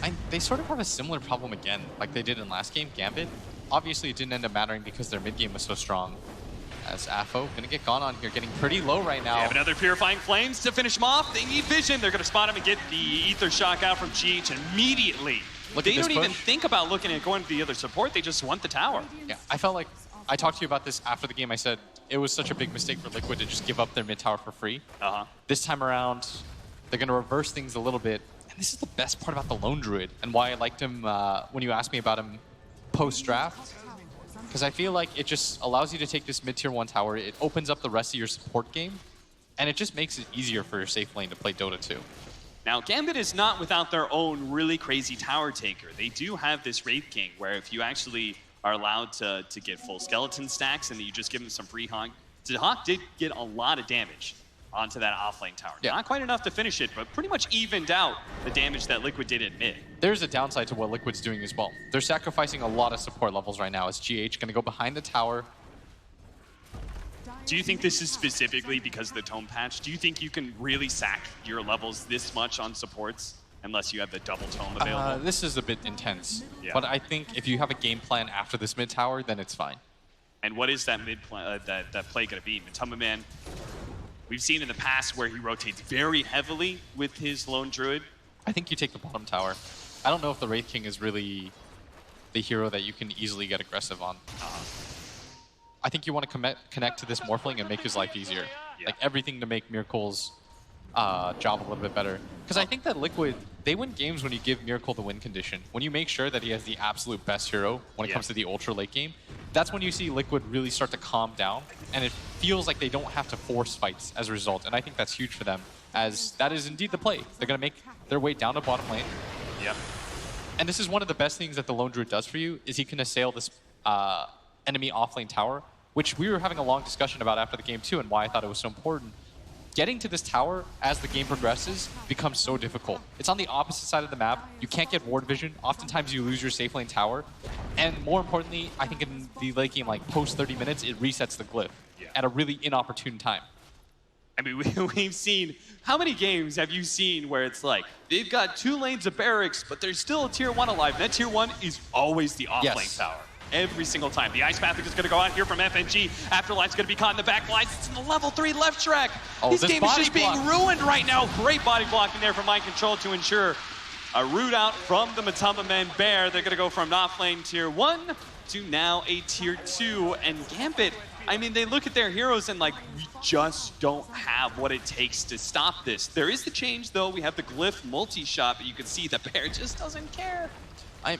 Speaker 5: and they sort of have a similar problem again, like they did in last game, Gambit. Obviously, it didn't end up mattering because their mid game was so strong. As Afo gonna get gone on here, getting pretty low right now.
Speaker 4: They have another Purifying Flames to finish him off. They need vision. They're gonna spot him and get the Ether Shock out from GH immediately. They don't even think about looking at going to the other support. They just want the tower.
Speaker 5: Yeah, I felt like I talked to you about this after the game. I said it was such a big mistake for Liquid to just give up their mid tower for free. This time around, they're gonna reverse things a little bit. And this is the best part about the Lone Druid and why I liked him when you asked me about him post-draft. Because I feel like it just allows you to take this mid-tier 1 tower, it opens up the rest of your support game, and it just makes it easier for your safe lane to play Dota 2.
Speaker 4: Now, Gambit is not without their own really crazy tower taker. They do have this Wraith King, where if you actually are allowed to get full skeleton stacks and then you just give them some free Hawk, Hawk did get a lot of damage onto that offlane tower. Yeah. Not quite enough to finish it, but pretty much evened out the damage that Liquid did in mid.
Speaker 5: There's a downside to what Liquid's doing as well. They're sacrificing a lot of support levels right now as GH going to go behind the tower.
Speaker 4: Do you think this is specifically because of the tome patch? Do you think you can really sack your levels this much on supports unless you have the double tome available?
Speaker 5: This is a bit intense, but I think if you have a game plan after this mid tower, then it's fine.
Speaker 4: And what is that mid play, that play going to be? Matuma Man, we've seen in the past where he rotates very heavily with his Lone Druid.
Speaker 5: I think you take the bottom tower. I don't know if the Wraith King is really the hero that you can easily get aggressive on. I think you want to connect to this Morphling and make his life easier. Like everything to make Miracle's job a little bit better. Because I think that Liquid, they win games when you give Miracle the win condition. When you make sure that he has the absolute best hero when it comes to the ultra late game, that's when you see Liquid really start to calm down, and it feels like they don't have to force fights as a result. And I think that's huge for them, as that is indeed the play. They're going to make their way down to bottom lane.
Speaker 4: Yep.
Speaker 5: And this is one of the best things that the Lone Druid does for you, is he can assail this enemy offlane tower, which we were having a long discussion about after the game too, and why I thought it was so important. Getting to this tower as the game progresses becomes so difficult. It's on the opposite side of the map. You can't get ward vision. Oftentimes you lose your safe lane tower. And more importantly, I think in the late game, like post 30 minutes, it resets the glyph at a really inopportune time.
Speaker 4: I mean, we've seen, how many games have you seen where it's like, they've got 2 lanes of barracks, but there's still a tier 1 alive. That tier 1 is always the offlane tower. every single time. The Ice Path is going to go out here from FNG. Afterlife's going to be caught in the back lines. It's in the level 3 left track.
Speaker 5: Oh,
Speaker 4: this game is just
Speaker 5: block.
Speaker 4: being ruined right now. Great body blocking there from Mind Control to ensure a route out from the Matumba Men Bear. They're going to go from off-lane tier 1 to now a tier 2. And Gambit, I mean, they look at their heroes and like, we just don't have what it takes to stop this. There is the change though. We have the Glyph multi-shot, but you can see the Bear just doesn't care.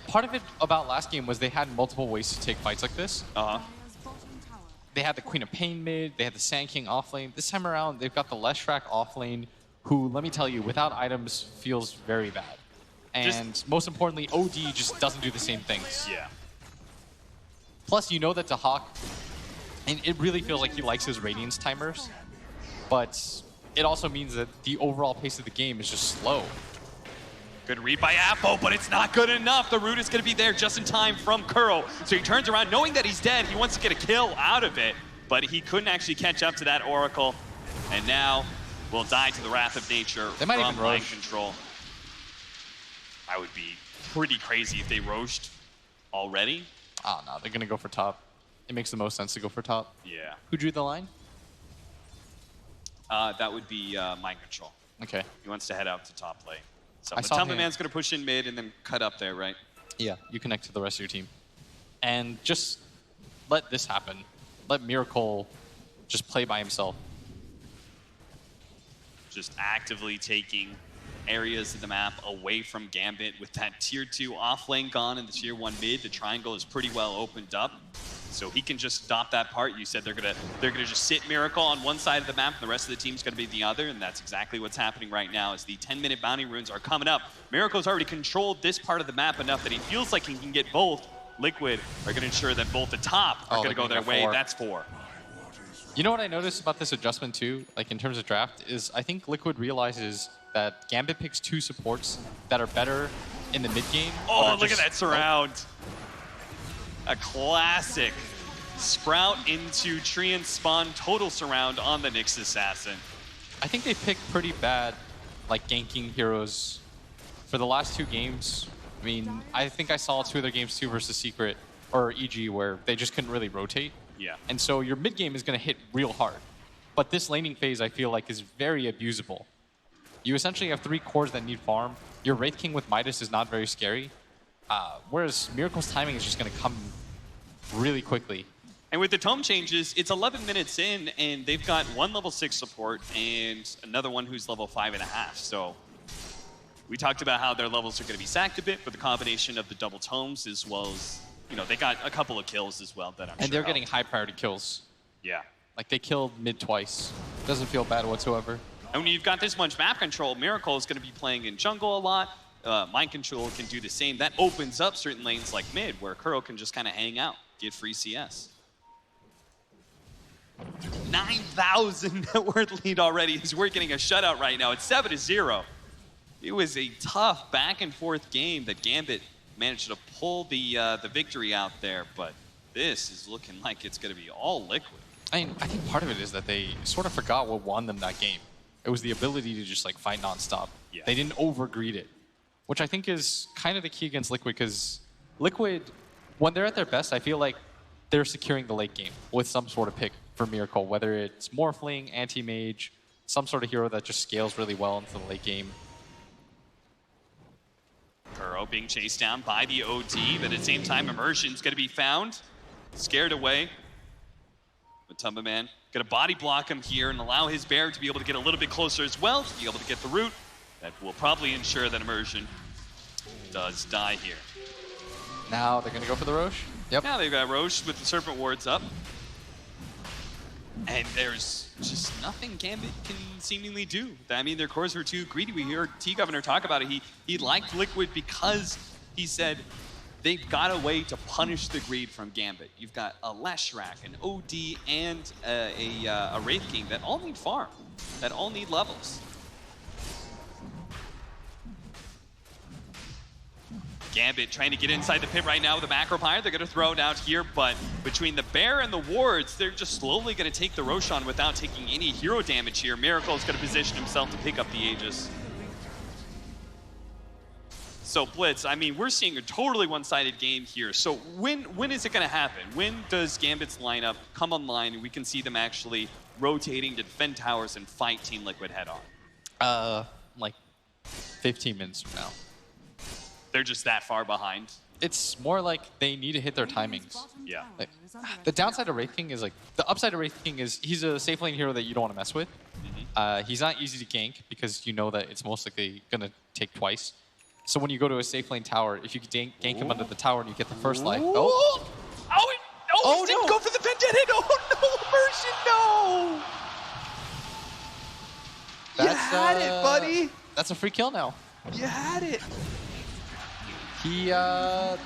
Speaker 5: Part of it about last game was they had multiple ways to take fights like this. They had the Queen of Pain mid, they had the Sand King off lane. This time around, they've got the Leshrac off lane, who, let me tell you, without items feels very bad. And most importantly, OD just doesn't do the same things.
Speaker 4: Yeah.
Speaker 5: Plus, you know that Dahak, and it really feels like he likes his Radiance timers, but it also means that the overall pace of the game is just slow.
Speaker 4: Good read by Apo, but it's not good enough. The root is going to be there just in time from Kuro. So he turns around knowing that he's dead. He wants to get a kill out of it, but he couldn't actually catch up to that Oracle. And now will die to the Wrath of Nature
Speaker 5: they might
Speaker 4: from
Speaker 5: even
Speaker 4: Mind
Speaker 5: Roche.
Speaker 4: Control. I would be pretty crazy if they Roached already.
Speaker 5: Oh, no, they're going to go for top. It makes the most sense to go for top.
Speaker 4: Yeah.
Speaker 5: Who drew the line?
Speaker 4: That would be Mind Control.
Speaker 5: Okay.
Speaker 4: He wants to head out to top lane. So
Speaker 5: I saw
Speaker 4: Matumba
Speaker 5: him.
Speaker 4: Man's going to push in mid and then cut up there, right?
Speaker 5: Yeah, you connect to the rest of your team. And just let this happen. Let Miracle just play by himself.
Speaker 4: Just actively taking areas of the map away from Gambit with that tier 2 off lane gone and the tier 1 mid. The triangle is pretty well opened up. So he can just stop that part. You said they're gonna just sit Miracle on one side of the map and the rest of the team's gonna be the other, and that's exactly what's happening right now as the 10-minute bounty runes are coming up. Miracle's already controlled this part of the map enough that he feels like he can get both. Liquid are gonna ensure that both the top are gonna go their way. That's 4.
Speaker 5: You know what I noticed about this adjustment too, like in terms of draft, is I think Liquid realizes that Gambit picks 2 supports that are better in the mid game.
Speaker 4: Oh, look at that surround. A classic Sprout into Treant spawn total surround on the Nyx Assassin.
Speaker 5: I think they picked pretty bad, like, ganking heroes for the last 2 games. I mean, I think I saw 2 of their games too versus Secret or EG where they just couldn't really rotate.
Speaker 4: Yeah.
Speaker 5: And so your mid game is going to hit real hard. But this laning phase, I feel like, is very abusable. You essentially have 3 cores that need farm. Your Wraith King with Midas is not very scary. Whereas Miracle's timing is just going to come really quickly.
Speaker 4: And with the tome changes, it's 11 minutes in, and they've got 1 level 6 support and another one who's level 5.5. So we talked about how their levels are going to be sacked a bit, but the combination of the double tomes as well as, you know, they got a couple of kills as well that I'm sure
Speaker 5: And they're
Speaker 4: helped.
Speaker 5: getting high priority kills.
Speaker 4: Yeah.
Speaker 5: Like, they killed mid twice. Doesn't feel bad whatsoever.
Speaker 4: And when you've got this much map control, Miracle is going to be playing in jungle a lot. Mind Control can do the same. That opens up certain lanes like mid, where Kuro can just kind of hang out, get free CS. 9,000 net worth lead already as we're getting a shutout right now. It's 7-0. It was a tough back and forth game that Gambit managed to pull the victory out there, but this is looking like it's going to be all Liquid.
Speaker 5: I think part of it is that they sort of forgot what won them that game. It was the ability to just like fight nonstop.
Speaker 4: Yeah.
Speaker 5: They didn't overgreed it, which I think is kind of the key against Liquid, because Liquid, when they're at their best, I feel like they're securing the late game with some sort of pick for Miracle, whether it's Morphling, Anti-Mage, some sort of hero that just scales really well into the late game.
Speaker 4: Kuro being chased down by the OD, but at the same time, Immersion's going to be found, scared away. Matumba Man going to body block him here and allow his bear to be able to get a little bit closer as well, to be able to get the root. That will probably ensure that Immersion does die here.
Speaker 5: Now they're going to go for the Roche? Yep.
Speaker 4: Now they've got Roche with the Serpent Wards up. And there's just nothing Gambit can seemingly do. I mean, their cores were too greedy. We heard T-Governor talk about it. He liked Liquid because he said they've got a way to punish the greed from Gambit. You've got a Leshrac, an OD, and a Wraith King that all need farm, that all need levels. Gambit trying to get inside the pit right now with a macro pyre. They're going to throw it out here, but between the bear and the wards, they're just slowly going to take the Roshan without taking any hero damage here. Miracle is going to position himself to pick up the Aegis. So Blitz, I mean, we're seeing a totally one-sided game here. So when is it going to happen? When does Gambit's lineup come online and we can see them actually rotating to defend towers and fight Team Liquid head-on?
Speaker 5: Like 15 minutes from now.
Speaker 4: They're just that far behind.
Speaker 5: It's more like they need to hit their timings.
Speaker 4: Yeah.
Speaker 5: Like, the downside of Wraith King is like, the upside of Wraith King is he's a safe lane hero that you don't want to mess with. He's not easy to gank because you know that it's most likely going to take twice. So when you go to a safe lane tower, if you can gank him under the tower and you get the first life.
Speaker 4: Oh, he didn't go for the vendetta. Oh, no, Immersion, no. You had it, buddy.
Speaker 5: That's a free kill now.
Speaker 4: You had it.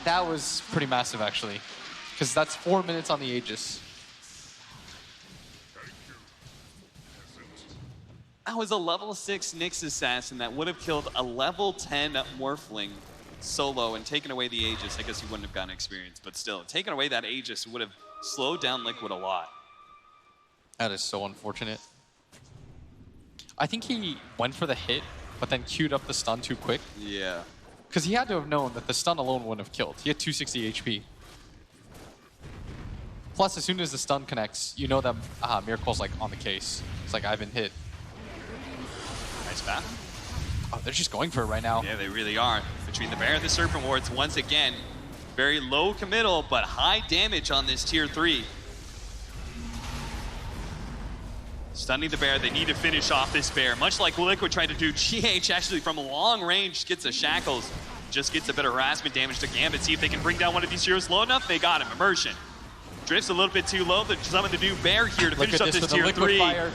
Speaker 5: That was pretty massive, actually. Because that's 4 minutes on the Aegis.
Speaker 4: That was a level 6 Nyx assassin that would have killed a level 10 Morphling solo and taken away the Aegis. I guess he wouldn't have gotten experience, but still, taking away that Aegis would have slowed down Liquid a lot.
Speaker 5: That is so unfortunate. I think he went for the hit, but then queued up the stun too quick.
Speaker 4: Yeah.
Speaker 5: Because he had to have known that the stun alone wouldn't have killed. He had 260 HP. Plus, as soon as the stun connects, you know that Miracle's like on the case. It's like, I've been hit.
Speaker 4: Nice back.
Speaker 5: Oh, they're just going for it right now.
Speaker 4: Yeah, they really are. Between the Bear and the Serpent Wards, once again, very low committal, but high damage on this tier 3. Stunning the Bear, they need to finish off this Bear. Much like Liquid tried to do, GH actually from long range gets the Shackles, just gets a bit of harassment damage to Gambit. See if they can bring down one of these heroes low enough. They got him, Immersion. Drifts a little bit too low, they're summoning the new Bear here to finish up this tier 3.
Speaker 5: Fire.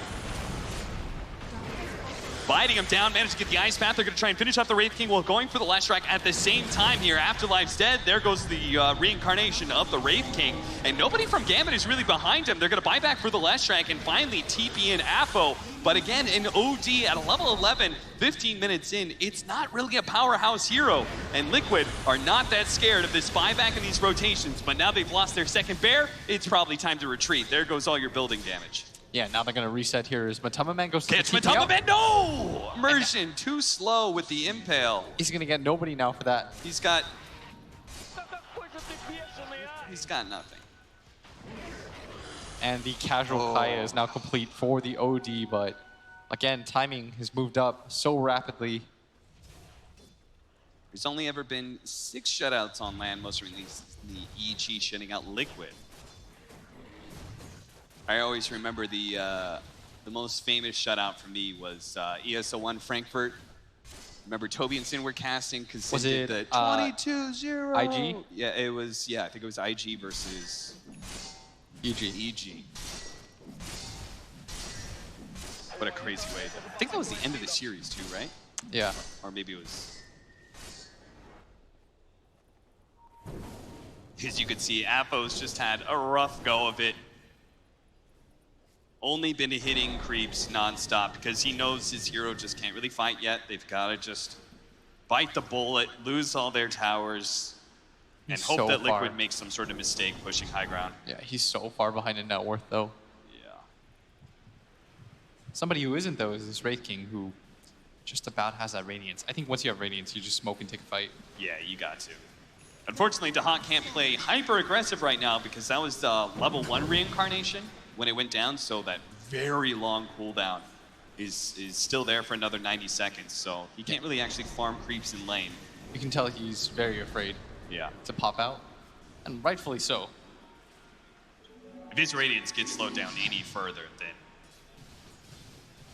Speaker 4: Biting him down, managed to get the Ice Path. They're going to try and finish off the Wraith King while going for the last strike at the same time here. Afterlife's dead. There goes the reincarnation of the Wraith King. And nobody from Gambit is really behind him. They're going to buy back for the last strike and finally TP in Apo. But again, in OD at a level 11, 15 minutes in, it's not really a powerhouse hero. And Liquid are not that scared of this buyback and these rotations. But now they've lost their second Bear. It's probably time to retreat. There goes all your building damage.
Speaker 5: Yeah, now they're going to reset here as Matama Man goes to
Speaker 4: Catch
Speaker 5: the TP
Speaker 4: Matama
Speaker 5: out.
Speaker 4: Man, no! Immersion, too slow with the Impale.
Speaker 5: He's going to get nobody now for that.
Speaker 4: He's got nothing.
Speaker 5: And the casual Kaya is now complete for the OD, but again, timing has moved up so rapidly.
Speaker 4: There's only ever been 6 shutouts on land, most recently the EG shutting out Liquid. I always remember the most famous shutout for me was ESL 1 Frankfurt. Remember Toby and Sin were casting because Sin did the 22-0.
Speaker 5: IG?
Speaker 4: Yeah, it was. Yeah, I think it was IG versus EG. What a crazy way. I think that was the end of the series too, right?
Speaker 5: Yeah.
Speaker 4: Or maybe it was. As you can see, Apo's just had a rough go of it. Only been hitting creeps nonstop because he knows his hero just can't really fight yet. They've got to just bite the bullet, lose all their towers, and
Speaker 5: He's
Speaker 4: hope
Speaker 5: so
Speaker 4: that Liquid
Speaker 5: far.
Speaker 4: makes some sort of mistake pushing high ground.
Speaker 5: Yeah, he's so far behind in net worth, though.
Speaker 4: Yeah.
Speaker 5: Somebody who isn't, though, is this Wraith King, who just about has that Radiance. I think once you have Radiance, you just smoke and take a fight.
Speaker 4: Yeah, you got to. Unfortunately, DeHaan can't play hyper-aggressive right now because that was the level 1 reincarnation when it went down, so that very long cooldown is still there for another 90 seconds, so he can't really actually farm creeps in lane.
Speaker 5: You can tell he's very afraid to pop out, and rightfully so.
Speaker 4: If his Radiance gets slowed down any further than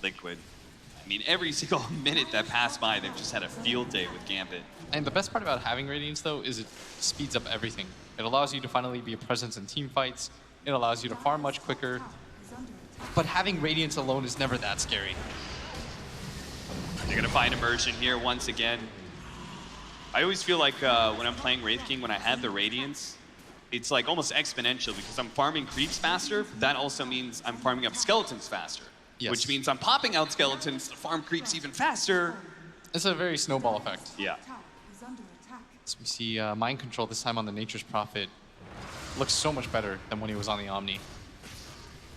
Speaker 4: Liquid, I mean, every single minute that passed by, they've just had a field day with Gambit.
Speaker 5: And the best part about having Radiance, though, is it speeds up everything. It allows you to finally be a presence in team fights. It allows you to farm much quicker. But having Radiance alone is never that scary.
Speaker 4: They're gonna find Immersion here once again. I always feel like when I'm playing Wraith King, when I have the Radiance, it's like almost exponential because I'm farming creeps faster. That also means I'm farming up skeletons faster.
Speaker 5: Yes.
Speaker 4: Which means I'm popping out skeletons to farm creeps even faster.
Speaker 5: It's a very snowball effect.
Speaker 4: Yeah.
Speaker 5: So we see Mind Control this time on the Nature's Prophet. Looks so much better than when he was on the Omni.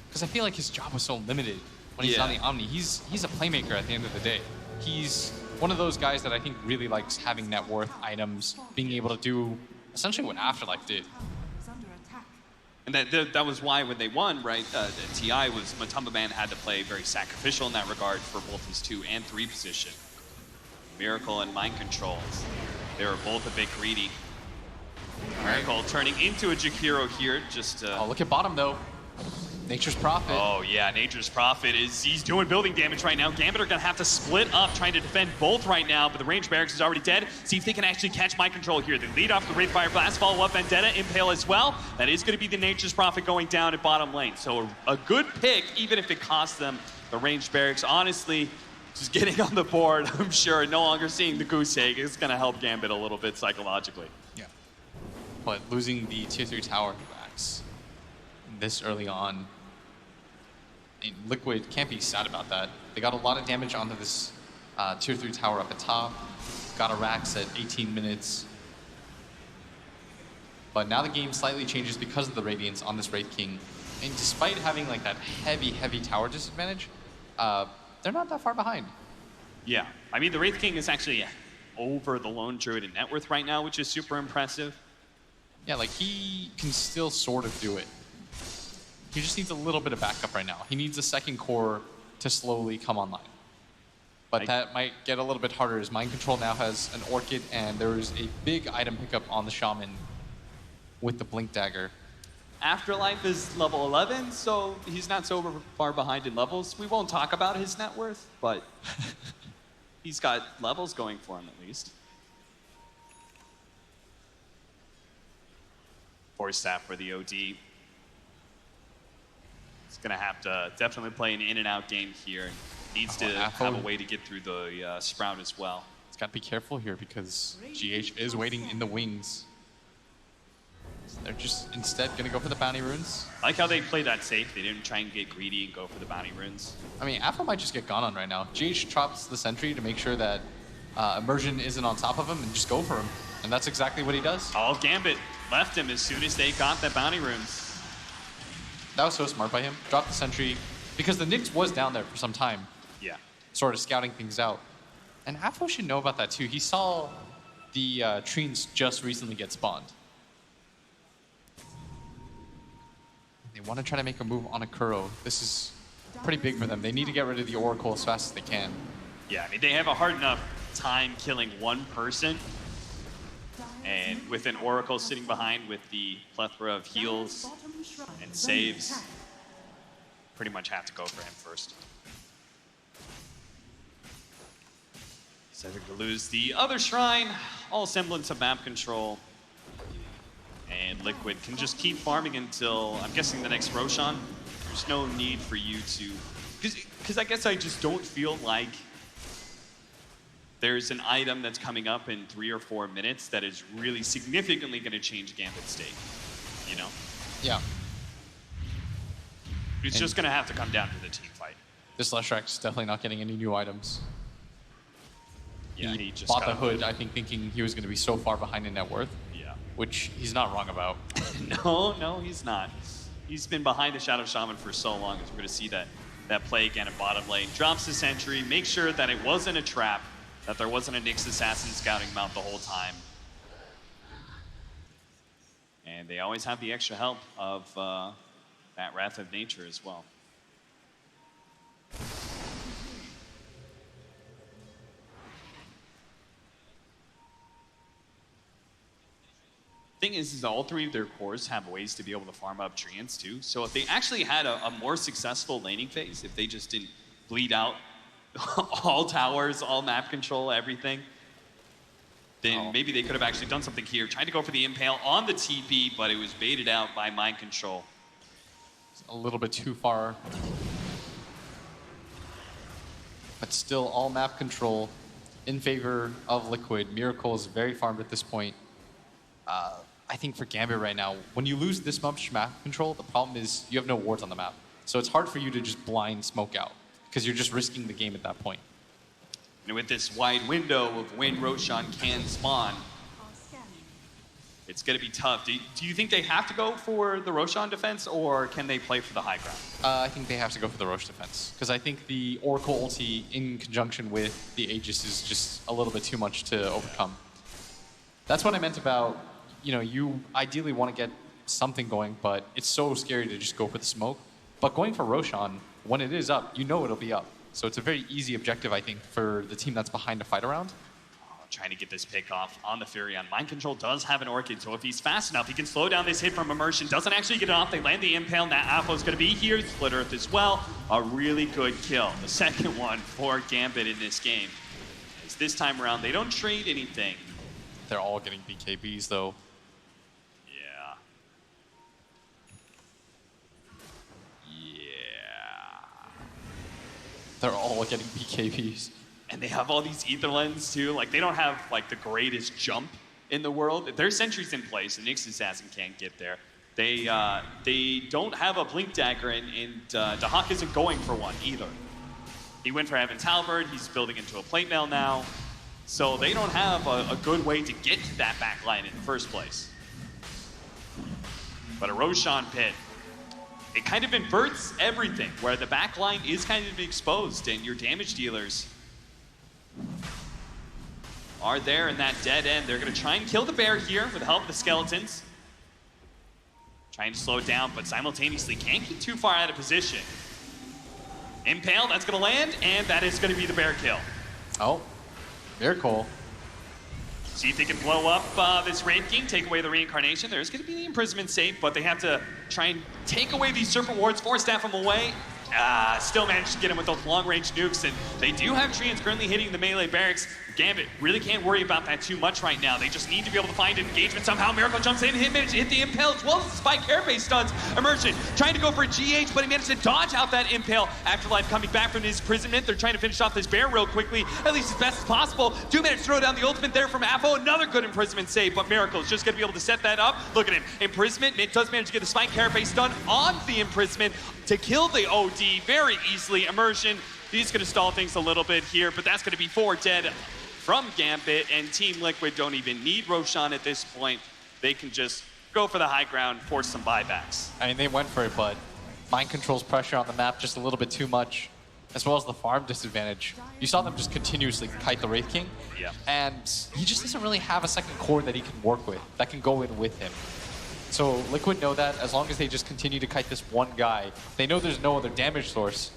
Speaker 5: Because I feel like his job was so limited when he's on the Omni. He's a playmaker at the end of the day. He's one of those guys that I think really likes having net worth items, being able to do essentially what Afterlife did.
Speaker 4: And that was why when they won, right, TI was Matumba Man had to play very sacrificial in that regard for both his 2 and 3 position. Miracle and Mind Controls. They were both a bit greedy. Miracle turning into a Jakiro here, just
Speaker 5: oh, look at bottom though. Nature's Prophet.
Speaker 4: Oh yeah, Nature's Prophet he's doing building damage right now. Gambit are gonna have to split up trying to defend both right now, but the range barracks is already dead. See if they can actually catch Mind Control here. They lead off the Wraithfire Blast, follow up Vendetta, Impale as well. That is gonna be the Nature's Prophet going down at bottom lane. So a good pick, even if it costs them the range barracks. Honestly, just getting on the board, I'm sure, no longer seeing the goose egg is gonna help Gambit a little bit psychologically.
Speaker 5: Yeah. But losing the tier 3 tower backs this early on, Liquid can't be sad about that. They got a lot of damage onto this tier 3 tower up at top. Got a Rax at 18 minutes. But now the game slightly changes because of the Radiance on this Wraith King. And despite having like that heavy tower disadvantage, they're not that far behind.
Speaker 4: Yeah, I mean the Wraith King is actually over the Lone Druid in net worth right now, which is super impressive.
Speaker 5: Yeah, like he can still sort of do it. He just needs a little bit of backup right now. He needs a second core to slowly come online. But that might get a little bit harder as Mind Control now has an Orchid and there is a big item pickup on the Shaman with the Blink Dagger.
Speaker 4: Afterlife is level 11, so he's not so far behind in levels. We won't talk about his net worth, but he's got levels going for him at least. Force Staff for the OD. He's gonna have to definitely play an in and out game here. Needs to have a way to get through the Sprout as well.
Speaker 5: He's got to be careful here because GH is waiting in the wings. So they're just instead gonna go for the bounty runes.
Speaker 4: I like how they played that safe. They didn't try and get greedy and go for the bounty runes.
Speaker 5: I mean, Apple might just get gone on right now. GH drops the sentry to make sure that Immersion isn't on top of him and just go for him. And that's exactly what he does.
Speaker 4: Oh, Gambit left him as soon as they got the bounty runes.
Speaker 5: That was so smart by him. Drop the sentry because the Nyx was down there for some time.
Speaker 4: Yeah.
Speaker 5: Sort of scouting things out. And Afo should know about that too. He saw the Treens just recently get spawned. They want to try to make a move on a Kuro. This is pretty big for them. They need to get rid of the Oracle as fast as they can.
Speaker 4: Yeah, I mean, they have a hard enough time killing one person. And with an Oracle sitting behind with the plethora of heals and saves, pretty much have to go for him first. So they're going to lose the other shrine, all semblance of map control. And Liquid can just keep farming until, I'm guessing, the next Roshan. There's no need for you to... Because I guess I just don't feel like there's an item that's coming up in 3 or 4 minutes that is really significantly going to change Gambit's stake, you know?
Speaker 5: Yeah.
Speaker 4: It's just going to have to come down to the team fight.
Speaker 5: This Leshrac is definitely not getting any new items.
Speaker 4: Yeah,
Speaker 5: he
Speaker 4: just
Speaker 5: bought the hood, I think, thinking he was going to be so far behind in net worth.
Speaker 4: Yeah.
Speaker 5: Which he's not wrong about.
Speaker 4: No, he's not. He's been behind the Shadow Shaman for so long, as we're going to see that play again at bottom lane. Drops the sentry, make sure that it wasn't a trap, that there wasn't a Nyx Assassin scouting him out the whole time. And they always have the extra help of that Wrath of Nature as well. Thing is all 3 of their cores have ways to be able to farm up Treants too. So if they actually had a more successful laning phase, if they just didn't bleed out all towers, all map control, everything, then maybe they could have actually done something here. Tried to go for the Impale on the TP, but it was baited out by Mind Control.
Speaker 5: It's a little bit too far. But still all map control in favor of Liquid. Miracle is very farmed at this point. I think for Gambit right now, when you lose this much map control, the problem is you have no wards on the map. So it's hard for you to just blind smoke out because you're just risking the game at that point.
Speaker 4: And with this wide window of when Roshan can spawn, It's going to be tough. Do you think they have to go for the Roshan defense, or can they play for the high ground?
Speaker 5: I think they have to go for the Roche defense, because I think the Oracle ulti in conjunction with the Aegis is just a little bit too much to overcome. That's what I meant about, you ideally want to get something going, but it's so scary to just go for the smoke. But going for Roshan, when it is up, it'll be up. So it's a very easy objective, I think, for the team that's behind to fight around.
Speaker 4: Trying to get this pick off on the Furion. Mind Control does have an Orchid, so if he's fast enough, he can slow down this hit from Immersion. Doesn't actually get it off. They land the Impale, and that Alpha's going to be here. Split Earth as well. A really good kill. The second one for Gambit in this game. As this time around, they don't trade anything.
Speaker 5: They're all getting BKBs, though.
Speaker 4: Yeah.
Speaker 5: They're all getting BKBs.
Speaker 4: And they have all these ether lens too. Like, they don't have like the greatest jump in the world. Their sentry's in place, and Nyx Assassin can't get there. They don't have a blink dagger, and Dahak isn't going for one either. He went for Evan's Halberd. He's building into a plate mail now. So they don't have a good way to get to that back line in the first place. But a Roshan pit, it kind of inverts everything, where the back line is kind of exposed, and your damage dealers are there in that dead end. They're going to try and kill the bear here with the help of the skeletons. Trying to slow it down, but simultaneously can't get too far out of position. Impale, that's going to land, and that is going to be the bear kill.
Speaker 5: Oh, Miracle.
Speaker 4: See if they can blow up this Wraith King, take away the reincarnation. There's going to be the imprisonment save, but they have to try and take away these Serpent Wards, staff him away. Still managed to get him with those long-range nukes, and they do have treants currently hitting the melee barracks. Gambit really can't worry about that too much right now. They just need to be able to find an engagement somehow. Miracle jumps in, managed to hit the Impale as well as the Spike Carapace stuns. Immersion trying to go for a GH, but he managed to dodge out that Impale. Afterlife coming back from his imprisonment. They're trying to finish off this bear real quickly, at least as best as possible. Do manage to throw down the ultimate there from Afo. Another good imprisonment save, but Miracle's just going to be able to set that up. Look at him. Imprisonment. It does manage to get the Spike Carapace stun on the imprisonment to kill the OD very easily. Immersion, he's going to stall things a little bit here, but that's going to be 4 dead from Gambit, and Team Liquid don't even need Roshan at this point. They can just go for the high ground, force some buybacks.
Speaker 5: I mean, they went for it, but Mind Control's pressure on the map just a little bit too much, as well as the farm disadvantage. You saw them just continuously kite the Wraith King, and he just doesn't really have a second core that he can work with, that can go in with him. So Liquid know that as long as they just continue to kite this one guy, they know there's no other damage source.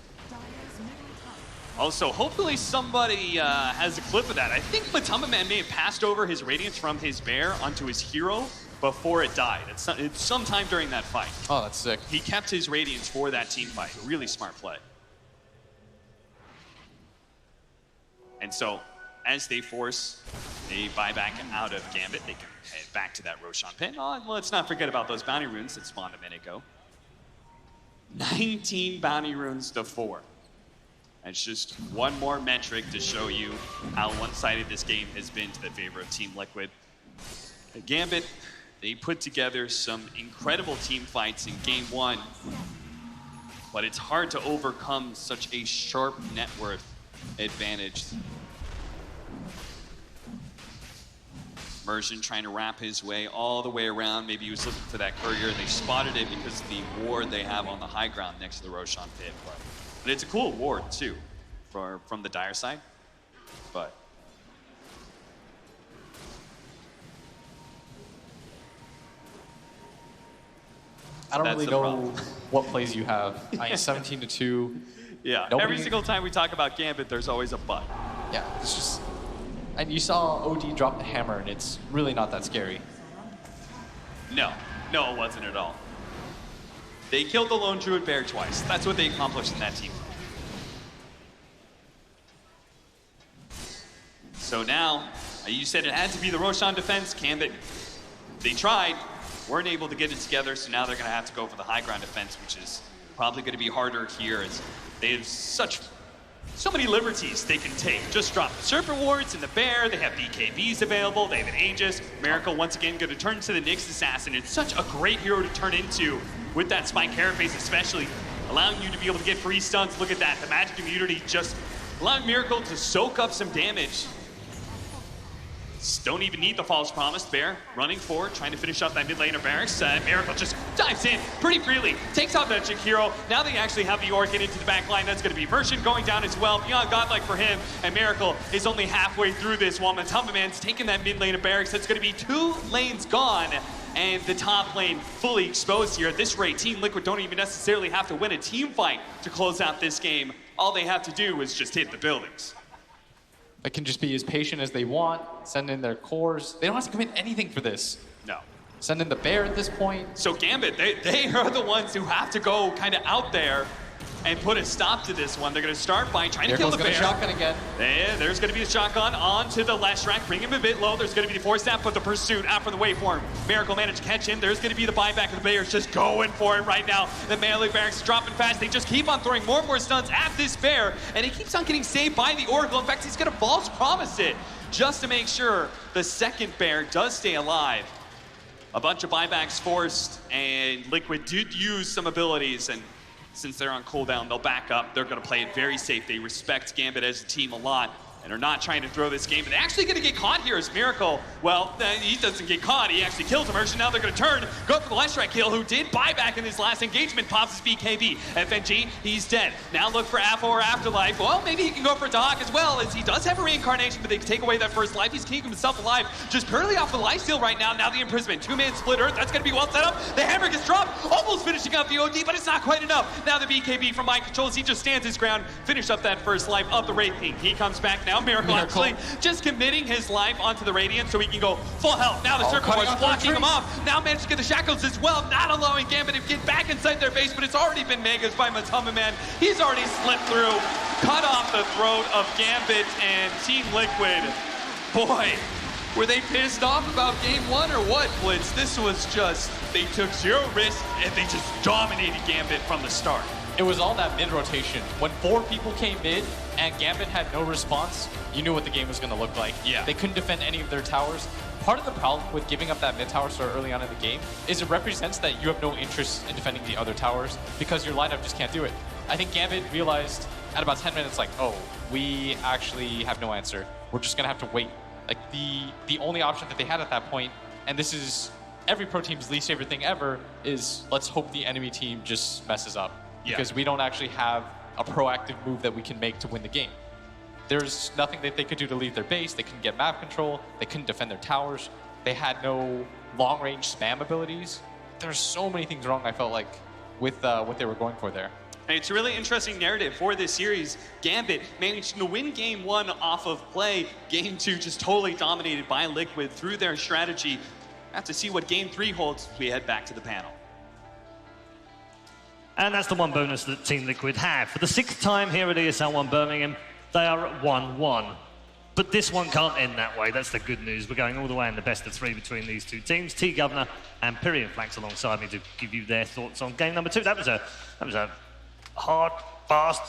Speaker 4: Also, hopefully somebody has a clip of that. I think Matamaman may have passed over his Radiance from his bear onto his hero before it died. It's sometime during that fight.
Speaker 5: Oh, that's sick.
Speaker 4: He kept his Radiance for that team fight. Really smart play. And so, as they force a buyback out of Gambit, they can head back to that Roshan pit. Oh, and let's not forget about those bounty runes that spawned a minute ago. 19 bounty runes to 4. It's just one more metric to show you how one-sided this game has been to the favor of Team Liquid. At Gambit, they put together some incredible team fights in Game 1, but it's hard to overcome such a sharp net worth advantage. Immersion trying to wrap his way all the way around. Maybe he was looking for that courier. They spotted it because of the ward they have on the high ground next to the Roshan pit. But it's a cool ward too, from the Dire side. But
Speaker 5: I don't really know what plays you have. I mean, 17-2.
Speaker 4: Yeah, every single time we talk about Gambit, there's always a but.
Speaker 5: Yeah, it's just... And you saw OD drop the hammer, and it's really not that scary.
Speaker 4: No, it wasn't at all. They killed the lone druid bear twice. That's what they accomplished in that team. So now, you said it had to be the Roshan defense. Gambit, they tried, weren't able to get it together, so now they're going to have to go for the high ground defense, which is probably going to be harder here, as they have so many liberties they can take. Just drop the Serpent Wards and the Bear. They have BKBs available. They have an Aegis. Miracle, once again, going to turn to the Nyx Assassin. It's such a great hero to turn into with that Spike Carapace, especially allowing you to be able to get free stuns. Look at that. The magic immunity just allowing Miracle to soak up some damage.
Speaker 16: don't even need the false promise. Bear running forward, trying to finish up that mid lane of Barracks. Miracle just dives in pretty freely, takes out that Chick Hero. Now they actually have the Orc get into the back line. That's going to be Merchant going down as well. Beyond Godlike for him, and Miracle is only halfway through this while Matumbaman's taking that mid lane of Barracks. That's going to be 2 lanes gone, and the top lane fully exposed here. At this rate, Team Liquid don't even necessarily have to win a team fight to close out this game. All they have to do is just hit the buildings.
Speaker 5: They can just be as patient as they want, send in their cores. They don't have to commit anything for this.
Speaker 16: No.
Speaker 5: Send in the Bear at this point.
Speaker 16: So Gambit, they are the ones who have to go kind of out there and put a stop to this one. They're going to start by trying to kill the Bear.
Speaker 5: Shotgun again.
Speaker 16: There's going to be a shotgun onto the last rack, bring him a bit low. There's going to be the force snap, but the pursuit out from the waveform. Miracle managed to catch him. There's going to be the buyback of the Bears just going for it right now. The melee Barracks is dropping fast. They just keep on throwing more and more stuns at this Bear, and he keeps on getting saved by the Oracle. In fact, he's going to false promise it just to make sure the second Bear does stay alive. A bunch of buybacks forced, and Liquid did use some abilities, and since they're on cooldown, they'll back up. They're going to play it very safe. They respect Gambit as a team a lot and are not trying to throw this game. But they're actually going to get caught here as Miracle. Well, he doesn't get caught. He actually kills a Merchant. Now they're going to turn, go for the last strike kill, who did buy back in his last engagement. Pops his BKB. FNG, he's dead. Now look for Afo or Afterlife. Well, maybe he can go for Dahak as well, as he does have a reincarnation, but they take away that first life. He's keeping himself alive just purely off the lifesteal right now. Now the imprisonment. 2-man split earth. That's going to be well set up. The hammer gets dropped, almost finishing up the OD, but it's not quite enough. Now the BKB from Mind Controls. He just stands his ground, finish up that first life of the Wraith King. He comes back now. Miracle actually just committing his life onto the Radiant so he can go full health. Now the Circle Boys blocking him off. Now managed to get the Shackles as well, not allowing Gambit to get back inside their base, but it's already been Megas by Matumbaman. He's already slipped through, cut off the throat of Gambit and Team Liquid. Boy, were they pissed off about game 1 or what, Blitz? This was just, they took 0 risk and they just dominated Gambit from the start.
Speaker 5: It was all that mid-rotation. When 4 people came mid and Gambit had no response, you knew what the game was going to look like.
Speaker 16: Yeah.
Speaker 5: They couldn't defend any of their towers. Part of the problem with giving up that mid tower so early on in the game is it represents that you have no interest in defending the other towers because your lineup just can't do it. I think Gambit realized at about 10 minutes, like, oh, we actually have no answer. We're just going to have to wait. Like, the only option that they had at that point, and this is every pro team's least favorite thing ever, is let's hope the enemy team just messes up.
Speaker 16: Yeah.
Speaker 5: Because we don't actually have a proactive move that we can make to win the game. There's nothing that they could do to leave their base. They couldn't get map control. They couldn't defend their towers. They had no long-range spam abilities. There's so many things wrong, I felt like, with what they were going for there.
Speaker 16: And it's a really interesting narrative for this series. Gambit managed to win game 1 off of play. Game 2 just totally dominated by Liquid through their strategy. Have to see what game 3 holds as we head back to the panel.
Speaker 2: And that's the one bonus that Team Liquid have. For the 6th time here at ESL 1 Birmingham, they are at 1-1. But this one can't end that way. That's the good news. We're going all the way in the best of 3 between these two teams. T-Governor and Pyrian Flax alongside me to give you their thoughts on game number 2. That was a hard, fast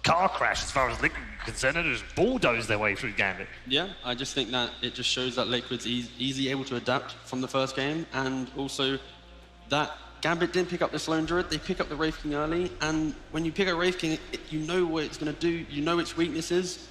Speaker 2: car crash as far as Liquid are concerned. They just bulldozed their way through Gambit.
Speaker 1: Yeah, I just think that it just shows that Liquid's easy able to adapt from the first game, and also that Gambit didn't pick up the Sloan Druid, they pick up the Wraith King early, and when you pick up Wraith King, you know what it's going to do, you know its weaknesses,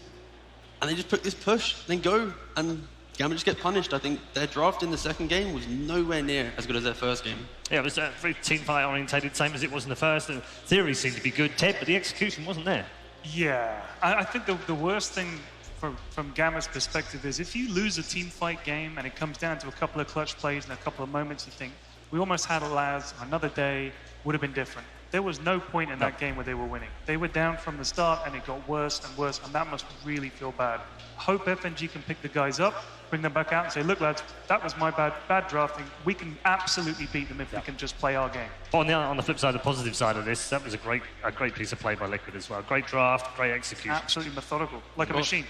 Speaker 1: and they just put this push, then go, and Gambit just get punished. I think their draft in the second game was nowhere near as good as their first game.
Speaker 2: Yeah, it was very team fight orientated, same as it was in the first, and theory seemed to be good, Ted, but the execution wasn't there.
Speaker 3: Yeah, I think the worst thing from Gambit's perspective is if you lose a team fight game and it comes down to a couple of clutch plays and a couple of moments, you think, we almost had another day, would have been different. There was no point in that game where they were winning. They were down from the start and it got worse and worse, and that must really feel bad. Hope FNG can pick the guys up, bring them back out and say, look lads, that was my bad drafting. We can absolutely beat them if we can just play our game.
Speaker 2: On the flip side, the positive side of this, that was a great piece of play by Liquid as well. Great draft, great execution.
Speaker 3: Absolutely methodical, like a machine.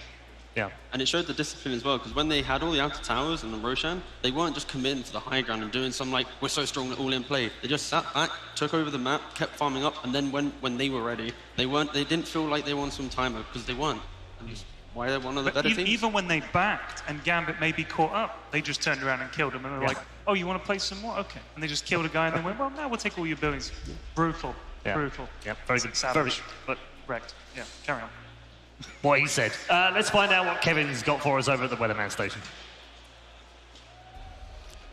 Speaker 2: Yeah.
Speaker 1: And it showed the discipline as well, because when they had all the outer towers and the Roshan, they weren't just committing to the high ground and doing some, like, we're so strong, all in play. They just sat back, took over the map, kept farming up, and then when they were ready, they didn't feel like they won some timer, because they won. And why they're one of the better teams.
Speaker 3: Even when they backed and Gambit maybe caught up, they just turned around and killed him, and they're like, oh, you want to play some more? Okay. And they just killed a guy and they went, well, now we'll take all your buildings. Brutal. Brutal.
Speaker 2: Yeah, very good.
Speaker 3: Savage. But wrecked. Yeah, carry on.
Speaker 2: What he said. Let's find out what Kevin's got for us over at the Weatherman station.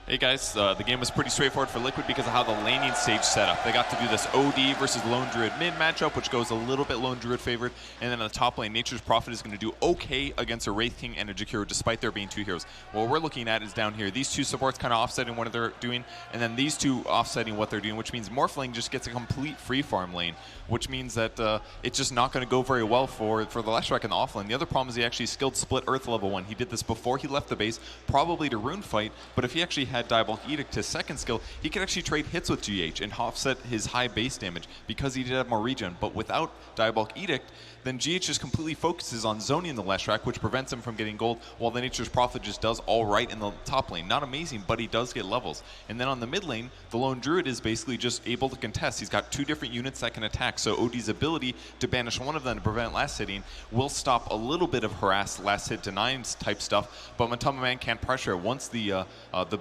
Speaker 17: Hey guys, the game was pretty straightforward for Liquid because of how the laning stage set up. They got to do this OD versus Lone Druid mid matchup, which goes a little bit Lone Druid favored, and then on the top lane, Nature's Prophet is going to do okay against a Wraith King and a Jakiro, despite there being two heroes. What we're looking at is down here, these two supports kind of offsetting what they're doing, and then these two offsetting what they're doing, which means Morphling just gets a complete free farm lane, which means that it's just not going to go very well for the Leshrac in the off lane. The other problem is he actually skilled split Earth level 1. He did this before he left the base, probably to rune fight, but if he actually had Diabolic Edict, his second skill, he could actually trade hits with GH and offset his high base damage because he did have more regen. But without Diabolic Edict, then GH just completely focuses on zoning the Leshrac, which prevents him from getting gold, while the Nature's Prophet just does all right in the top lane. Not amazing, but he does get levels. And then on the mid lane, the Lone Druid is basically just able to contest. He's got two different units that can attack, so OD's ability to banish one of them to prevent last hitting will stop a little bit of harass, last hit denies type stuff, but Matama Man can't pressure. Once the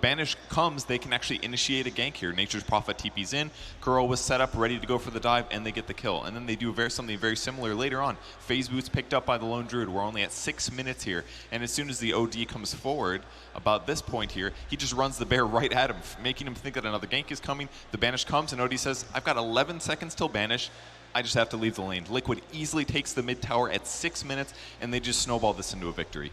Speaker 17: banish comes, they can actually initiate a gank here. Nature's Prophet TP's in, Kuro was set up, ready to go for the dive, and they get the kill. And then they do something very similar later on. Phase Boots picked up by the Lone Druid. We're only at 6 minutes here, and as soon as the OD comes forward, about this point here, he just runs the bear right at him, making him think that another gank is coming. The banish comes, and OD says, I've got 11 seconds till banish. I just have to leave the lane. Liquid easily takes the mid tower at 6 minutes, and they just snowball this into a victory.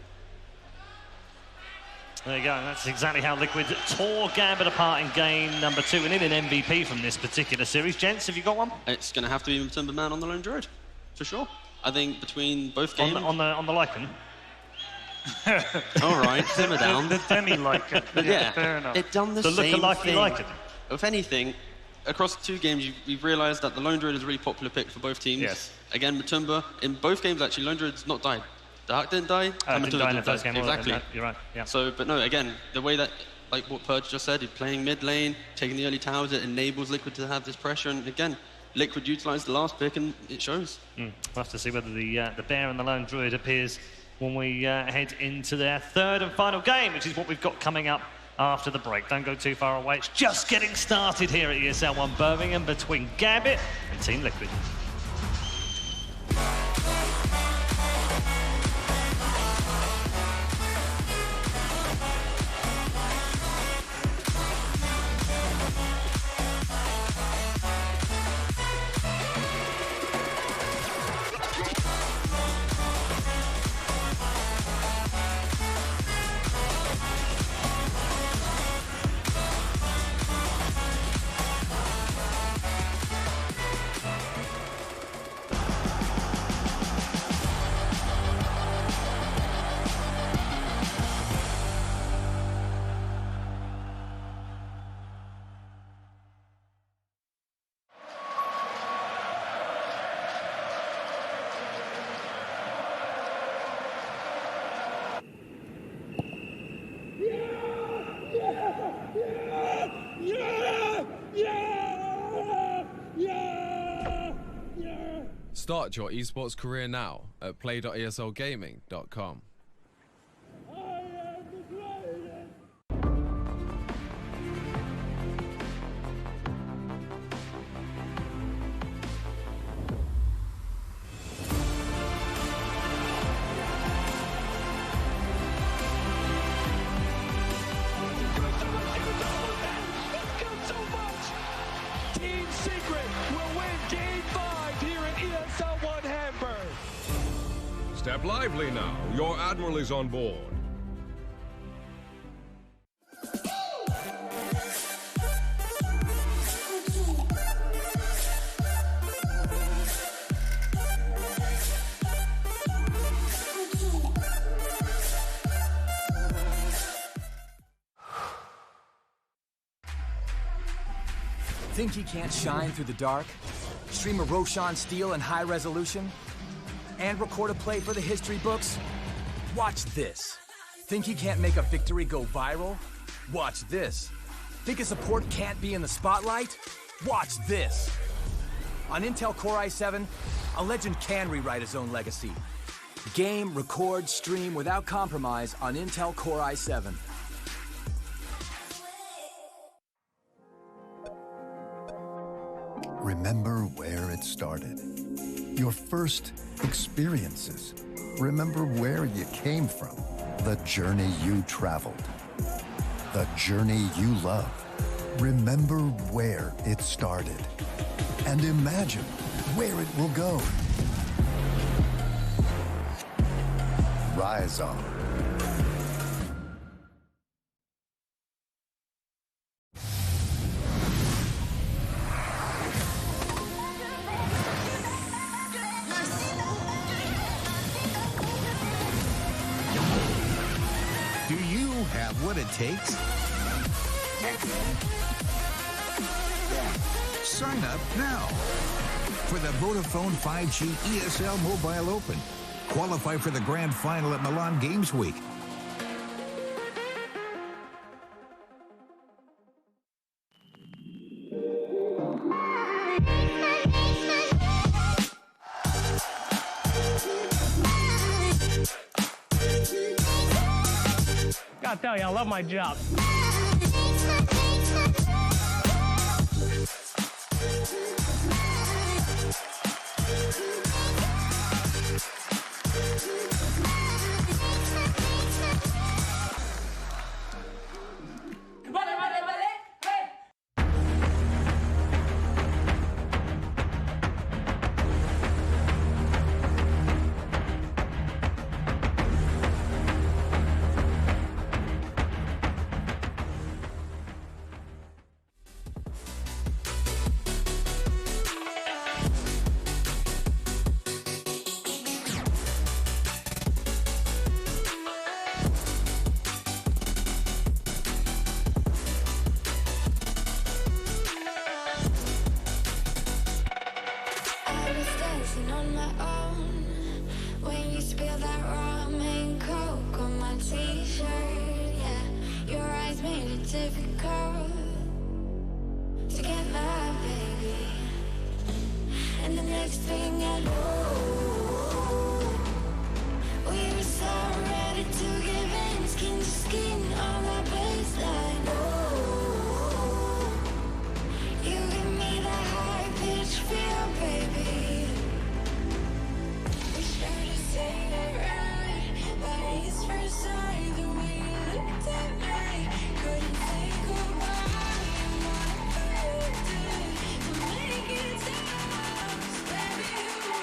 Speaker 2: There you go, that's exactly how Liquid tore Gambit apart in game number 2 and in an MVP from this particular series. Gents, have you got one?
Speaker 1: It's going to have to be Matumba Man on the Lone Druid, for sure. I think between both games...
Speaker 2: On the Lycan?
Speaker 1: All right, simmer down.
Speaker 3: The demi-Lycan.
Speaker 1: Yeah,
Speaker 3: fair enough.
Speaker 1: it done the same thing. If anything, across the two games, we've realised that the Lone Druid is a really popular pick for both teams.
Speaker 2: Yes.
Speaker 1: Again, Matumba, in both games, actually, Lone Druid's not died. Dark didn't die, and
Speaker 2: didn't die in the first game.
Speaker 1: Exactly.
Speaker 2: You're right, yeah.
Speaker 1: So, but no, again, the way that, like what Purge just said, he's playing mid lane, taking the early towers, it enables Liquid to have this pressure, and again, Liquid utilised the last pick, and it shows.
Speaker 2: We'll have to see whether the Bear and the Lone Druid appears when we head into their third and final game, which is what we've got coming up after the break. Don't go too far away. It's just getting started here at ESL 1 Birmingham between Gambit and Team Liquid.
Speaker 7: Start your esports career now at play.eslgaming.com.
Speaker 18: Team Secret will win Game 5 here at ESL 1 Hamburg.
Speaker 8: Step lively now. Your Admiral is on board.
Speaker 6: Think he can't shine through the dark? Stream a Roshan Steele in high resolution? And record a play for the history books? Watch this. Think he can't make a victory go viral? Watch this. Think a support can't be in the spotlight? Watch this. On Intel Core i7, a legend can rewrite his own legacy. Game, record, stream without compromise on Intel Core i7.
Speaker 9: Remember where it started. Your first experiences. Remember where you came from. The journey you traveled. the journey you love. Remember where it started and imagine where it will go. Rise on.
Speaker 10: Do you have what it takes? Sign up now for the Vodafone 5G ESL Mobile Open. Qualify for the grand final at Milan Games Week.
Speaker 19: Gotta tell you, I love my job.
Speaker 14: On my own, when you spill that rum and coke on my t-shirt, yeah, your eyes made it difficult to get my baby. And the next thing I know, we were so ready to give in, skin to skin on that baseline. Oh, you give me that high-pitched feel, baby. Make it stop, baby, who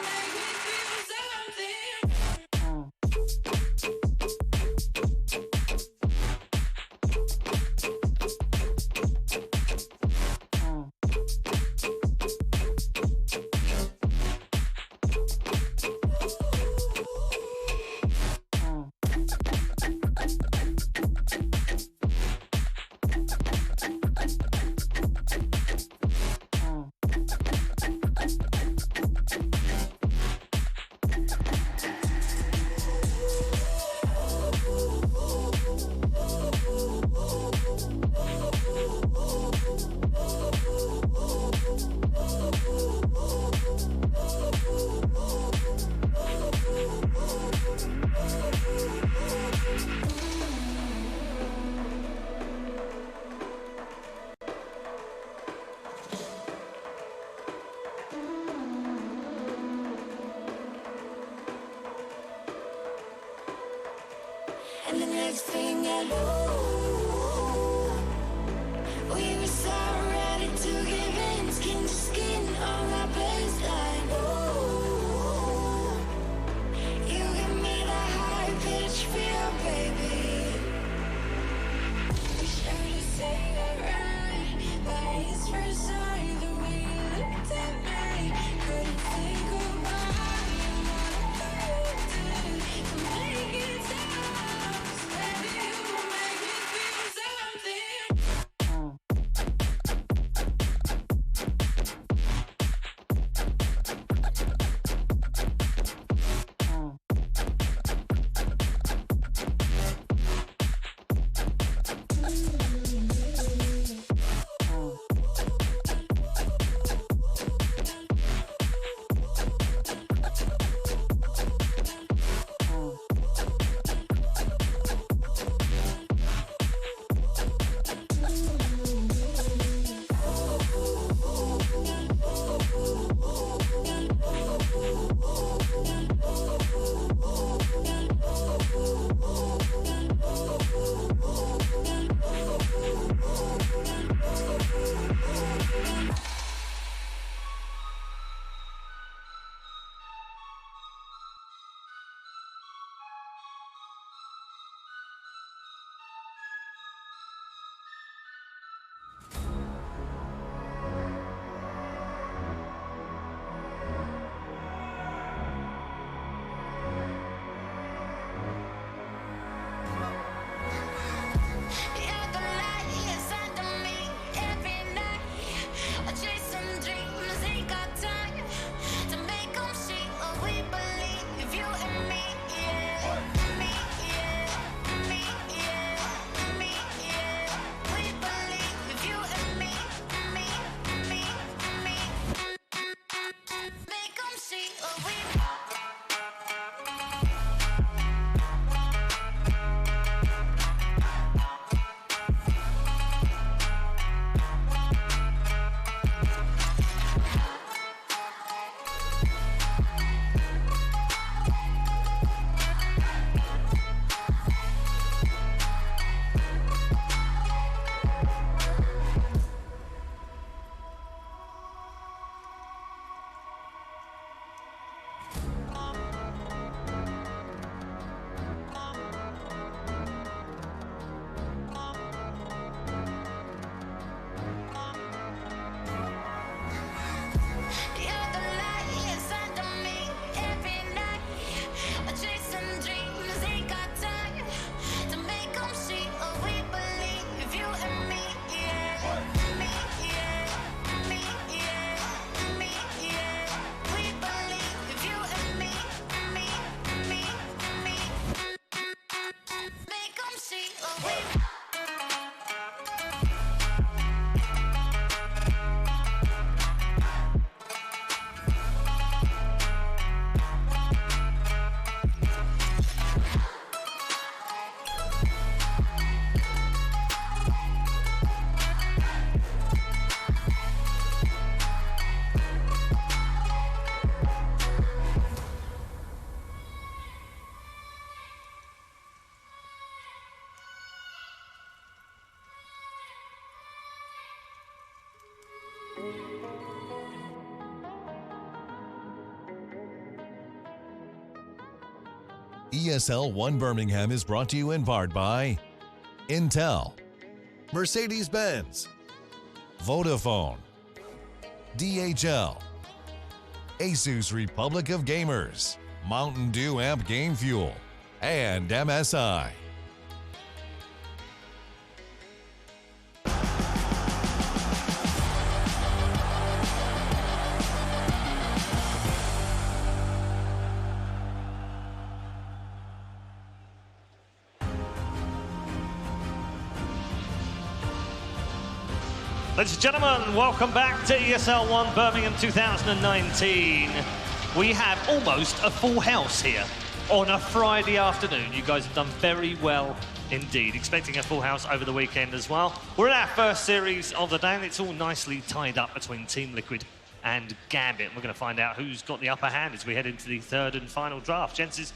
Speaker 15: ESL 1 Birmingham is brought to you in part by Intel, Mercedes-Benz, Vodafone, DHL, Asus Republic of Gamers, Mountain Dew Amp Game Fuel, and MSI.
Speaker 2: Ladies and gentlemen, welcome back to ESL 1 Birmingham 2019. We have almost a full house here on a Friday afternoon. You guys have done very well indeed. Expecting a full house over the weekend as well. We're in our first series of the day, and it's all nicely tied up between Team Liquid and Gambit. We're going to find out who's got the upper hand as we head into the third and final draft. Gents,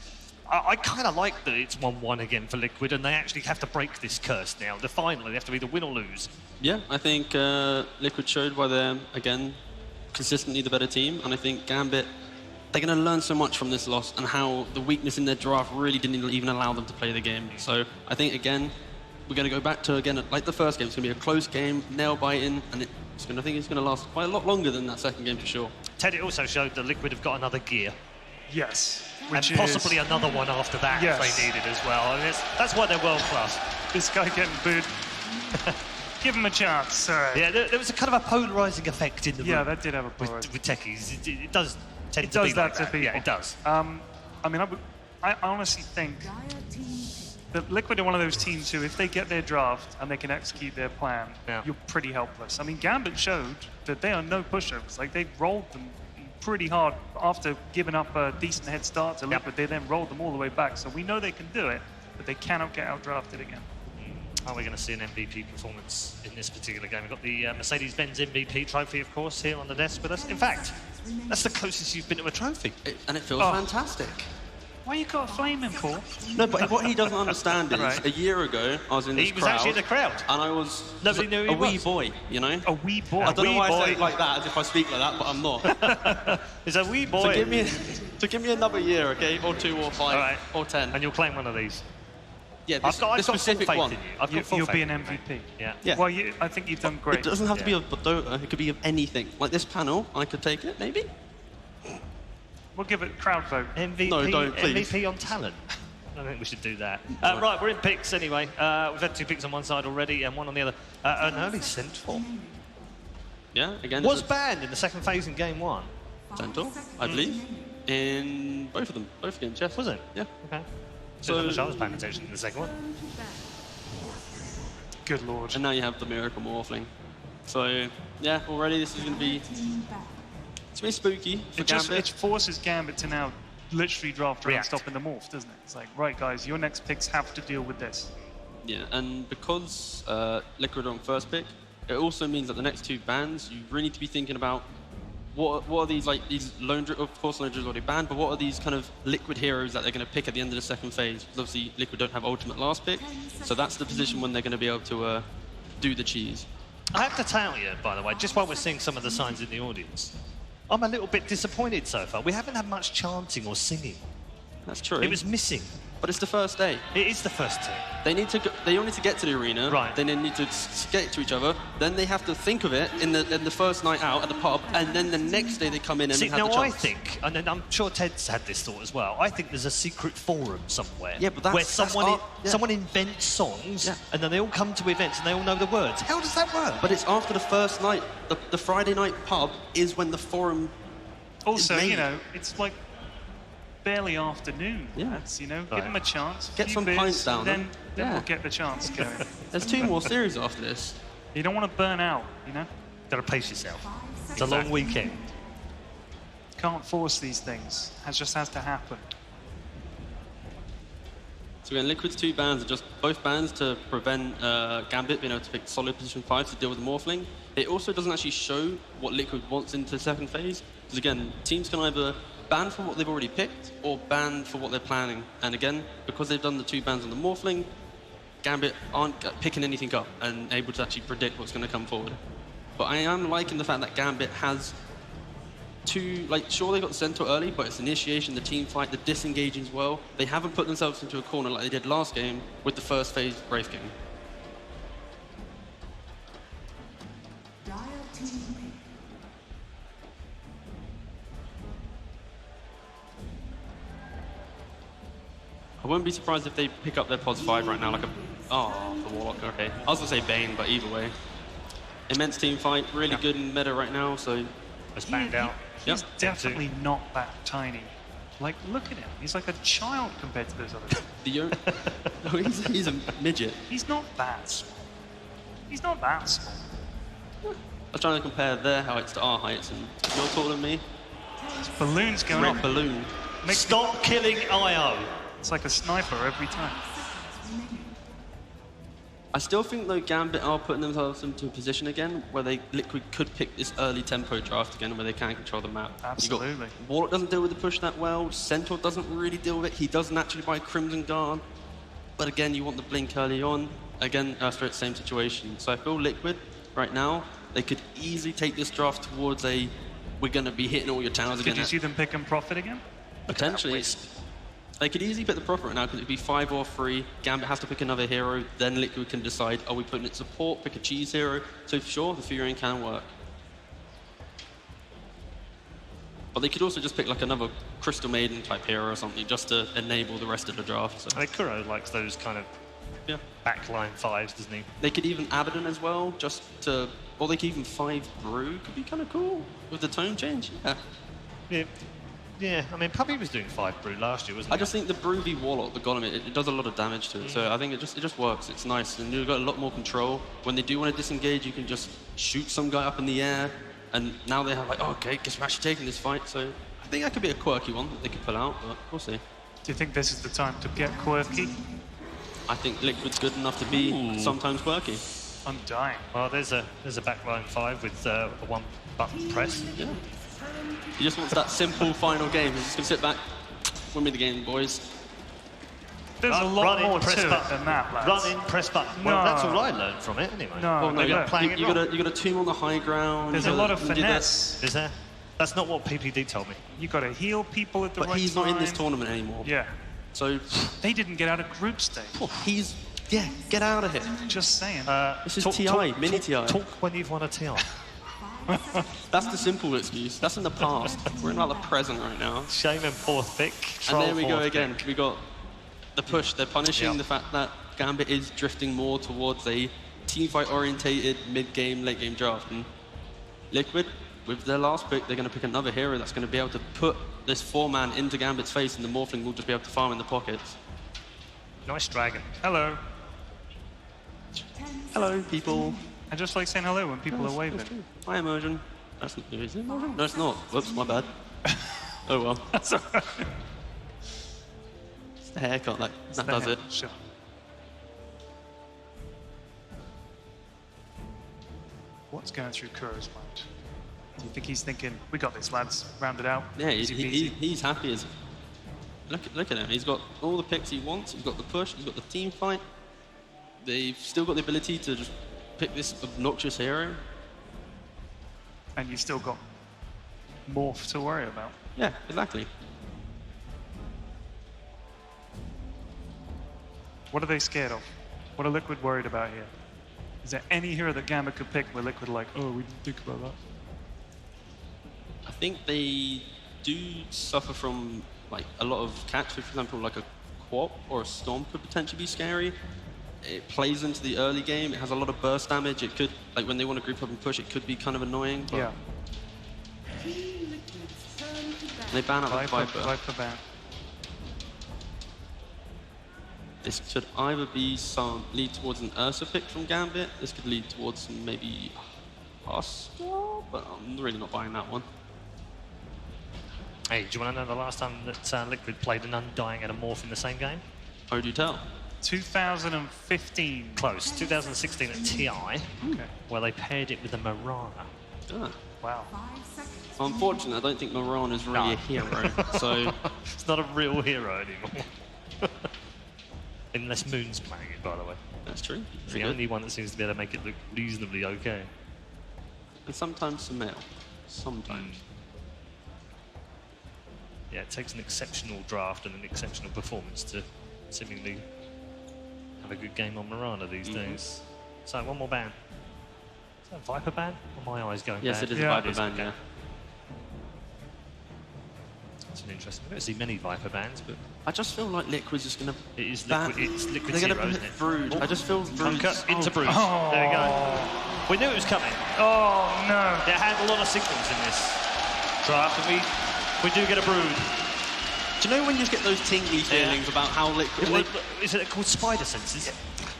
Speaker 2: I kind of like that it's 1-1 again for Liquid, and they actually have to break this curse now. The final, they have to either win or lose.
Speaker 1: Yeah, I think Liquid showed why they're, again, consistently the better team. And I think Gambit, they're going to learn so much from this loss and how the weakness in their draft really didn't even allow them to play the game. So I think, again, we're going to go back to, again, like the first game. It's going to be a close game, nail-biting, and I think it's going to last quite a lot longer than that second game for sure.
Speaker 2: Ted, it also showed that Liquid have got another gear.
Speaker 3: Yes.
Speaker 2: And possibly another one after that if they need it as well. I mean, that's why they're world-class.
Speaker 3: This guy getting booed. Give him a chance. All right.
Speaker 2: Yeah, there was a kind of a polarising effect in the room.
Speaker 3: Yeah, that did have a polarising
Speaker 2: with techies. It does tend
Speaker 3: it
Speaker 2: to
Speaker 3: does
Speaker 2: be
Speaker 3: that
Speaker 2: like
Speaker 3: to
Speaker 2: that.
Speaker 3: people.
Speaker 2: Yeah, it does.
Speaker 3: I mean, I honestly think that Liquid are one of those teams who, if they get their draft and they can execute their plan, you're pretty helpless. I mean, Gambit showed that they are no pushovers. Like, they rolled them pretty hard after giving up a decent head start to Liquid. They then rolled them all the way back. So we know they can do it, but they cannot get outdrafted again.
Speaker 2: Are we going to see an MVP performance in this particular game? We've got the Mercedes-Benz MVP trophy, of course, here on the desk with us. In fact, that's the closest you've been to a trophy.
Speaker 1: And it feels fantastic.
Speaker 3: Why you got a flame in, Paul?
Speaker 1: No, but what he doesn't understand is, a year ago, I was in this crowd.
Speaker 2: He was actually in the crowd.
Speaker 1: And I was
Speaker 2: Nobody knew he
Speaker 1: a wee
Speaker 2: was.
Speaker 1: boy, you know?
Speaker 3: A wee boy.
Speaker 1: I don't know why I say it like that, as if I speak like that, but I'm not.
Speaker 2: He's a wee boy.
Speaker 1: So give me another year, okay? Or 2 or 5 or 10.
Speaker 2: And you'll claim one of these.
Speaker 1: Yeah,
Speaker 2: I've got
Speaker 1: specific
Speaker 2: full faith
Speaker 1: one.
Speaker 2: in you. I've got full
Speaker 3: You'll
Speaker 2: faith
Speaker 3: be an
Speaker 2: in
Speaker 3: MVP.
Speaker 2: Yeah.
Speaker 3: Well, I think you've done great.
Speaker 1: It doesn't have to be of Dota. It could be of anything. Like this panel, I could take it, maybe?
Speaker 3: We'll give it crowd vote.
Speaker 2: MVP,
Speaker 1: No, don't, please.
Speaker 2: MVP on talent. I don't think we should do that. Right, we're in picks anyway. We've had 2 picks on one side already and 1 on the other. An early Central.
Speaker 1: Yeah, again.
Speaker 2: Was banned in the second phase in game 1.
Speaker 1: Central, I believe. In both of them. Both games, yes.
Speaker 2: Was it?
Speaker 1: Yeah.
Speaker 2: Okay.
Speaker 1: So
Speaker 2: I was paying attention in the second one.
Speaker 3: Good lord.
Speaker 1: And now you have the Miracle Morphling. So, yeah, already this is going to be... It's really spooky for Gambit.
Speaker 3: It forces Gambit to now literally draft around stopping the morph, doesn't it? It's like, right, guys, your next picks have to deal with this.
Speaker 1: Yeah, and because Liquid are on first pick, it also means that the next 2 bans, you really need to be thinking about what are these, like, these Lone Druid, of course Lone Druid is already banned, but what are these kind of Liquid heroes that they're going to pick at the end of the second phase? Because obviously Liquid don't have ultimate last pick, so that's the position when they're going to be able to do the cheese.
Speaker 2: I have to tell you, by the way, just while we're seeing some of the signs in the audience, I'm a little bit disappointed so far. We haven't had much chanting or singing.
Speaker 1: That's true.
Speaker 2: It was missing.
Speaker 1: But it's the first day.
Speaker 2: It is the first day.
Speaker 1: They all need to get to the arena. Right. Then they need to get to each other. Then they have to think of it in the first night out at the pub, and then the next day they come in and have the chance.
Speaker 2: I think, and I'm sure Ted's had this thought as well, I think there's a secret forum somewhere where someone invents songs, and then they all come to events and they all know the words. How does that work?
Speaker 1: But it's after the first night. The Friday night pub is when the forum
Speaker 3: Also,
Speaker 1: is made.
Speaker 3: you know, it's like barely afternoon.
Speaker 1: Yeah.
Speaker 3: That's, you know, give them a chance.
Speaker 1: Get some pints down.
Speaker 3: Then we'll get the chance going.
Speaker 1: There's 2 more series after this.
Speaker 3: You don't want to burn out, you know?
Speaker 2: Gotta pace yourself. It's a long weekend.
Speaker 3: Can't force these things. It just has to happen.
Speaker 1: So again, Liquid's 2 bans are just both bans to prevent Gambit being able to pick solid position 5 to deal with the Morphling. It also doesn't actually show what Liquid wants into the second phase. Because again, teams can either ban for what they've already picked or ban for what they're planning. And again, because they've done the 2 bans on the Morphling, Gambit aren't picking anything up and able to actually predict what's going to come forward. But I am liking the fact that Gambit has two, like, sure they got the centaur early, but it's initiation, the team fight, the disengaging as well. They haven't put themselves into a corner like they did last game with the first phase Wraith game. I wouldn't be surprised if they pick up their POS 5 right now, like a... Oh, the Warlock, okay. I was going to say Bane, but either way. Immense team fight, really good in meta right now, so...
Speaker 2: Just banged out.
Speaker 3: He's definitely not that tiny. Like, look at him. He's like a child compared to those other guys.
Speaker 1: He's a midget.
Speaker 3: He's not that small. He's not that small.
Speaker 1: I was trying to compare their heights to our heights, and you're taller than me.
Speaker 3: This balloon's going off.
Speaker 1: Balloon.
Speaker 2: Stop killing IO.
Speaker 3: It's like a sniper every time.
Speaker 1: I still think, though, Gambit are putting themselves into a position again where Liquid could pick this early tempo draft again where they can control the map.
Speaker 3: Absolutely.
Speaker 1: Warlock doesn't deal with the push that well. Centaur doesn't really deal with it. He does naturally buy Crimson Guard. But again, you want the blink early on. Again, Spirit, same situation. So I feel Liquid, right now, they could easily take this draft towards a, we're going to be hitting all your towers again.
Speaker 3: Could you see them pick and profit again?
Speaker 1: Potentially. They could easily pick the profit right now because it'd be 5 or 3. Gambit has to pick another hero. Then Liquid can decide, are we putting it support, pick a cheese hero. So for sure, the Furion can work. But they could also just pick like another Crystal Maiden type hero or something just to enable the rest of the draft. So.
Speaker 2: Like Kuro likes those kind of backline 5s, doesn't he?
Speaker 1: They could even Abaddon as well, just to... Or they could even 5 Brew. Could be kind of cool with the tone change.
Speaker 2: Yeah. Yeah, I mean, Puppy was doing 5 Brew last year, wasn't he?
Speaker 1: I just think the Brew v Warlock, the Golem, it does a lot of damage to it. So I think it just works. It's nice, and you've got a lot more control. When they do want to disengage, you can just shoot some guy up in the air, and now they have like, oh, okay, guess we're actually taking this fight. So I think that could be a quirky one that they could pull out, but we'll see.
Speaker 3: Do you think this is the time to get quirky?
Speaker 1: I think Liquid's good enough to be sometimes quirky.
Speaker 3: I'm dying.
Speaker 2: Well, there's a backline 5 with a 1-button press.
Speaker 1: Yeah. He just wants that simple final game. He's just going to sit back, win me the game, boys.
Speaker 3: There's a lot more to it than that, lads.
Speaker 2: Run in, press button. Well, that's all I learned from it, anyway.
Speaker 3: No,
Speaker 1: you got to tomb on the high ground.
Speaker 3: There's a lot of finesse.
Speaker 2: Is there? That's not what PPD told me.
Speaker 3: You got to heal people at the right time.
Speaker 1: But he's not in this tournament anymore.
Speaker 3: Yeah.
Speaker 1: So
Speaker 3: they didn't get out of group stage.
Speaker 1: He's get out of here.
Speaker 3: Just saying.
Speaker 1: This is TI, mini TI.
Speaker 2: Talk when you've won a TI.
Speaker 1: That's the simple excuse. That's in the past. We're in like the present right now.
Speaker 2: Shame and 4th pick.
Speaker 1: And there we go again. We got the push. They're punishing the fact that Gambit is drifting more towards a teamfight orientated mid-game, late-game draft. And Liquid, with their last pick, they're going to pick another hero that's going to be able to put this 4-man into Gambit's face, and the Morphling will just be able to farm in the pockets.
Speaker 2: Nice dragon.
Speaker 3: Hello.
Speaker 1: Hello, people.
Speaker 3: I just like saying hello when people are waving.
Speaker 1: Hi, Immersion. That's not, is it Immersion? No, it's not. Whoops, my bad. Oh well.
Speaker 3: That's all right.
Speaker 1: It's the haircut that does it.
Speaker 3: Sure. What's going through Kuro's mind? Do you think he's thinking, we got this, lads, round it out?
Speaker 1: Yeah, he's happy as... Look at him. He's got all the picks he wants. He's got the push. He's got the team fight. They've still got the ability to just pick this obnoxious hero.
Speaker 3: And you've still got Morph to worry about.
Speaker 1: Yeah, exactly.
Speaker 3: What are they scared of? What are Liquid worried about here? Is there any hero that Gambit could pick where Liquid are like, oh, we didn't think about that?
Speaker 1: I think they do suffer from like a lot of catch. For example, like a Quap or a Storm could potentially be scary. It plays into the early game. It has a lot of burst damage. It could, like when they want to group up and push, it could be kind of annoying. But
Speaker 3: yeah.
Speaker 1: They ban out the Viper.
Speaker 3: Viper ban.
Speaker 1: This could either be some lead towards an Ursa pick from Gambit. This could lead towards some maybe Hostile, but I'm really not buying that one.
Speaker 2: Hey, do you want to know the last time that Liquid played an Undying and a Morph in the same game?
Speaker 1: Oh, do you tell?
Speaker 3: 2015.
Speaker 2: Close. 2016 at TI, where they paired it with a Mirana.
Speaker 1: Ah.
Speaker 3: Wow.
Speaker 1: Unfortunately, I don't think Mirana is really a hero, so...
Speaker 2: It's not a real hero anymore. Unless Moon's playing it, by the way.
Speaker 1: That's true.
Speaker 2: It's the only one that seems to be able to make it look reasonably okay.
Speaker 1: and sometimes some mail. Sometimes.
Speaker 2: Yeah, it takes an exceptional draft and an exceptional performance to seemingly have a good game on Mirana these days. So, one more ban. Is that a Viper ban? Or my eyes going
Speaker 1: Yes,
Speaker 2: bad?
Speaker 1: it is a Viper ban, yeah.
Speaker 2: That's an interesting. I don't see many Viper bans, but
Speaker 1: I just feel like Liquid's just going to...
Speaker 2: it is Liquid. It's Liquid's
Speaker 1: They're
Speaker 2: hero,
Speaker 1: going to
Speaker 2: isn't it?
Speaker 1: Brood. I just feel Brood...
Speaker 2: Uncut into Brood. There we go. We knew it was coming.
Speaker 3: Oh, no.
Speaker 2: They had a lot of signals in this draft, and we do get a Brood.
Speaker 1: Do you know when you just get those tingly feelings about how Liquid...
Speaker 2: Is it called spider senses?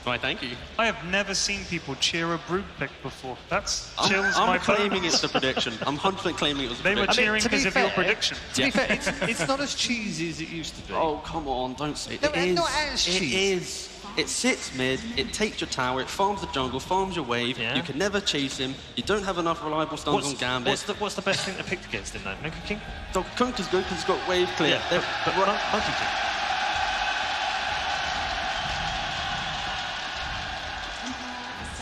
Speaker 1: Right, thank you.
Speaker 3: I have never seen people cheer a Brood pick before. That's chills my
Speaker 1: I'm claiming
Speaker 3: bones.
Speaker 1: it's a prediction. I'm 100% claiming it was a
Speaker 3: They were
Speaker 1: prediction.
Speaker 3: cheering because of your prediction.
Speaker 2: To be fair, it's not as cheesy as it used to be.
Speaker 1: Oh, come on, don't say it.
Speaker 2: No,
Speaker 1: It is.
Speaker 2: not as
Speaker 1: It
Speaker 2: cheesy.
Speaker 1: is. It sits mid, it takes your tower, it farms the jungle, farms your wave, you can never chase him, you don't have enough reliable stuns on Gambit.
Speaker 2: What's the best thing to pick against him, though? Monkey King?
Speaker 1: So Kunk is good because he's got wave clear.
Speaker 2: Yeah, but Monkey King.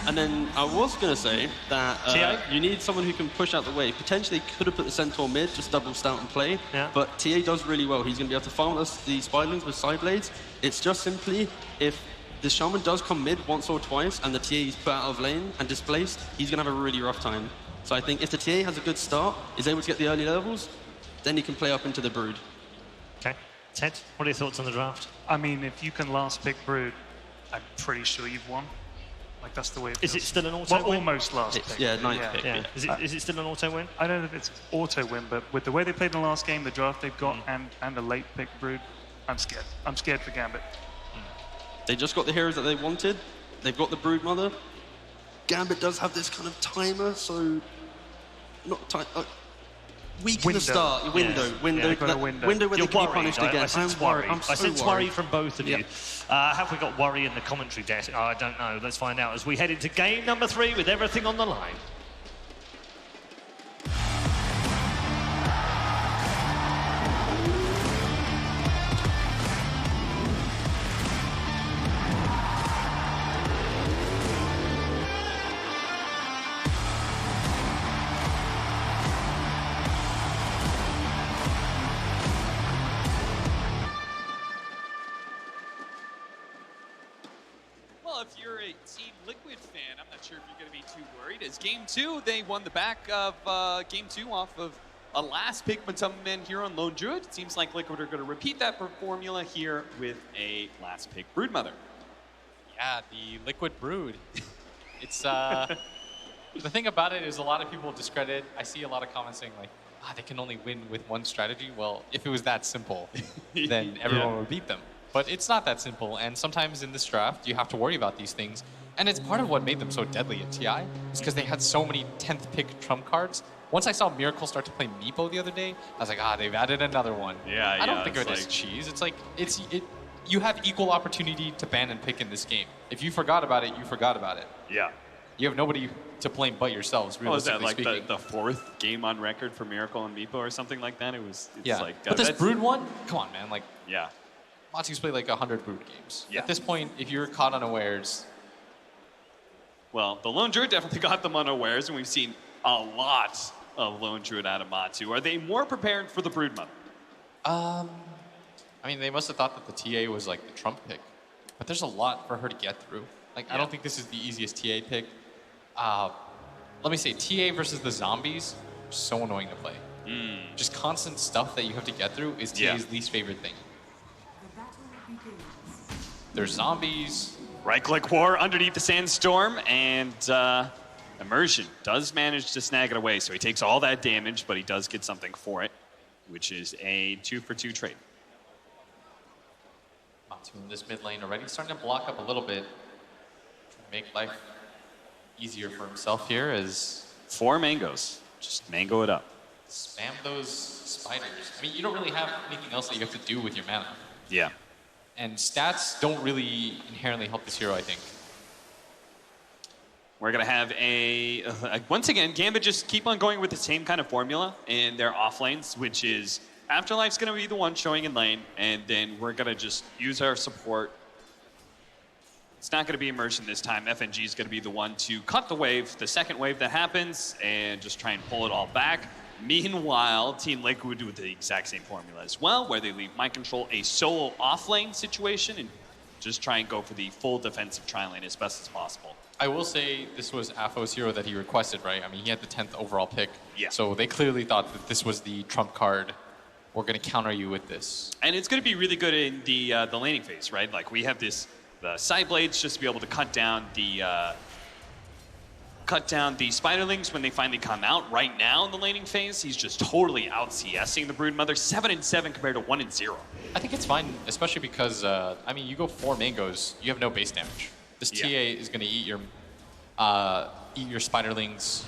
Speaker 1: And then I was going to say that
Speaker 2: TA?
Speaker 1: you need someone who can push out the wave. Potentially could have put the Centaur mid, just double stout and play.
Speaker 2: Yeah.
Speaker 1: But TA does really well. He's going to be able to farm us the Spiderlings with side blades. It's just simply if the Shaman does come mid once or twice and the TA is put out of lane and displaced, he's going to have a really rough time. So I think if the TA has a good start, is able to get the early levels, then he can play up into the Brood.
Speaker 2: Okay. Ted, what are your thoughts on the draft?
Speaker 3: I mean, if you can last pick Brood, I'm pretty sure you've won. Like, that's the way it feels.
Speaker 2: Is it still an auto
Speaker 3: Well,
Speaker 2: win?
Speaker 3: almost last pick.
Speaker 1: Yeah, ninth pick.
Speaker 2: Yeah. Is it still an auto win?
Speaker 3: I don't know if it's auto win, but with the way they played in the last game, the draft they've got, and a late pick Brood, I'm scared. I'm scared for Gambit.
Speaker 1: They just got the heroes that they wanted. They've got the Brood Mother. Gambit does have this kind of timer, so not time. Weak in the start. Window where they
Speaker 2: You're
Speaker 1: can be
Speaker 2: worried.
Speaker 1: punished again.
Speaker 2: I sense
Speaker 1: I'm worried.
Speaker 2: worry.
Speaker 1: I'm so
Speaker 2: I sense
Speaker 1: worried.
Speaker 2: worry from both of you. Have we got worry in the commentary desk? I don't know. Let's find out as we head into game number 3 with everything on the line.
Speaker 4: Well, if you're a Team Liquid fan, I'm not sure if you're going to be too worried. As Game 2, they won the back of Game 2 off of a last pick Man here on Lone Druid. It seems like Liquid are going to repeat that formula here with a last pick Broodmother.
Speaker 5: Yeah, the Liquid Brood. It's the thing about it is a lot of people discredit. I see a lot of comments saying like, they can only win with one strategy. Well, if it was that simple, then everyone would beat them. But it's not that simple, and sometimes in this draft, you have to worry about these things. And it's part of what made them so deadly at TI, is because they had so many 10th pick trump cards. Once I saw Miracle start to play Meepo the other day, I was like, they've added another one. I don't think of it as cheese. It's like, you have equal opportunity to ban and pick in this game. If you forgot about it, you forgot about it.
Speaker 4: Yeah.
Speaker 5: You have nobody to blame but yourselves, realistically
Speaker 4: is that like
Speaker 5: speaking.
Speaker 4: the 4th game on record for Miracle and Meepo or something like that? It's like...
Speaker 5: But this Brood one, come on, man. Like,
Speaker 4: yeah.
Speaker 5: Matu's played like 100 Brood games. Yeah. At this point, if you're caught unawares...
Speaker 4: Well, the Lone Druid definitely got them unawares, and we've seen a lot of Lone Druid out of Matu. Are they more prepared for the Broodmother?
Speaker 5: I mean, they must have thought that the TA was like the trump pick. But there's a lot for her to get through. Like, I don't think this is the easiest TA pick. Let me say, TA versus the zombies, so annoying to play. Just constant stuff that you have to get through is TA's least favorite thing. There's zombies.
Speaker 4: Right-click war underneath the Sandstorm, and Immersion does manage to snag it away, so he takes all that damage, but he does get something for it, which is a 2-for-2 trade.
Speaker 5: Matu in this mid lane already starting to block up a little bit. Trying to make life easier for himself here as...
Speaker 4: 4 mangoes. Just mango it up.
Speaker 5: Spam those spiders. I mean, you don't really have anything else that you have to do with your mana.
Speaker 4: Yeah.
Speaker 5: And stats don't really inherently help this hero, I think.
Speaker 4: We're going to have once again, Gambit just keep on going with the same kind of formula in their off lanes, which is Afterlife's going to be the one showing in lane, and then we're going to just use our support
Speaker 16: It's not going to be Immersion this time. FNG is going to be the one to cut the wave, the second wave that happens, and just try and pull it all back. Meanwhile, Team Liquid with the exact same formula as well, where they leave Mind Control a solo off-lane situation and just try and go for the full defensive tri-lane as best as possible.
Speaker 5: I will say this was Afo's hero that he requested, right? I mean, he had the 10th overall pick.
Speaker 16: Yeah.
Speaker 5: So they clearly thought that this was the trump card. We're going to counter you with this.
Speaker 16: And it's going to be really good in the laning phase, right? Like we have the side blades just to be able to cut down the Spiderlings when they finally come out. Right now in the laning phase, he's just totally out CSing the Broodmother. 7-7 compared to 1-0.
Speaker 5: I think it's fine, especially because, I mean, you go 4 mangoes, you have no base damage. This TA is going to eat your Spiderlings,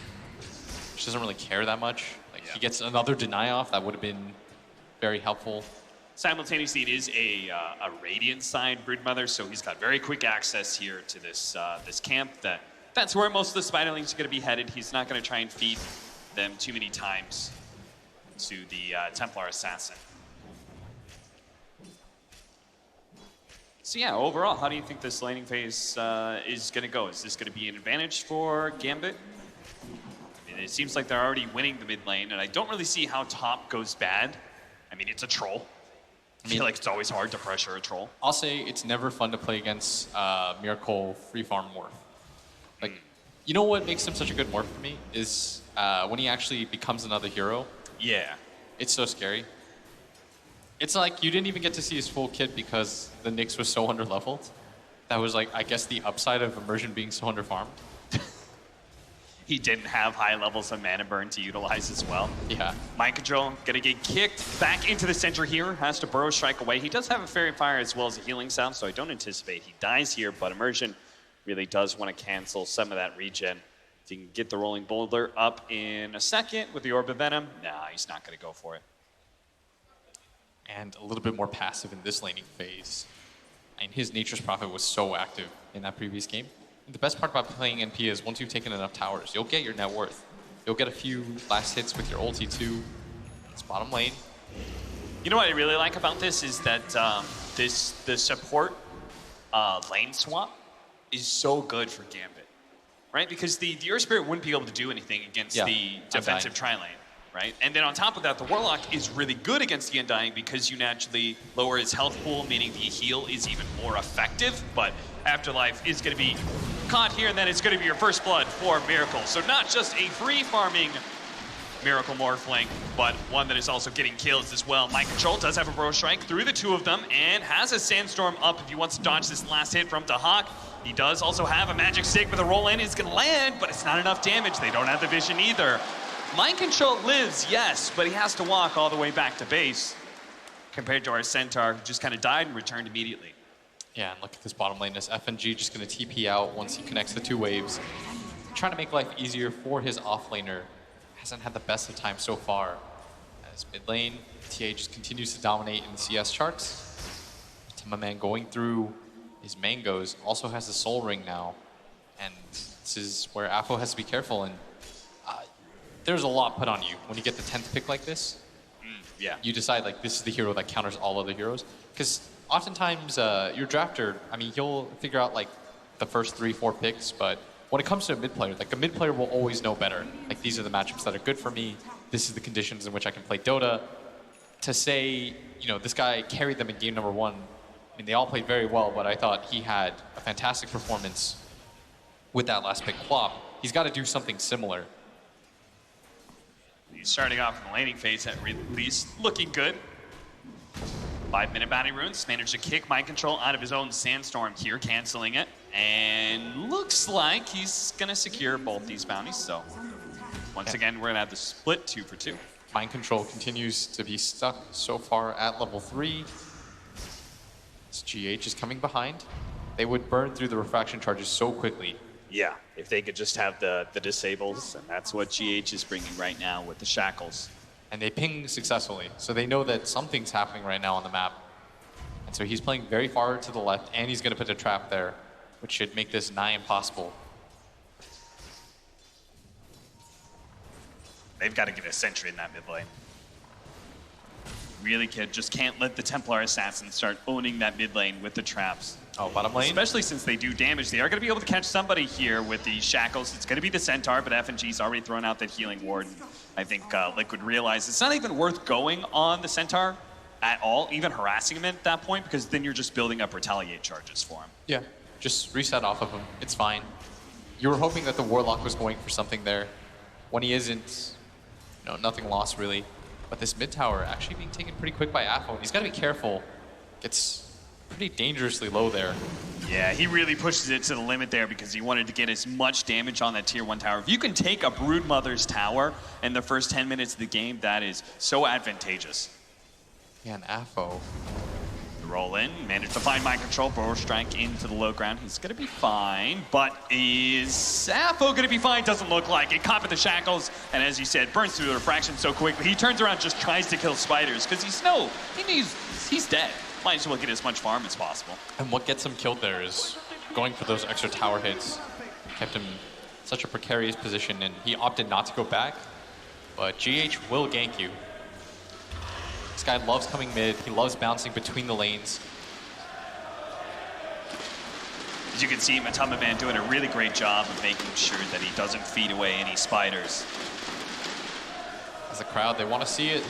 Speaker 5: which doesn't really care that much. Like, if he gets another deny off, that would have been very helpful.
Speaker 16: Simultaneously, it is a Radiant side Broodmother, so he's got very quick access here to this this camp. That's where most of the Spiderlings are going to be headed. He's not going to try and feed them too many times to the Templar Assassin. So yeah, overall, how do you think this laning phase is going to go? Is this going to be an advantage for Gambit? I mean, it seems like they're already winning the mid lane, and I don't really see how top goes bad. I mean, it's a troll. I feel like it's always hard to pressure a troll.
Speaker 5: I'll say it's never fun to play against Miracle free farm morph. Like, you know what makes him such a good morph for me is when he actually becomes another hero.
Speaker 16: Yeah.
Speaker 5: It's so scary. It's like you didn't even get to see his full kit because the Nyx was so underleveled. That was like, I guess, the upside of Immersion being so underfarmed.
Speaker 16: He didn't have high levels of mana burn to utilize as well.
Speaker 5: Yeah.
Speaker 16: Mind Control gonna get kicked back into the center here. Has to Burrow Strike away. He does have a Fairy Fire as well as a healing salve, so I don't anticipate he dies here, but Immersion really does want to cancel some of that regen. If he can get the Rolling Boulder up in a second with the Orb of Venom, nah, he's not gonna go for it.
Speaker 5: And a little bit more passive in this laning phase. And his Nature's Prophet was so active in that previous game. And the best part about playing NP is once you've taken enough towers, you'll get your net worth. You'll get a few last hits with your ulti too. It's bottom lane.
Speaker 16: You know what I really like about this is that the support lane swap is so good for Gambit, right? Because the Earth Spirit wouldn't be able to do anything against the defensive tri-lane. Right? And then on top of that, the Warlock is really good against the Undying because you naturally lower his health pool, meaning the heal is even more effective. But Afterlife is going to be caught here, and then it's going to be your first blood for Miracle. So not just a free farming Miracle Morphling, but one that is also getting kills as well. Mind Control does have a Burrow Strike through the two of them and has a Sandstorm up if he wants to dodge this last hit from Dahak. He does also have a Magic Stick with a roll in. It's going to land, but it's not enough damage. They don't have the vision either. Mind Control lives, yes, but he has to walk all the way back to base compared to our Centaur, who just kind of died and returned immediately.
Speaker 5: Yeah, and look at this bottom lane. This FNG just going to TP out once he connects the two waves. Trying to make life easier for his offlaner. Hasn't had the best of time so far. As mid lane, TA just continues to dominate in the CS charts. Timaman going through his mangoes, also has the Soul Ring now. And this is where Afo has to be careful. And there's a lot put on you when you get the 10th pick like this.
Speaker 16: Yeah.
Speaker 5: You decide, like, this is the hero that counters all other heroes. Because oftentimes, your drafter, I mean, he'll figure out, like, the first 3-4 picks, but when it comes to a mid player, like, a mid player will always know better. Like, these are the matchups that are good for me. This is the conditions in which I can play Dota. To say, you know, this guy carried them in game number 1, I mean, they all played very well, but I thought he had a fantastic performance with that last pick, Quap. He's got to do something similar.
Speaker 16: He's starting off in the laning phase at least, looking good. 5-minute bounty runes, managed to kick Mind Control out of his own Sandstorm here, canceling it. And looks like he's gonna secure both these bounties, so once again, we're gonna have the split 2 for 2.
Speaker 5: Mind Control continues to be stuck so far at level 3. This GH is coming behind. They would burn through the refraction charges so quickly.
Speaker 16: Yeah, if they could just have the disables, and that's what GH is bringing right now with the shackles.
Speaker 5: And they ping successfully, so they know that something's happening right now on the map. And so he's playing very far to the left, and he's going to put a trap there, which should make this nigh impossible.
Speaker 16: They've got to get a sentry in that mid lane. Really, kid, just can't let the Templar Assassin start owning that mid lane with the traps.
Speaker 5: Oh, bottom lane?
Speaker 16: Especially since they do damage. They are going to be able to catch somebody here with the shackles. It's going to be the Centaur, but FNG's already thrown out that healing ward. I think Liquid realized it's not even worth going on the Centaur at all, even harassing him at that point, because then you're just building up retaliate charges for him.
Speaker 5: Yeah, just reset off of him. It's fine. You were hoping that the Warlock was going for something there. When he isn't, you know, nothing lost really. But this mid tower actually being taken pretty quick by Affo, and he's got to be careful. It's pretty dangerously low there.
Speaker 16: Yeah, he really pushes it to the limit there because he wanted to get as much damage on that tier 1 tower. If you can take a Broodmother's tower in the first 10 minutes of the game, that is so advantageous.
Speaker 5: Yeah, and Affo.
Speaker 16: Roll in, managed to find mind control, Burrow Strike into the low ground. He's gonna be fine, but is Affo gonna be fine? Doesn't look like it. Caught with the shackles, and as you said, burns through the refraction so quickly. He turns around, just tries to kill spiders, because he's dead. Might as well get as much farm as possible.
Speaker 5: And what gets him killed there is going for those extra tower hits. Kept him in such a precarious position, and he opted not to go back. But GH will gank you. This guy loves coming mid. He loves bouncing between the lanes.
Speaker 16: As you can see, Matama Man doing a really great job of making sure that he doesn't feed away any spiders.
Speaker 5: As a crowd, they want to see it.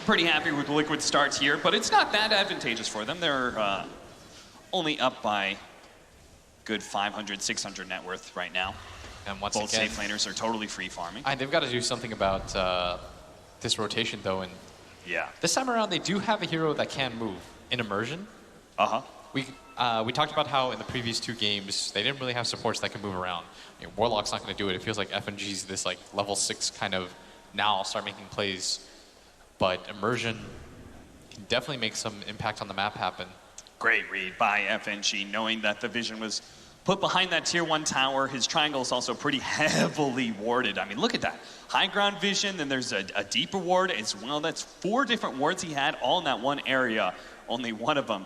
Speaker 16: Pretty happy with Liquid starts here, but it's not that advantageous for them. They're only up by good 500, 600 net worth right now.
Speaker 5: And once
Speaker 16: both
Speaker 5: again,
Speaker 16: safe laners are totally free farming.
Speaker 5: They've got to do something about this rotation, though. And
Speaker 16: yeah,
Speaker 5: this time around, they do have a hero that can move in immersion. We talked about how in the previous 2 games they didn't really have supports that can move around. I mean, Warlock's not going to do it. It feels like FNG's this like level 6 kind of now start making plays, but immersion can definitely make some impact on the map happen.
Speaker 16: Great read by FNG, knowing that the vision was put behind that tier 1 tower. His triangle is also pretty heavily warded. I mean, look at that. High ground vision, then there's a deeper ward as well. That's 4 different wards he had all in that one area. Only one of them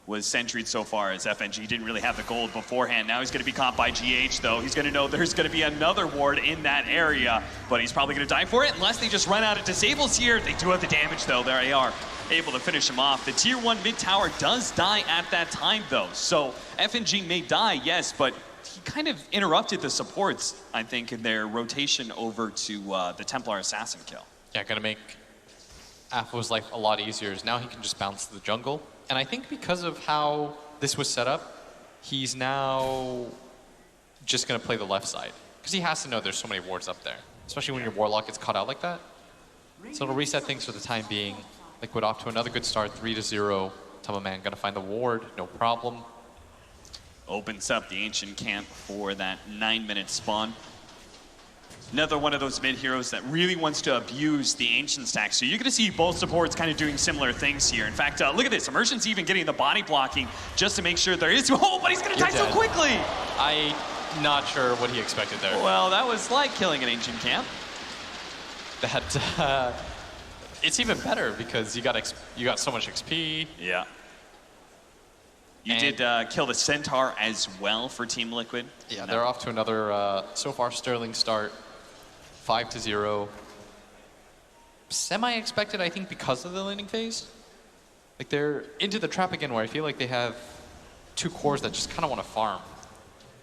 Speaker 16: was sentryed so far, as FNG didn't really have the gold beforehand. Now he's going to be caught by GH, though. He's going to know there's going to be another ward in that area, but he's probably going to die for it unless they just run out of disables here. They do have the damage, though. There they are, able to finish him off. The tier 1 mid tower does die at that time, though. So FNG may die, yes, but he kind of interrupted the supports, I think, in their rotation over to the Templar Assassin kill.
Speaker 5: Yeah, going to make Affo's life a lot easier. Now he can just bounce to the jungle. And I think because of how this was set up, he's now just going to play the left side. Because he has to know there's so many wards up there, especially when your Warlock gets caught out like that. So it'll reset things for the time being. Liquid off to another good start, 3-0. Tamaman going to find the ward, no problem.
Speaker 16: Opens up the Ancient Camp for that 9-minute spawn. Another one of those mid heroes that really wants to abuse the Ancient stack. So you're going to see both supports kind of doing similar things here. In fact, look at this. Immersion's even getting the body blocking just to make sure there is... Oh, but he's going to die so quickly!
Speaker 5: I'm not sure what he expected there.
Speaker 16: Well, that was like killing an Ancient Camp.
Speaker 5: That, it's even better because you got so much XP.
Speaker 16: Yeah. You did kill the Centaur as well for Team Liquid.
Speaker 5: Yeah, they're off to another, so far, sterling start. 5-0. Semi-expected, I think, because of the laning phase. Like, they're into the trap again, where I feel like they have 2 cores that just kind of want to farm.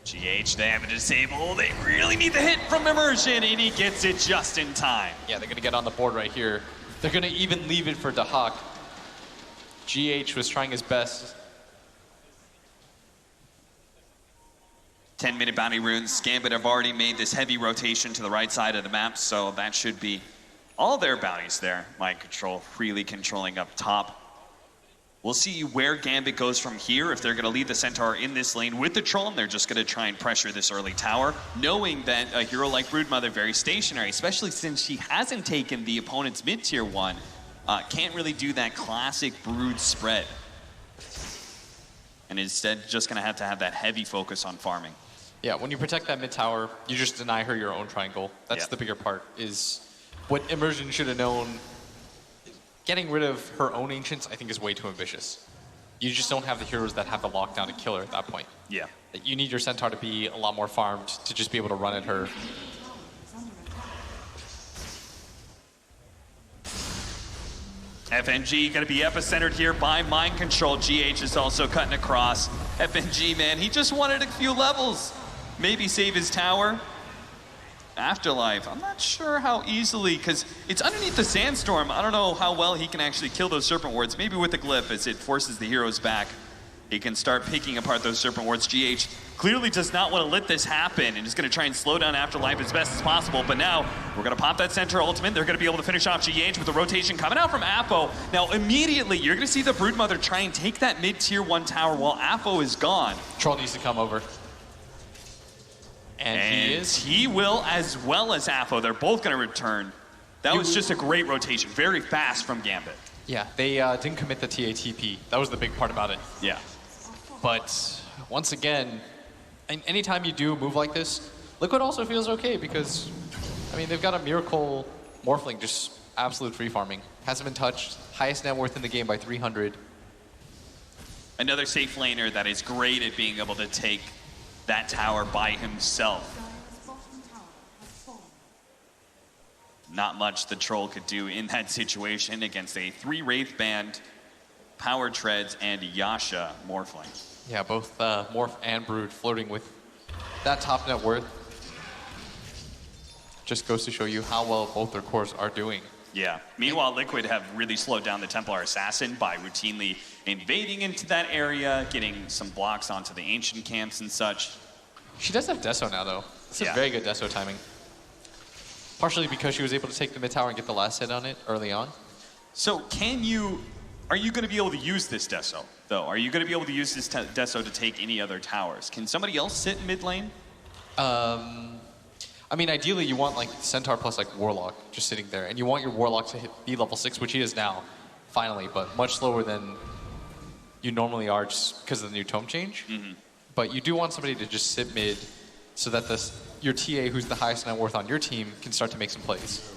Speaker 16: GH, they have a disable. They really need the hit from Immersion, and he gets it just in time.
Speaker 5: Yeah, they're going to get on the board right here. They're going to even leave it for Dahak. GH was trying his best.
Speaker 16: 10-minute bounty runes. Gambit have already made this heavy rotation to the right side of the map, so that should be all their bounties there. Mind control, freely controlling up top. We'll see where Gambit goes from here. If they're going to leave the Centaur in this lane with the Troll, and they're just going to try and pressure this early tower, knowing that a hero like Broodmother, very stationary, especially since she hasn't taken the opponent's mid-tier 1, can't really do that classic Brood spread. And instead, just going to have that heavy focus on farming.
Speaker 5: Yeah, when you protect that mid tower, you just deny her your own triangle. That's the bigger part, is what Immersion should have known. Getting rid of her own Ancients, I think, is way too ambitious. You just don't have the heroes that have the lockdown to kill her at that point.
Speaker 16: Yeah.
Speaker 5: You need your Centaur to be a lot more farmed to just be able to run at her.
Speaker 16: FNG going to be epicentered here by Mind Control. GH is also cutting across. FNG, man, he just wanted a few levels. Maybe save his tower. Afterlife, I'm not sure how easily, because it's underneath the Sandstorm. I don't know how well he can actually kill those Serpent Wards. Maybe with the Glyph, as it forces the heroes back, he can start picking apart those Serpent Wards. GH clearly does not want to let this happen and is going to try and slow down Afterlife as best as possible. But now we're going to pop that center ultimate. They're going to be able to finish off GH with the rotation coming out from Apo. Now immediately you're going to see the Broodmother try and take that mid-tier 1 tower while Apo is gone.
Speaker 5: Troll needs to come over. And
Speaker 16: he will, as well as Apo. They're both going to return. That was just a great rotation. Very fast from Gambit.
Speaker 5: Yeah, they didn't commit the TATP. That was the big part about it.
Speaker 16: Yeah.
Speaker 5: But once again, anytime you do a move like this, Liquid also feels okay because, I mean, they've got a Miracle Morphling just absolute free farming. Hasn't been touched. Highest net worth in the game by 300.
Speaker 16: Another safe laner that is great at being able to take that tower by himself. Not much the Troll could do in that situation against a 3 Wraith Band, Power Treads, and Yasha Morphling.
Speaker 5: Yeah, both Morph and Brood flirting with that top net worth. Just goes to show you how well both their cores are doing.
Speaker 16: Yeah. Meanwhile, Liquid have really slowed down the Templar Assassin by routinely invading into that area, getting some blocks onto the Ancient camps and such.
Speaker 5: She does have Deso now, though. This is very good Deso timing. Partially because she was able to take the mid tower and get the last hit on it early on.
Speaker 16: So are you going to be able to use this Deso, though? Are you going to be able to use this Deso to take any other towers? Can somebody else sit in mid lane?
Speaker 5: I mean, ideally you want like Centaur plus like Warlock just sitting there, and you want your Warlock to be level 6, which he is now, finally, but much slower than you normally are just because of the new tome change. But you do want somebody to just sit mid so that your TA, who's the highest net worth on your team, can start to make some plays.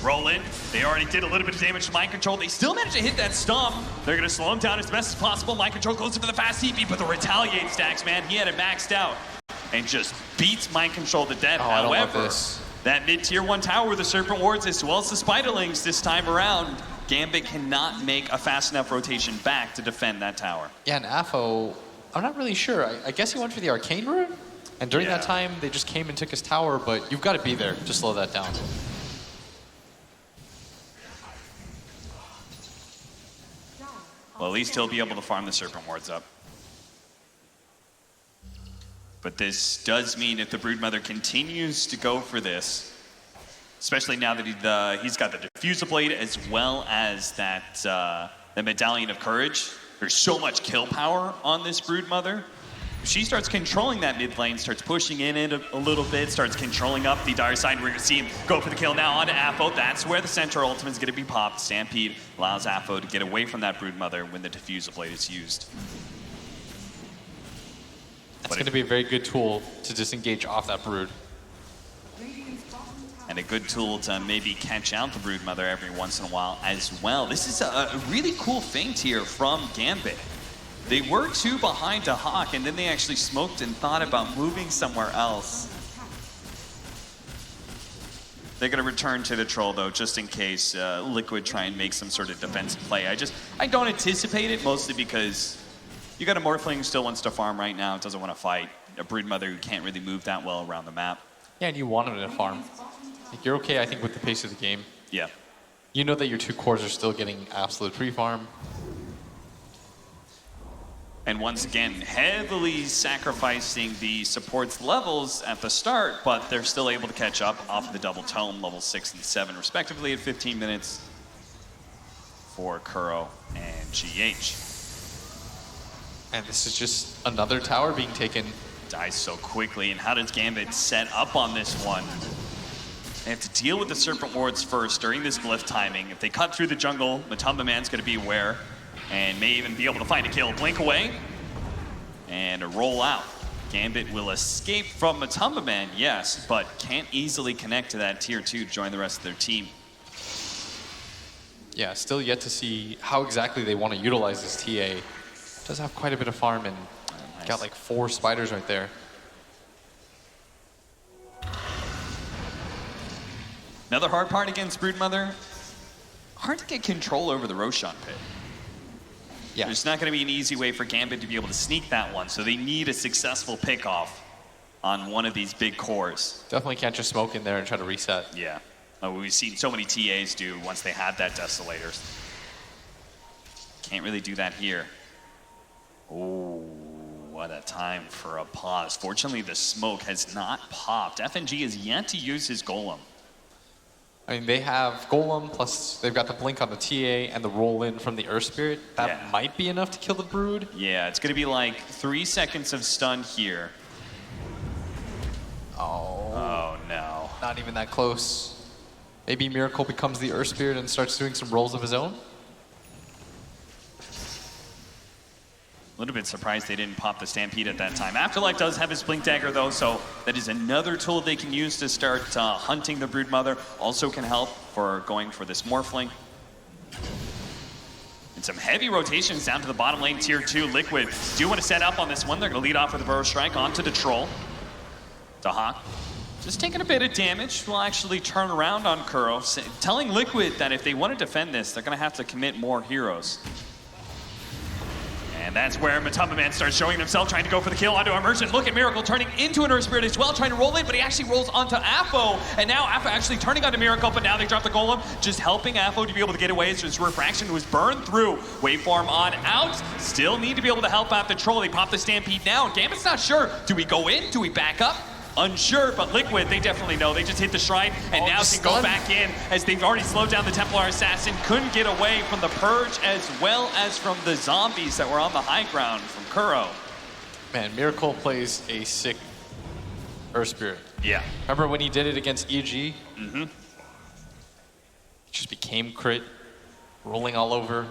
Speaker 16: Roll in. They already did a little bit of damage to Mind Control. They still managed to hit that stomp. They're going to slow him down as best as possible. Mind Control goes in for the fast TP, but the retaliate stacks, man, he had it maxed out and just beats Mind Control to death. However, that mid-tier 1 tower with the Serpent Wards as well as the Spiderlings this time around, Gambit cannot make a fast enough rotation back to defend that tower.
Speaker 5: Yeah, and Afo, I'm not really sure. I guess he went for the Arcane Rune, and during that time, they just came and took his tower, but you've got to be there to slow that down.
Speaker 16: Well, at least he'll be able to farm the Serpent Wards up. But this does mean if the Broodmother continues to go for this, especially now that he's got the Diffuser Blade as well as that the Medallion of Courage, there's so much kill power on this Broodmother. If she starts controlling that mid lane, starts pushing in it a little bit, starts controlling up the dire side. We're going to see him go for the kill now onto Apo. That's where the center ultimate is going to be popped. Stampede allows Apo to get away from that Broodmother when the Diffuser Blade is used.
Speaker 5: That's going to be a very good tool to disengage off that Brood.
Speaker 16: And a good tool to maybe catch out the Broodmother every once in a while as well. This is a really cool feint here from Gambit. They were 2 behind to Hawk, and then they actually smoked and thought about moving somewhere else. They're going to return to the Troll, though, just in case Liquid try and make some sort of defensive play. I don't anticipate it, mostly because you got a Morphling who still wants to farm right now, doesn't want to fight. A Broodmother who can't really move that well around the map.
Speaker 5: Yeah, and you want him to farm. Like, you're okay, I think, with the pace of the game.
Speaker 16: Yeah.
Speaker 5: You know that your 2 cores are still getting absolute pre-farm.
Speaker 16: And once again, heavily sacrificing the support's levels at the start, but they're still able to catch up off of the double tome, level 6 and 7, respectively, at 15 minutes for Kuro and GH.
Speaker 5: And this is just another tower being taken.
Speaker 16: Dies so quickly, and how does Gambit set up on this one? They have to deal with the Serpent Wards first during this glyph timing. If they cut through the jungle, Matumba Man's going to be aware and may even be able to find a kill. Blink away and a roll out. Gambit will escape from Matumba Man, yes, but can't easily connect to that tier 2 to join the rest of their team.
Speaker 5: Yeah, still yet to see how exactly they want to utilize this TA. Does have quite a bit of farm and got like 4 spiders right there.
Speaker 16: Another hard part against Broodmother, hard to get control over the Roshan pit.
Speaker 5: Yeah.
Speaker 16: There's not going to be an easy way for Gambit to be able to sneak that one, so they need a successful pickoff on one of these big cores.
Speaker 5: Definitely can't just smoke in there and try to reset.
Speaker 16: Yeah. We've seen so many TAs do once they had that Desolators. Can't really do that here. Oh, what a time for a pause. Fortunately, the smoke has not popped. FNG is yet to use his Golem.
Speaker 5: I mean, they have Golem, plus they've got the blink on the TA and the roll in from the Earth Spirit. That might be enough to kill the Brood.
Speaker 16: Yeah, it's going to be like 3 seconds of stun here. Oh, no.
Speaker 5: Not even that close. Maybe Miracle becomes the Earth Spirit and starts doing some rolls of his own.
Speaker 16: A little bit surprised they didn't pop the Stampede at that time. Afterlife does have his Blink Dagger though, so that is another tool they can use to start hunting the Broodmother. Also can help for going for this Morphling. And some heavy rotations down to the bottom lane, tier 2. Liquid do want to set up on this one. They're going to lead off with a Burrow Strike onto the Troll. Dahak just taking a bit of damage. Will actually turn around on Kuro, telling Liquid that if they want to defend this, they're going to have to commit more heroes. And that's where Matamaman starts showing himself, trying to go for the kill onto Immersion. Look at Miracle turning into an Earth Spirit as well, trying to roll in, but he actually rolls onto Afo. And now Afo actually turning onto Miracle, but now they drop the Golem, just helping Afo to be able to get away as his Refraction was burned through. Waveform on out. Still need to be able to help out the Troll. They pop the Stampede now. Gambit's not sure. Do we go in? Do we back up? Unsure, but Liquid, they definitely know. They just hit the Shrine and now can go back in as they've already slowed down the Templar Assassin. Couldn't get away from the Purge as well as from the zombies that were on the high ground from Kuro.
Speaker 5: Man, Miracle plays a sick Earth Spirit.
Speaker 16: Yeah.
Speaker 5: Remember when he did it against EG?
Speaker 16: Mm-hmm.
Speaker 5: It just became crit, rolling all over.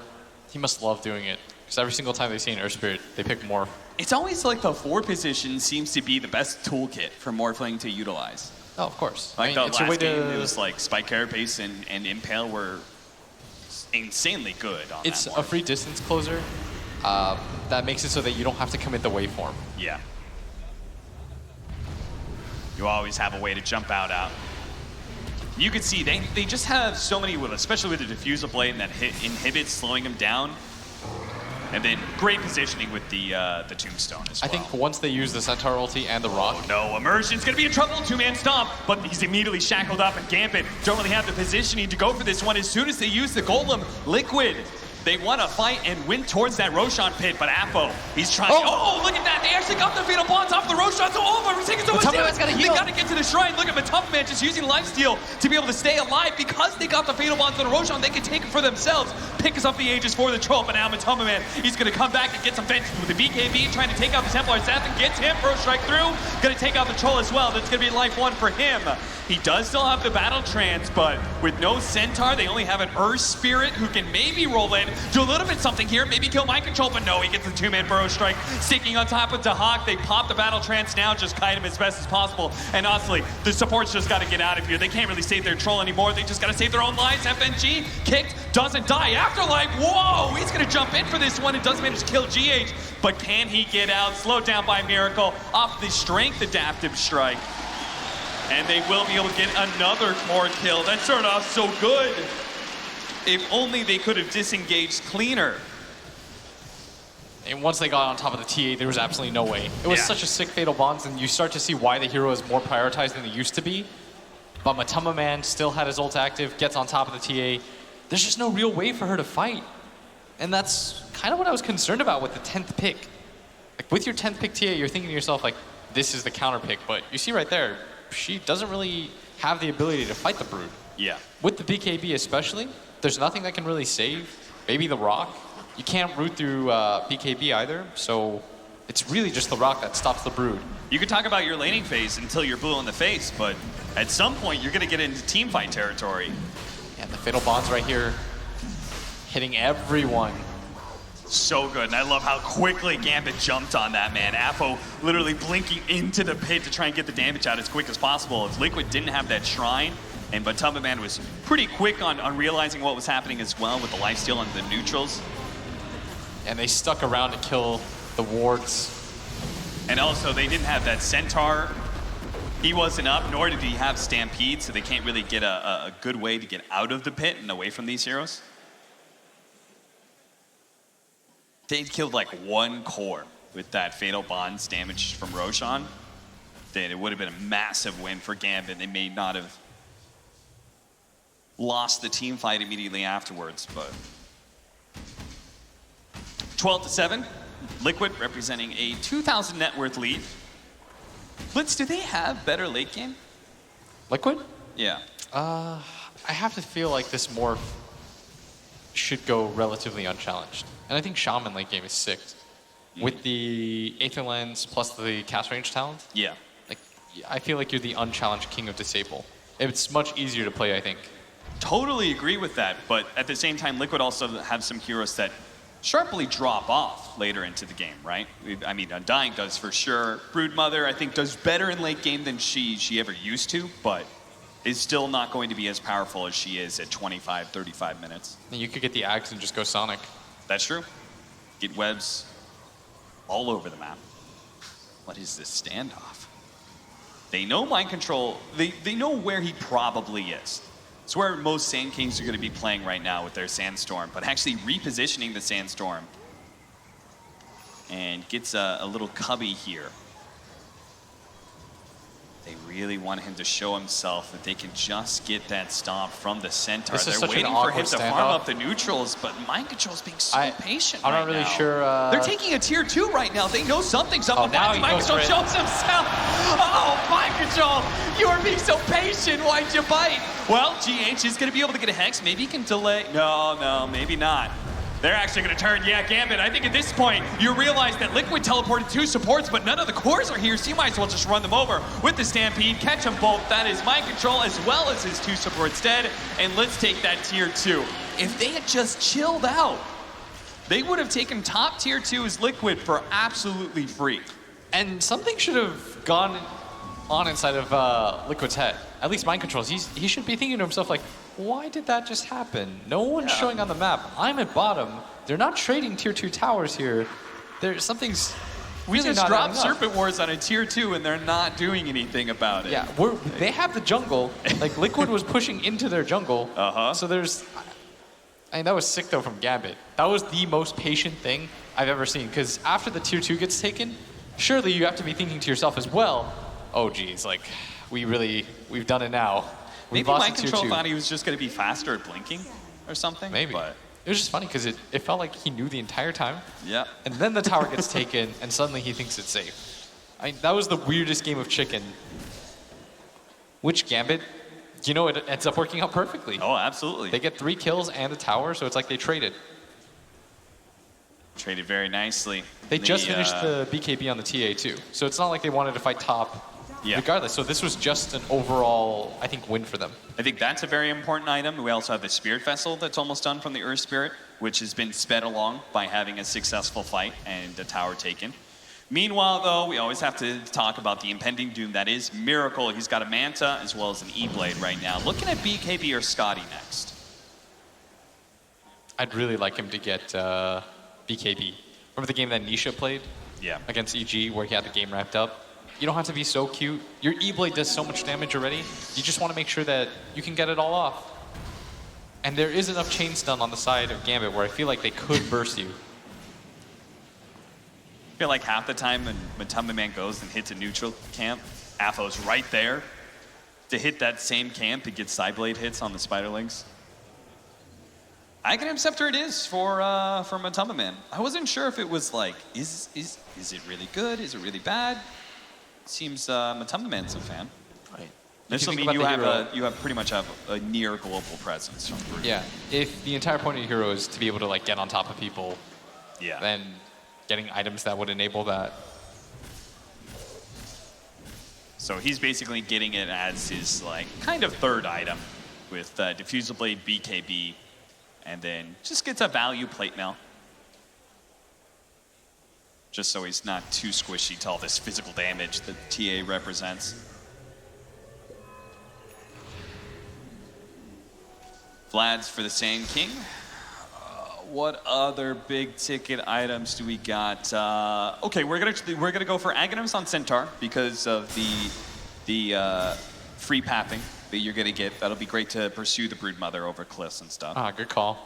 Speaker 5: He must love doing it. Because every single time they see an Earth Spirit, they pick more.
Speaker 16: It's always like the 4 position seems to be the best toolkit for Morphling to utilize.
Speaker 5: Oh, of course.
Speaker 16: Like
Speaker 5: I mean,
Speaker 16: the last game, it was like Spike Carapace and Impale were insanely good on
Speaker 5: It's
Speaker 16: that
Speaker 5: a free distance closer. That makes it so that you don't have to commit the waveform.
Speaker 16: Yeah. You always have a way to jump out. You can see they just have so many, especially with the Diffusal Blade and that inhibits slowing them down. And then great positioning with the Tombstone as well.
Speaker 5: I think once they use the Centaur ulti and the Rock.
Speaker 16: Oh no, Immersion's gonna be in trouble, 2-man stomp, but he's immediately shackled up, and Gambit don't really have the positioning to go for this one. As soon as they use the Golem, Liquid, they want to fight and win towards that Roshan pit, but Afo, he's trying. Oh, look at that! They actually got the Fatal Bonds off the Roshan, so we're taking so much damage. They gotta get to the Shrine. Look at Matamaman just using Lifesteal to be able to stay alive. Because they got the Fatal Bonds on the Roshan, they can take it for themselves. Pick us up the Aegis for the Troll, but now Matamaman, he's gonna come back and get some vengeance with the BKB, trying to take out the Templar Assassin, gets him, Burrow Strike through, gonna take out the Troll as well. That's gonna be life 1 for him. He does still have the Battle Trance, but with no Centaur, they only have an Earth Spirit who can maybe roll in, do a little bit something here, maybe kill Mind Control, but no, he gets the 2-man Burrow Strike, sticking on top of Dahak. They pop the Battle Trance now, just kite him as best as possible. And honestly, the supports just gotta get out of here. They can't really save their Troll anymore. They just gotta save their own lives. FNG kicked, doesn't die. Afterlife, whoa, he's gonna jump in for this one. It does manage to kill GH, but can he get out? Slowed down by Miracle off the Strength Adaptive Strike. And they will be able to get another core kill. That started off so good. If only they could have disengaged cleaner.
Speaker 5: And once they got on top of the TA, there was absolutely no way. It was such a sick Fatal Bonds, and you start to see why the hero is more prioritized than it used to be. But Matamaman still had his ult active, gets on top of the TA. There's just no real way for her to fight. And that's kind of what I was concerned about with the 10th pick. Like, with your 10th pick TA, you're thinking to yourself, like, this is the counter pick. But you see right there, she doesn't really have the ability to fight the Brood.
Speaker 16: Yeah.
Speaker 5: With the BKB especially, there's nothing that can really save. Maybe the Rock. You can't root through BKB either, so it's really just the Rock that stops the Brood.
Speaker 16: You can talk about your laning phase until you're blue in the face, but at some point you're going to get into teamfight territory.
Speaker 5: And the Fatal Bonds right here, hitting everyone.
Speaker 16: So good, and I love how quickly Gambit jumped on that, man. Afo literally blinking into the pit to try and get the damage out as quick as possible. If Liquid didn't have that Shrine, and Matamaman was pretty quick on realizing what was happening as well with the lifesteal on the neutrals.
Speaker 5: And they stuck around to kill the wards.
Speaker 16: And also, they didn't have that Centaur
Speaker 4: He wasn't up, nor did he have Stampede, so they can't really get a good way to get out of the pit and away from these heroes. They'd killed like one core with that Fatal Bonds damage from Roshan. Then it would have been a massive win for Gambit. They may not have lost the team fight immediately afterwards, but 12-7, Liquid representing a 2,000 net worth lead. Blitz, do they have better late game?
Speaker 5: Liquid?
Speaker 4: Yeah.
Speaker 5: I have to feel like this morph should go relatively unchallenged. And I think Shaman late game is 6. With the Aether Lens plus the cast range talent,
Speaker 4: yeah.
Speaker 5: Like, I feel like you're the unchallenged king of Disable. It's much easier to play, I think.
Speaker 4: Totally agree with that, but at the same time, Liquid also have some heroes that sharply drop off later into the game, right? I mean, Undying does for sure. Broodmother, I think, does better in late game than she ever used to, but is still not going to be as powerful as she is at 25, 35 minutes.
Speaker 5: And you could get the Axe and just go Sonic.
Speaker 4: That's true. Get webs all over the map. What is this standoff? They know mind control. They know where he probably is. It's where most Sand Kings are going to be playing right now with their Sandstorm, but actually repositioning the Sandstorm and gets a little cubby here. They really want him to show himself that they can just get that stomp from the center. They're waiting for him to farm up the neutrals, but mind control's being so patient
Speaker 5: I'm not really sure.
Speaker 4: They're taking a tier 2 right now. They know something's up. Finally, mind control shows himself. Oh, mind control, you are being so patient. Why'd you bite? Well, GH is going to be able to get a Hex. Maybe he can delay. No, maybe not. They're actually going to turn. Yeah, Gambit, I think at this point, you realize that Liquid teleported 2 supports, but none of the cores are here, so you might as well just run them over with the Stampede, catch them both. That is mind control as well as his 2 supports dead, and let's take that tier 2. If they had just chilled out, they would have taken top tier 2 as Liquid for absolutely free.
Speaker 5: And something should have gone on inside of Liquid's head. At least mind controls. He should be thinking to himself like, why did that just happen? No one's showing on the map. I'm at bottom. They're not trading tier 2 towers here. Something's really
Speaker 4: we just
Speaker 5: not
Speaker 4: dropped Serpent Wars on a tier 2 and they're not doing anything about it.
Speaker 5: Yeah, they have the jungle. Like Liquid was pushing into their jungle. So there's, I mean, that was sick though from Gambit. That was the most patient thing I've ever seen. Because after the tier 2 gets taken, surely you have to be thinking to yourself as well, oh geez, like we've done it now.
Speaker 4: Maybe mind control thought he was just going to be faster at blinking or something.
Speaker 5: Maybe.
Speaker 4: But
Speaker 5: it was just funny because it felt like he knew the entire time.
Speaker 4: Yeah.
Speaker 5: And then the tower gets taken and suddenly he thinks it's safe. I mean, that was the weirdest game of chicken. Which Gambit, you know, it ends up working out perfectly.
Speaker 4: Oh, absolutely.
Speaker 5: They get 3 kills and a tower, so it's like they traded.
Speaker 4: Traded very nicely.
Speaker 5: They just finished the BKB on the TA too. So it's not like they wanted to fight top.
Speaker 4: Yeah.
Speaker 5: Regardless, so this was just an overall, I think, win for them.
Speaker 4: I think that's a very important item. We also have the Spirit Vessel that's almost done from the Earth Spirit, which has been sped along by having a successful fight and a tower taken. Meanwhile, though, we always have to talk about the impending doom that is Miracle. He's got a Manta as well as an E-Blade right now. Looking at BKB or Scotty next.
Speaker 5: I'd really like him to get BKB. Remember the game that Nisha played?
Speaker 4: Yeah.
Speaker 5: Against EG where he had the game wrapped up? You don't have to be so cute. Your E-Blade does so much damage already. You just want to make sure that you can get it all off. And there is enough chain stun on the side of Gambit where I feel like they could burst you.
Speaker 4: I feel like half the time when Matumba Man goes and hits a neutral camp, Afo's right there to hit that same camp and get Psyblade hits on the Spiderlings. Aghanim Scepter it is for Matumba Man. I wasn't sure if it was like, is it really good? Is it really bad? Seems Matumba Man's a fan.
Speaker 5: Right.
Speaker 4: This will mean you pretty much have a near global presence.
Speaker 5: Yeah. If the entire point of your hero is to be able to like get on top of people, then getting items that would enable that.
Speaker 4: So he's basically getting it as his like kind of third item with Diffusal Blade, BKB, and then just gets a value plate mail. Just so he's not too squishy to all this physical damage that TA represents. Vlad's for the same king. What other big ticket items do we got? Okay, we're gonna go for Aghanims on Centaur because of the the free pathing that you're going to get. That'll be great to pursue the Broodmother over cliffs and stuff.
Speaker 5: Ah, good call.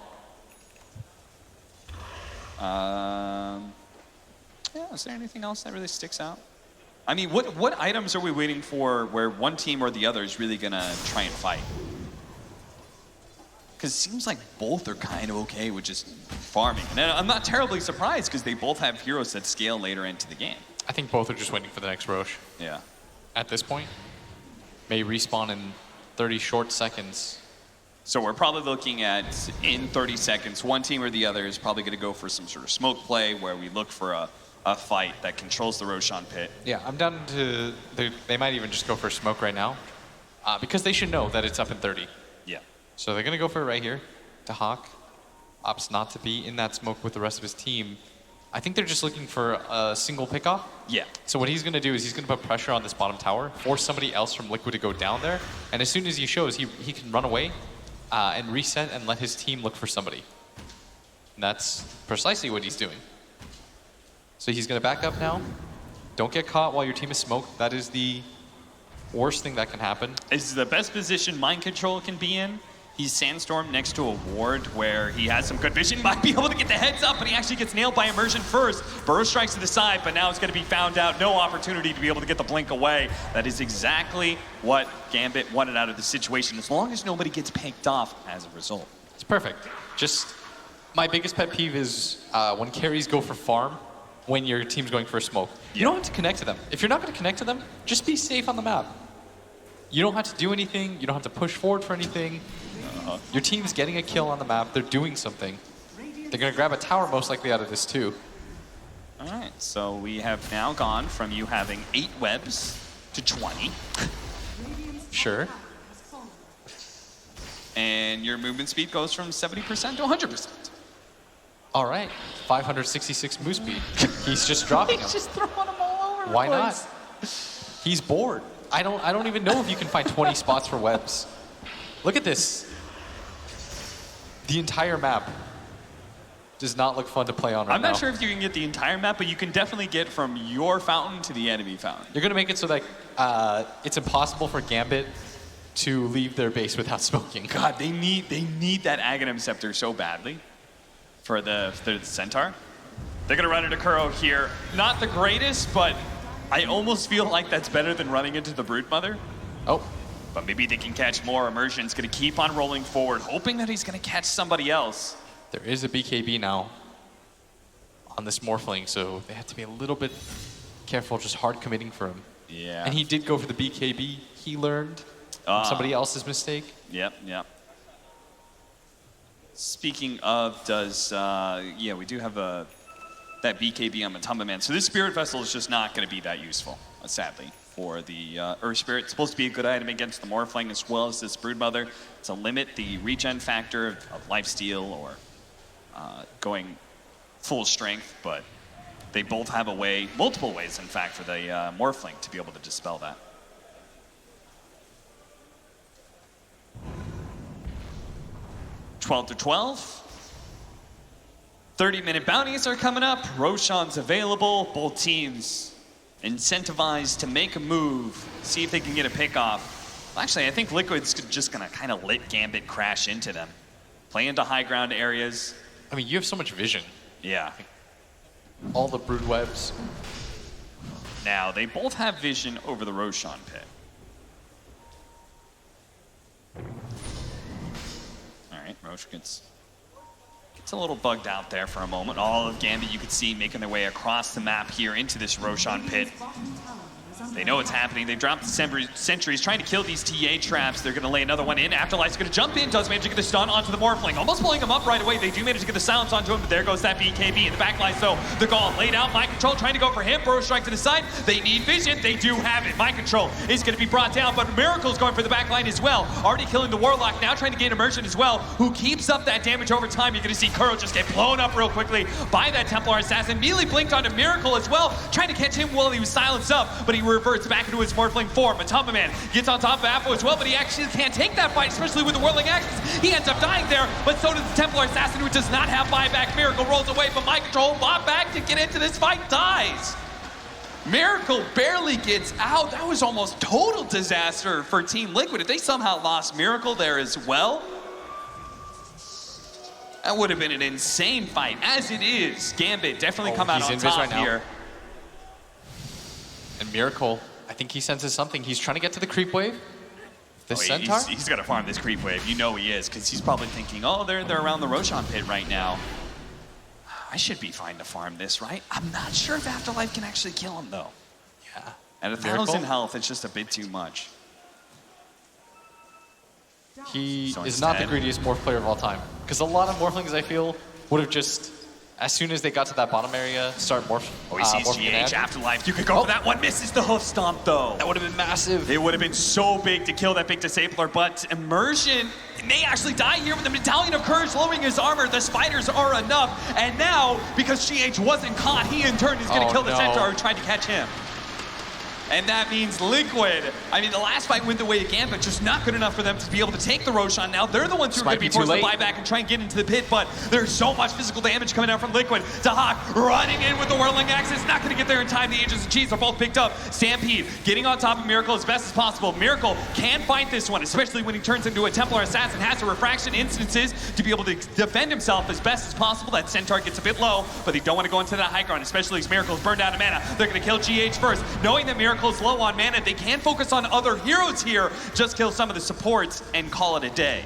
Speaker 4: Yeah, is there anything else that really sticks out? I mean, what items are we waiting for where one team or the other is really going to try and fight? Because it seems like both are kind of okay with just farming. And I'm not terribly surprised because they both have heroes that scale later into the game.
Speaker 5: I think both are just waiting for the next Roche.
Speaker 4: Yeah.
Speaker 5: At this point, may respawn in 30 short seconds.
Speaker 4: So we're probably looking at, in 30 seconds, one team or the other is probably going to go for some sort of smoke play where we look for a fight that controls the Roshan pit.
Speaker 5: Yeah, I'm down to, they might even just go for a smoke right now because they should know that it's up in 30.
Speaker 4: Yeah.
Speaker 5: So they're going to go for it right here to Hawk. Opts not to be in that smoke with the rest of his team. I think they're just looking for a single pickoff.
Speaker 4: Yeah.
Speaker 5: So what he's going to do is he's going to put pressure on this bottom tower, force somebody else from Liquid to go down there, and as soon as he shows, he can run away and reset and let his team look for somebody. And that's precisely what he's doing. So he's going to back up now. Don't get caught while your team is smoked. That is the worst thing that can happen.
Speaker 4: This is the best position Mind Control can be in. He's Sandstorm next to a ward where he has some good vision, might be able to get the heads up, but he actually gets nailed by Immersion first. Burrow strikes to the side, but now it's going to be found out. No opportunity to be able to get the blink away. That is exactly what Gambit wanted out of the situation, as long as nobody gets picked off as a result.
Speaker 5: It's perfect. Just my biggest pet peeve is when carries go for farm when your team's going for a smoke. You don't have to connect to them. If you're not going to connect to them, just be safe on the map. You don't have to do anything. You don't have to push forward for anything. Your team's getting a kill on the map. They're doing something. They're going to grab a tower most likely out of this too.
Speaker 4: All right, so we have now gone from you having 8 webs to 20.
Speaker 5: Sure.
Speaker 4: And your movement speed goes from 70% to 100%.
Speaker 5: All right, 566 move speed. He's just dropping them.
Speaker 4: He's just throwing them all over
Speaker 5: Why
Speaker 4: the place.
Speaker 5: not? He's bored. I don't even know if you can find 20 spots for webs. Look at this. The entire map does not look fun to play on right now.
Speaker 4: I'm not sure if you can get the entire map, but you can definitely get from your fountain to the enemy fountain.
Speaker 5: You're going to make it so that it's impossible for Gambit to leave their base without smoking.
Speaker 4: God, they need that Aghanim Scepter so badly for the Centaur. They're going to run into Kuro here. Not the greatest, but I almost feel like that's better than running into the Broodmother.
Speaker 5: Oh.
Speaker 4: But maybe they can catch more. Immersion's going to keep on rolling forward, hoping that he's going to catch somebody else.
Speaker 5: There is a BKB now on this Morphling, so they have to be a little bit careful, just hard committing for him.
Speaker 4: Yeah.
Speaker 5: And he did go for the BKB. He learned from somebody else's mistake.
Speaker 4: Yep. Speaking of, yeah, we do have that BKB on Matumba Man. So this Spirit Vessel is just not going to be that useful, sadly, for the Earth Spirit. It's supposed to be a good item against the Morphling as well as this Broodmother to limit the regen factor of lifesteal or going full strength, but they both have a way, multiple ways in fact, for the Morphling to be able to dispel that. $12 to $12. 30-minute bounties are coming up. Roshan's available. Both teams incentivized to make a move, see if they can get a pick off. Well, actually, I think Liquid's just going to kind of let Gambit crash into them. Play into high ground areas.
Speaker 5: I mean, you have so much vision.
Speaker 4: Yeah.
Speaker 5: All the brood webs.
Speaker 4: Now, they both have vision over the Roshan pit. All right, Roche gets a little bugged out there for a moment. All of Gambit you could see making their way across the map here into this Roshan pit. They know what's happening. They've dropped the sentries, trying to kill these TA traps. They're going to lay another one in. Afterlife's going to jump in, does manage to get the stun onto the Morphling. Almost pulling him up right away. They do manage to get the silence onto him, but there goes that BKB in the backline. So the Gauntlet laid out. Mind Control trying to go for him. Burrow strike to the side. They need vision. They do have it. Mind Control is going to be brought down, but Miracle's going for the backline as well. Already killing the Warlock. Now trying to gain Immersion as well, who keeps up that damage over time. You're going to see Kuro just get blown up real quickly by that Templar Assassin. Immediately blinked onto Miracle as well, trying to catch him while he was silenced up, but he reverts back into his Morphling form. Matumba Man gets on top of Apple as well, but he actually can't take that fight, especially with the Whirling Axes. He ends up dying there, but so does the Templar Assassin, who does not have buyback. Miracle rolls away, but Mind Control bought back to get into this fight, dies.
Speaker 16: Miracle barely gets out. That was almost total disaster for Team Liquid. If they somehow lost Miracle there as well, that would have been an insane fight. As it is, Gambit definitely come out on top
Speaker 5: right
Speaker 16: here.
Speaker 5: And Miracle, I think he senses something. He's trying to get to the creep wave. This Centaur?
Speaker 16: He's got to farm this creep wave. You know he is, because he's probably thinking, oh, they're around the Roshan pit right now. I should be fine to farm this, right? I'm not sure if Afterlife can actually kill him, though.
Speaker 5: Yeah.
Speaker 16: At 1,000 health, it's just a bit too much.
Speaker 5: He is not the greediest morph player of all time. Because a lot of morphlings, I feel, would have just, as soon as they got to that bottom area, start morphing.
Speaker 16: Oh, he sees GH Afterlife. You could go for that one. Misses the hoof stomp, though.
Speaker 5: That would have been massive.
Speaker 16: It would have been so big to kill that big disabler, but Immersion may actually die here with the Medallion of Courage lowering his armor. The spiders are enough. And now, because GH wasn't caught, he in turn is going to kill the Centaur who tried to catch him. And that means Liquid. I mean, the last fight went the way of Gambit, just not good enough for them to be able to take the Roshan. Now they're the ones who are going to be forced to buy back and try and get into the pit, but there's so much physical damage coming out from Liquid. Dahak running in with the Whirling Axis, not going to get there in time. The Agents of Cheese are both picked up. Stampede getting on top of Miracle as best as possible. Miracle can fight this one, especially when he turns into a Templar Assassin, has a refraction instances to be able to defend himself as best as possible. That Centaur gets a bit low, but they don't want to go into that high ground, especially as Miracle's burned out of mana. They're going to kill GH first, knowing that Miracle's low on mana. They can focus on other heroes here, just kill some of the supports and call it a day.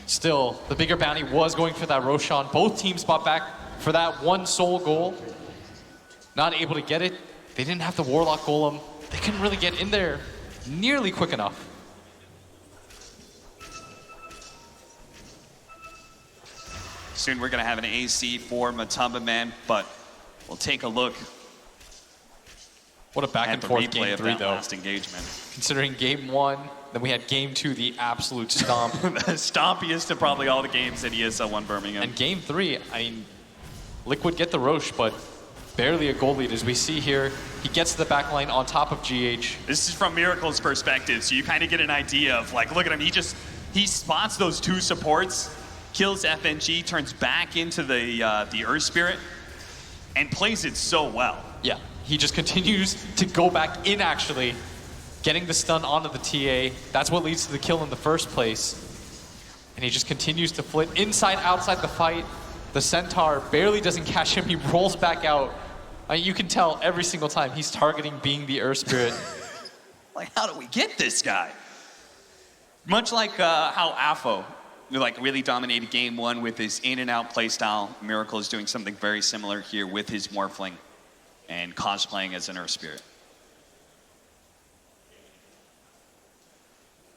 Speaker 5: Still, the bigger bounty was going for that Roshan. Both teams bought back for that one sole goal. Not able to get it. They didn't have the Warlock Golem. They couldn't really get in there nearly quick enough.
Speaker 16: Soon we're going to have an AC for Matumba Man, but we'll take a look.
Speaker 5: What a back and forth game 3, though.
Speaker 16: Last engagement.
Speaker 5: Considering game 1, then we had game 2, the absolute stomp.
Speaker 16: The stompiest of probably all the games that ESL won Birmingham.
Speaker 5: And game 3, I mean, Liquid get the Roche, but barely a goal lead. As we see here, he gets the back line on top of GH.
Speaker 16: This is from Miracle's perspective, so you kind of get an idea of, like, look at him. He spots those two supports, kills FNG, turns back into the Earth Spirit, and plays it so well.
Speaker 5: Yeah. He just continues to go back in, actually, getting the stun onto the TA. That's what leads to the kill in the first place. And he just continues to flit inside, outside the fight. The Centaur barely doesn't catch him. He rolls back out. You can tell every single time he's targeting being the Earth Spirit.
Speaker 16: Like, how do we get this guy? Much like how AFO really dominated game 1 with his in and out playstyle, Miracle is doing something very similar here with his Morphling and cosplaying as an Earth Spirit.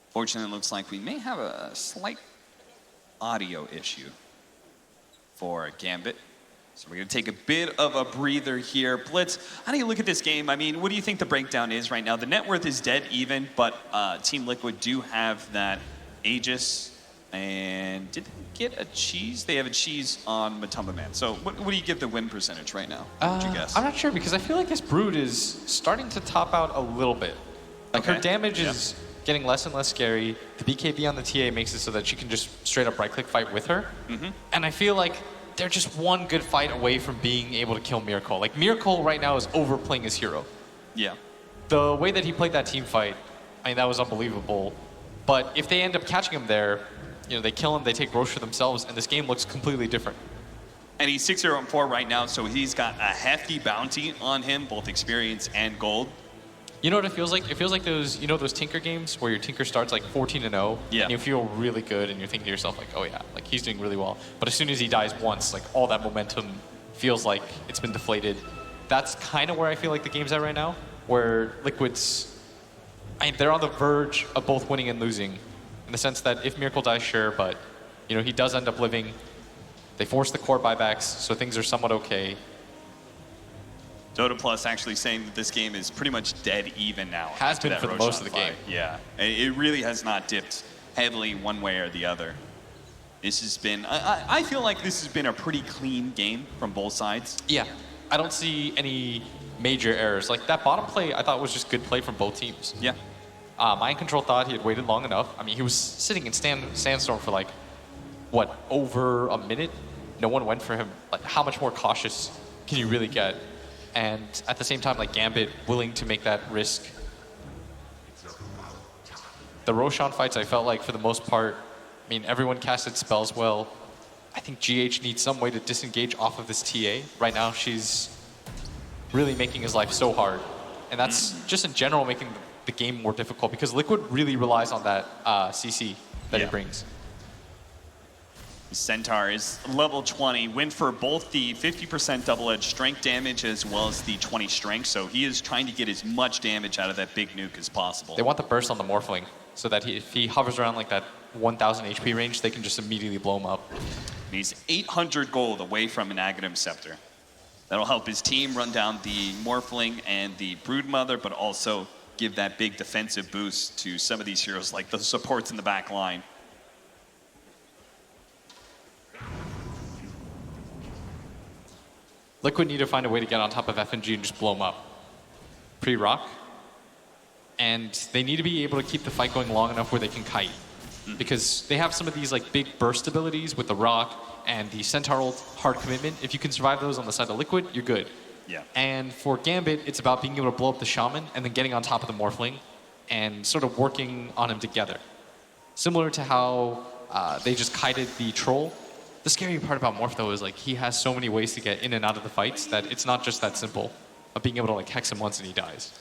Speaker 16: Fortunately, it looks like we may have a slight audio issue for Gambit. So we're going to take a bit of a breather here. Blitz, how do you look at this game? I mean, what do you think the breakdown is right now? The net worth is dead even, but Team Liquid do have that Aegis. And did they get a cheese? They have a cheese on Matumba Man. So what do you give the win percentage right now? What would you guess?
Speaker 5: I'm not sure, because I feel like this Brood is starting to top out a little bit. Like, her damage is getting less and less scary. The BKB on the TA makes it so that she can just straight up right-click fight with her. And I feel like they're just one good fight away from being able to kill Miracle. Like, Miracle right now is overplaying his hero.
Speaker 16: Yeah.
Speaker 5: The way that he played that team fight, I mean, that was unbelievable. But if they end up catching him there, you know, they kill him, they take Roche for themselves, and this game looks completely different.
Speaker 16: And he's 6-0-4 right now, so he's got a hefty bounty on him, both experience and gold.
Speaker 5: You know what it feels like? It feels like those, you know, those Tinker games where your Tinker starts like 14-0, and you feel really good, and you're thinking to yourself like, oh yeah, like he's doing really well. But as soon as he dies once, like all that momentum feels like it's been deflated. That's kind of where I feel like the game's at right now, where Liquid's, I mean, they're on the verge of both winning and losing. In the sense that if Miracle dies, sure, but you know, he does end up living. They force the core buybacks, so things are somewhat okay.
Speaker 16: Dota Plus actually saying that this game is pretty much dead even now.
Speaker 5: Has been for most of the game.
Speaker 16: Yeah, it really has not dipped heavily one way or the other. This has been, I feel like this has been a pretty clean game from both sides.
Speaker 5: Yeah, I don't see any major errors. Like that bottom play, I thought was just good play from both teams.
Speaker 16: Yeah.
Speaker 5: Mind Control thought he had waited long enough. I mean, he was sitting in Sandstorm for like, what, over a minute? No one went for him. Like, how much more cautious can you really get? and at the same time, like Gambit willing to make that risk. The Roshan fights, I felt like for the most part, I mean, everyone casted spells well. I think GH needs some way to disengage off of this TA. Right now, she's really making his life so hard. And that's just in general making the game more difficult because Liquid really relies on that CC that he brings.
Speaker 16: Centaur is level 20, went for both the 50% double-edged strength damage as well as the 20 strength, so he is trying to get as much damage out of that big nuke as possible.
Speaker 5: They want the burst on the Morphling so that if he hovers around like that 1,000 HP range, they can just immediately blow him up.
Speaker 16: And he's 800 gold away from an Aghanim Scepter. That'll help his team run down the Morphling and the Broodmother, but also give that big defensive boost to some of these heroes like the supports in the back line.
Speaker 5: Liquid need to find a way to get on top of FNG and just blow them up. Pre-rock. And they need to be able to keep the fight going long enough where they can kite. Because they have some of these like big burst abilities with the rock and the Centaur ult hard commitment. If you can survive those on the side of Liquid, you're good.
Speaker 16: Yeah.
Speaker 5: And for Gambit, it's about being able to blow up the Shaman and then getting on top of the Morphling and sort of working on him together. Similar to how they just kited the Troll. The scary part about Morph, though, is like he has so many ways to get in and out of the fights that it's not just that simple of being able to like hex him once and he dies.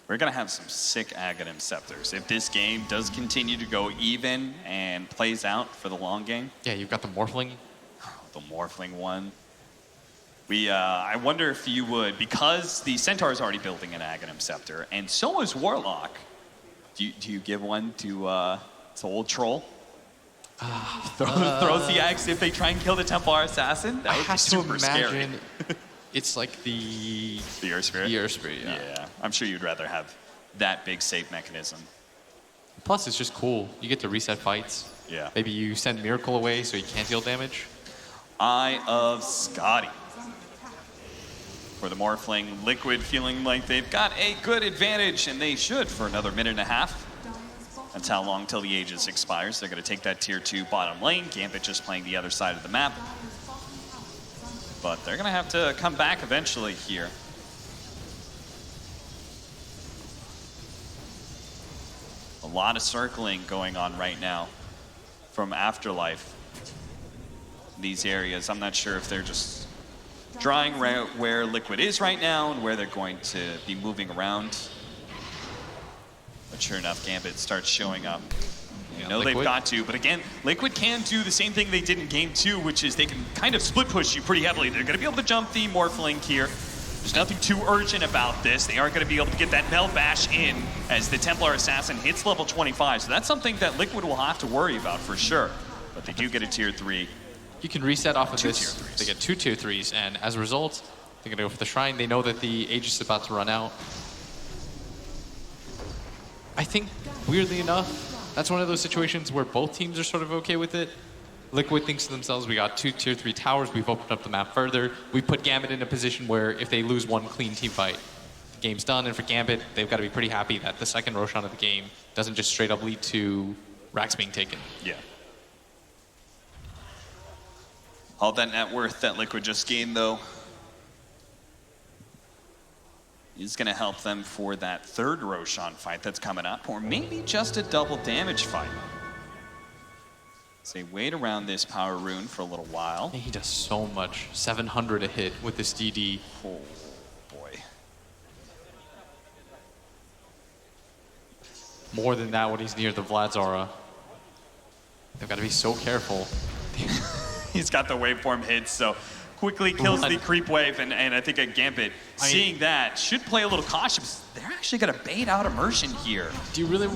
Speaker 16: We're going to have some sick Aghanim Scepters. If this game does continue to go even and plays out for the long game.
Speaker 5: Yeah, you've got the Morphling.
Speaker 16: The Morphling one. I wonder if you would, because the Centaur is already building an Aghanim Scepter, and so is Warlock. Do you give one to old Troll? Throws the axe if they try and kill the Templar Assassin? That would be super scary.
Speaker 5: It's like the
Speaker 16: Earth Spirit?
Speaker 5: The Earth Spirit, yeah.
Speaker 16: Yeah, I'm sure you'd rather have that big save mechanism.
Speaker 5: Plus, it's just cool. You get to reset fights.
Speaker 16: Yeah.
Speaker 5: Maybe you send Miracle away so he can't deal damage.
Speaker 16: Eye of Scotty. For the Morphling, Liquid feeling like they've got a good advantage, and they should for another minute and a half. That's how long till the Aegis expires. They're going to take that tier 2 bottom lane. Gambit just playing the other side of the map. But they're going to have to come back eventually here. A lot of circling going on right now from Afterlife. These areas, I'm not sure if they're just drawing where Liquid is right now and where they're going to be moving around. But sure enough, Gambit starts showing up. You know they've got to, but again, Liquid can do the same thing they did in Game 2, which is they can kind of split push you pretty heavily. They're going to be able to jump the Morphling here. There's nothing too urgent about this. They aren't going to be able to get that Mel Bash in as the Templar Assassin hits level 25. So that's something that Liquid will have to worry about for sure. But they do get a tier 3.
Speaker 5: You can reset off of this. They get 2 tier 3s, and as a result, they're going to go for the Shrine. They know that the Aegis is about to run out. I think, weirdly enough, that's one of those situations where both teams are sort of okay with it. Liquid thinks to themselves, we got 2 tier 3 towers, we've opened up the map further. We put Gambit in a position where if they lose one clean team fight, the game's done. And for Gambit, they've got to be pretty happy that the second Roshan of the game doesn't just straight up lead to racks being taken.
Speaker 16: Yeah. All that net worth that Liquid just gained, though, is going to help them for that third Roshan fight that's coming up, or maybe just a double damage fight. So they wait around this power rune for a little while.
Speaker 5: He does so much. 700 a hit with this DD.
Speaker 16: Oh, boy.
Speaker 5: More than that when he's near the Vlad's aura. They've got to be so careful.
Speaker 16: He's got the waveform hits, so quickly kills the creep wave, and I think a Gambit, seeing that, should play a little cautious. They're actually going to bait out immersion here.
Speaker 5: Do you really...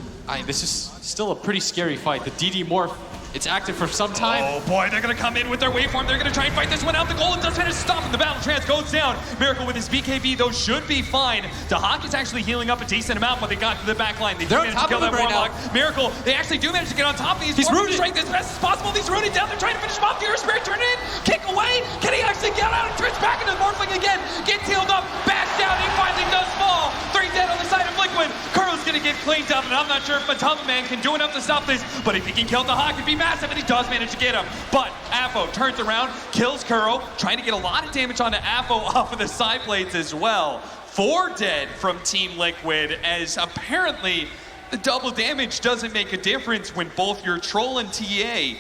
Speaker 5: this is still a pretty scary fight. The DD Morph, it's active for some time.
Speaker 16: Oh boy, they're going to come in with their waveform. They're going to try and fight this one out. The Golem does finish stopping. The battle trance goes down. Miracle with his BKB, though, should be fine. Dahak is actually healing up a decent amount when they got to the back line. They're on top of him right now. Miracle, they actually do manage to get on top of these. He's rooted strength as best as possible. He's rooted down. They're trying to finish him off. The Earth Spirit turn in, kick away. Can he actually get out and turns back into the Morphling again? Gets healed up, bash down. He finally does fall. 3 dead on the side of Liquid. Kurl's going to get cleaned up, and I'm not sure if Matama Man can do enough to stop this, but if he can kill the Hawk, it'd be massive, and he does manage to get him. But Afo turns around, kills Kuro, trying to get a lot of damage onto Afo off of the side blades as well. 4 dead from Team Liquid, as apparently the double damage doesn't make a difference when both your Troll and TA,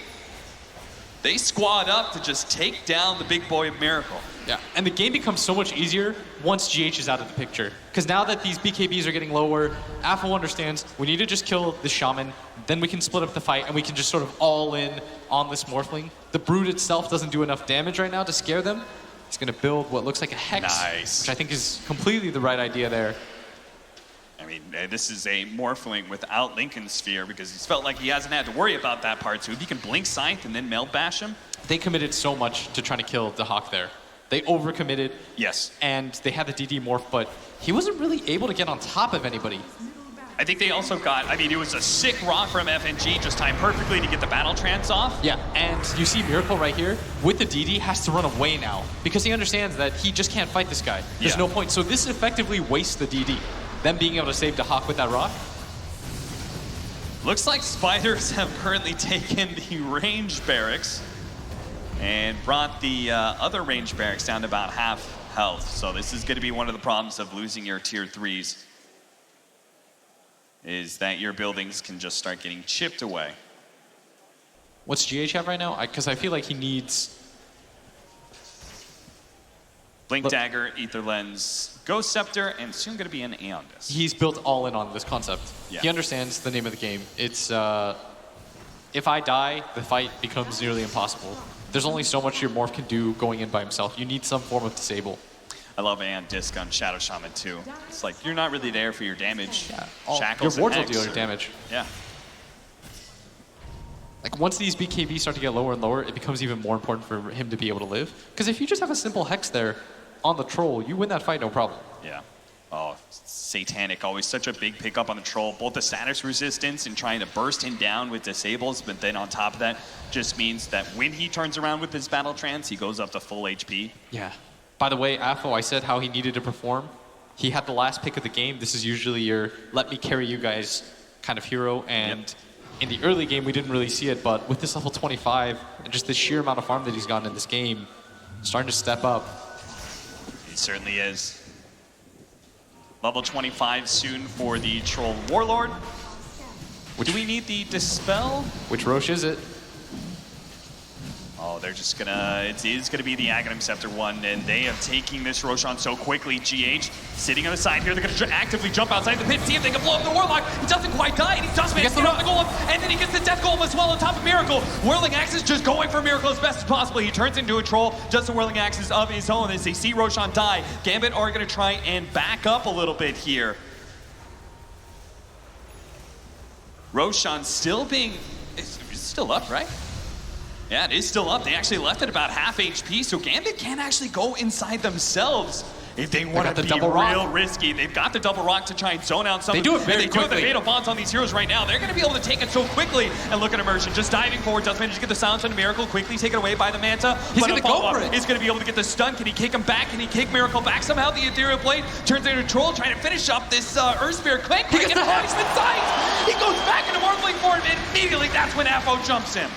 Speaker 16: they squad up to just take down the big boy of Miracle.
Speaker 5: Yeah, and the game becomes so much easier once GH is out of the picture. Because now that these BKBs are getting lower, Afo understands we need to just kill the Shaman, then we can split up the fight, and we can just sort of all in on this Morphling. The Brood itself doesn't do enough damage right now to scare them. He's going to build what looks like a Hex, which I think is completely the right idea there.
Speaker 16: I mean, this is a Morphling without Lincoln Sphere because he's felt like he hasn't had to worry about that part. So if he can Blink Scythe and then Meld Bash him.
Speaker 5: They committed so much to trying to kill the Hawk there. They overcommitted.
Speaker 16: Yes.
Speaker 5: And they had the DD morph, but he wasn't really able to get on top of anybody.
Speaker 16: I think they also got, I mean, it was a sick rock from FNG, just timed perfectly to get the Battle Trance off.
Speaker 5: Yeah, and you see Miracle right here, with the DD, has to run away now, because he understands that he just can't fight this guy. There's no point. So this effectively wastes the DD. Them being able to save the Hawk with that rock.
Speaker 16: Looks like Spiders have currently taken the range barracks and brought the other range barracks down to about half health. So this is going to be one of the problems of losing your tier 3s, is that your buildings can just start getting chipped away.
Speaker 5: What's GH have right now? Because I feel like he needs...
Speaker 16: Blink Dagger, Ether Lens, Ghost Scepter, and soon going to be an Aeon Disc.
Speaker 5: He's built all in on this concept.
Speaker 16: Yeah.
Speaker 5: He understands the name of the game. It's, if I die, the fight becomes nearly impossible. There's only so much your Morph can do going in by himself. You need some form of disable.
Speaker 16: I love Aeon Disc on Shadow Shaman too. It's like, you're not really there for your damage. Shackles
Speaker 5: your wards will
Speaker 16: and
Speaker 5: deal
Speaker 16: Hex.
Speaker 5: your damage.
Speaker 16: Yeah.
Speaker 5: Like, once these BKBs start to get lower and lower, it becomes even more important for him to be able to live. Because if you just have a simple Hex there on the Troll, you win that fight, no problem.
Speaker 16: Yeah. Oh, Satanic, always such a big pickup on the Troll. Both the status resistance and trying to burst him down with disables, but then on top of that, just means that when he turns around with his Battle Trance, he goes up to full HP.
Speaker 5: Yeah. By the way, Afo, I said how he needed to perform. He had the last pick of the game. This is usually your let me carry you guys kind of hero, and in the early game, we didn't really see it, but with this level 25 and just the sheer amount of farm that he's gotten in this game, starting to step up.
Speaker 16: He certainly is. Level 25 soon for the Troll Warlord. Do we need the Dispel?
Speaker 5: Which Roche is it?
Speaker 16: Oh, they're just gonna, it is gonna be the Aghanim Scepter one, and they have taken this Roshan so quickly. GH sitting on the side here, they're gonna actively jump outside the pit, see if they can blow up the Warlock. He doesn't quite die, and he does manage to get off the Golem, and then he gets the Death Golem as well on top of Miracle. Whirling Axes just going for Miracle as best as possible. He turns into a Troll, just a Whirling Axes of his own as they see Roshan die. Gambit are gonna try and back up a little bit here. Roshan still being, it's still up, right? Yeah, it is still up. They actually left at about half HP, so Gambit can actually go inside themselves if they want to be real risky. They've got the double rock to try and zone out some.
Speaker 5: They do it very
Speaker 16: quickly. They do have the fatal bonds on these heroes right now. They're going to be able to take it so quickly. And look at Immersion, just diving forward. Does manage to get the silence on Miracle, quickly taken away by the Manta.
Speaker 5: He's going to go for it.
Speaker 16: He's going to be able to get the stun. Can he kick him back? Can he kick Miracle back? Somehow the Ethereal Blade turns into a Troll, trying to finish up this Earth Spirit. Quick, he gets the Marksman sight. He goes back into Morphling form, and immediately that's when Afo jumps him.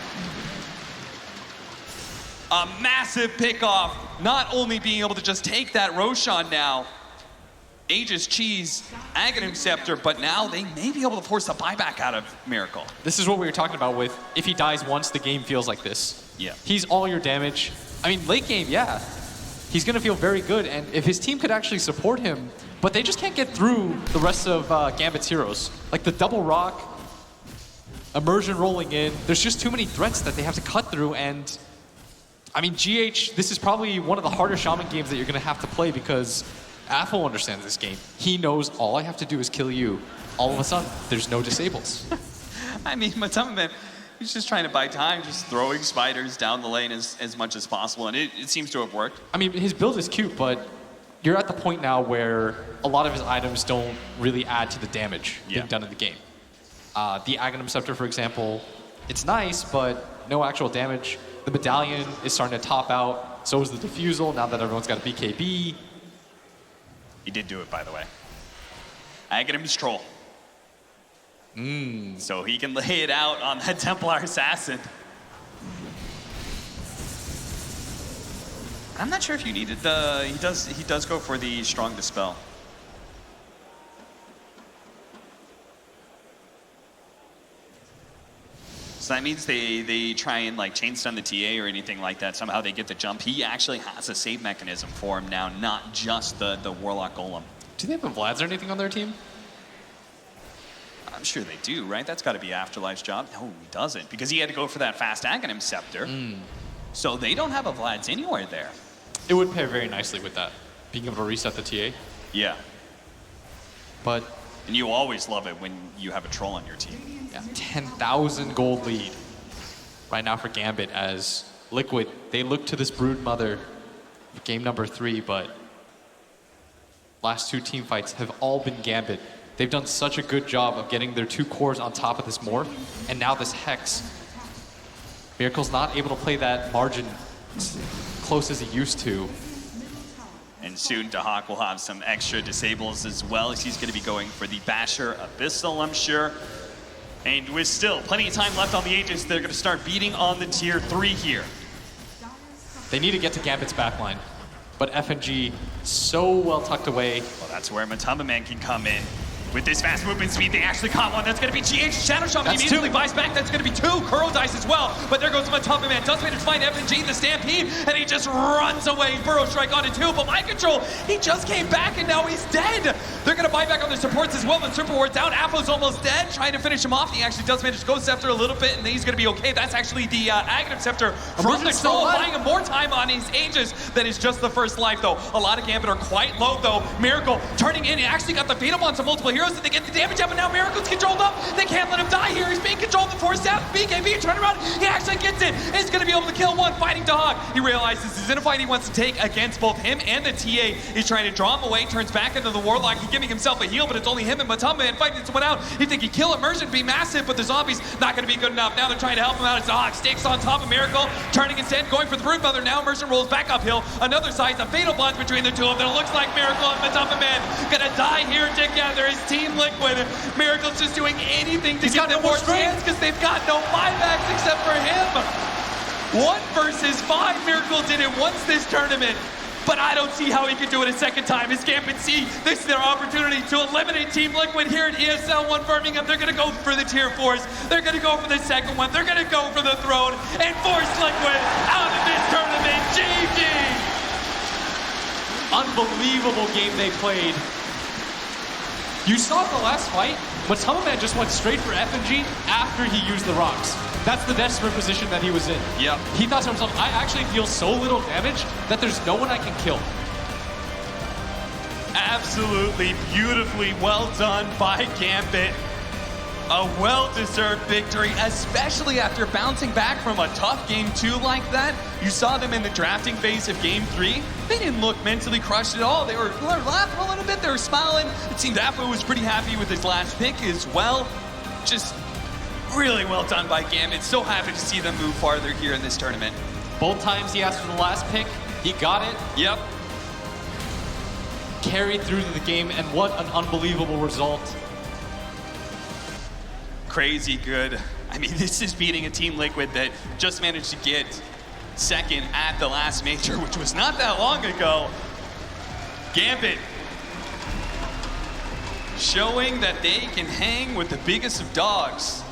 Speaker 16: A massive pick-off, not only being able to just take that Roshan now, Aegis Cheese, Aghanim Scepter, but now they may be able to force a buyback out of Miracle.
Speaker 5: This is what we were talking about with, if he dies once, the game feels like this.
Speaker 16: Yeah.
Speaker 5: He's all your damage. I mean, late game, yeah. He's going to feel very good, and if his team could actually support him, but they just can't get through the rest of Gambit's heroes. Like the double rock, Immersion rolling in, there's just too many threats that they have to cut through, and I mean, GH, this is probably one of the harder Shaman games that you're going to have to play because Afo understands this game. He knows all I have to do is kill you. All of a sudden, there's no disables.
Speaker 16: I mean, Matama, he's just trying to buy time, just throwing spiders down the lane as much as possible, and it seems to have worked.
Speaker 5: I mean, his build is cute, but you're at the point now where a lot of his items don't really add to the damage being done in the game. The Aghanim Scepter, for example, it's nice, but no actual damage. The Medallion is starting to top out. So is the Diffusal, now that everyone's got a BKB.
Speaker 16: He did do it, by the way. Aghanim's Troll. So he can lay it out on that Templar Assassin. I'm not sure if you needed the... He does go for the Strong Dispel. So that means they try and like chain stun the TA or anything like that. Somehow they get the jump. He actually has a save mechanism for him now, not just the Warlock Golem.
Speaker 5: Do they have a Vlads or anything on their team?
Speaker 16: I'm sure they do, right? That's got to be Afterlife's job. No, he doesn't, because he had to go for that fast Aghanim Scepter. So they don't have a Vlads anywhere there.
Speaker 5: It would pair very nicely with that, being able to reset the TA.
Speaker 16: Yeah.
Speaker 5: But...
Speaker 16: And you always love it when you have a troll on your team.
Speaker 5: Yeah, 10,000 gold lead right now for Gambit as Liquid, they look to this Brood Mother for game number 3, but last 2 team fights have all been Gambit. They've done such a good job of getting their 2 cores on top of this Morph, and now this Hex. Miracle's not able to play that margin as close as he used to.
Speaker 16: And soon Dahak will have some extra disables as well, as he's going to be going for the Basher Abyssal, I'm sure. And with still plenty of time left on the Aegis, they're going to start beating on the tier 3 here.
Speaker 5: They need to get to Gambit's backline, but FNG so well tucked away.
Speaker 16: Well, that's where Matama Man can come in. With this fast movement speed, they actually caught one. That's going to be GH. Shadow Shaman immediately buys back. That's going to be 2. Kuro Dice as well. But there goes Matama Man. Does manage to find FNG, the Stampede, and he just runs away. Burrow Strike onto 2, but Mind Control, he just came back and now he's dead. They're going to buy back on their supports as well. The Super Ward down. Apo's almost dead, trying to finish him off. He actually does manage to go Scepter a little bit, and then he's going to be okay. That's actually the Aghanim Scepter from the troll, buying him more time on his Aegis than is just the first life, though. A lot of Gambit are quite low, though. Miracle turning in. He actually got the Fatal Bonds on multiple heroes. Did they get the damage up? And now Miracle's controlled up. They can't let him die here. He's being controlled. The 4-step. BKB turn around. He actually gets it. He's going to be able to kill one fighting Dog. He realizes he's in a fight he wants to take against both him and the TA. He's trying to draw him away. Turns back into the Warlock. He's giving himself a heal, but it's only him and Matama Man fighting someone out. You think he'd kill Immersion, be massive, but the zombies not going to be good enough. Now they're trying to help him out as Dog stakes on top of Miracle. Turning instead, going for the Brood Mother. Now Immersion rolls back uphill. Another side, a fatal bond between the two of them. It looks like Miracle and Matama Man going to die here together. His Team Liquid. Miracle's just doing anything to give them more chance because they've got no buybacks except for him. 1 versus 5. Miracle did it once this tournament, but I don't see how he could do it a second time. As Gambit see, this is their opportunity to eliminate Team Liquid here at ESL 1 Birmingham. They're going to go for the tier 4s. They're going to go for the second one. They're going to go for the throne and force Liquid out of this tournament. GG!
Speaker 2: Unbelievable game they played. You saw the last fight, Matama Man just went straight for FNG after he used the rocks. That's the desperate position that he was in.
Speaker 16: Yep.
Speaker 2: He thought to himself, I actually deal so little damage that there's no one I can kill.
Speaker 16: Absolutely beautifully well done by Gambit. A well-deserved victory, especially after bouncing back from a tough game 2 like that. You saw them in the drafting phase of game 3. They didn't look mentally crushed at all. They were laughing a little bit. They were smiling. It seemed Apo was pretty happy with his last pick as well. Just really well done by Gambit. So happy to see them move farther here in this tournament.
Speaker 2: Both times he asked for the last pick, he got it.
Speaker 16: Yep.
Speaker 2: Carried through to the game, and what an unbelievable result.
Speaker 16: Crazy good. I mean, this is beating a Team Liquid that just managed to get second at the last major, which was not that long ago. Gambit showing that they can hang with the biggest of dogs.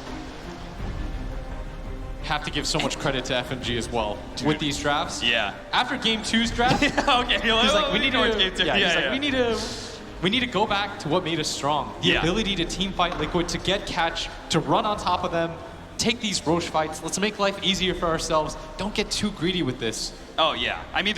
Speaker 2: Have to give so much credit to FNG as well. Dude. With these drafts.
Speaker 16: Yeah.
Speaker 2: After game 2's draft,
Speaker 16: okay,
Speaker 2: he's like, we need to.
Speaker 16: Game 2.
Speaker 2: We need to go back to what made us strong. The ability to team fight Liquid, to get catch, to run on top of them, take these Roche fights. Let's make life easier for ourselves. Don't get too greedy with this.
Speaker 16: Oh, yeah. I mean,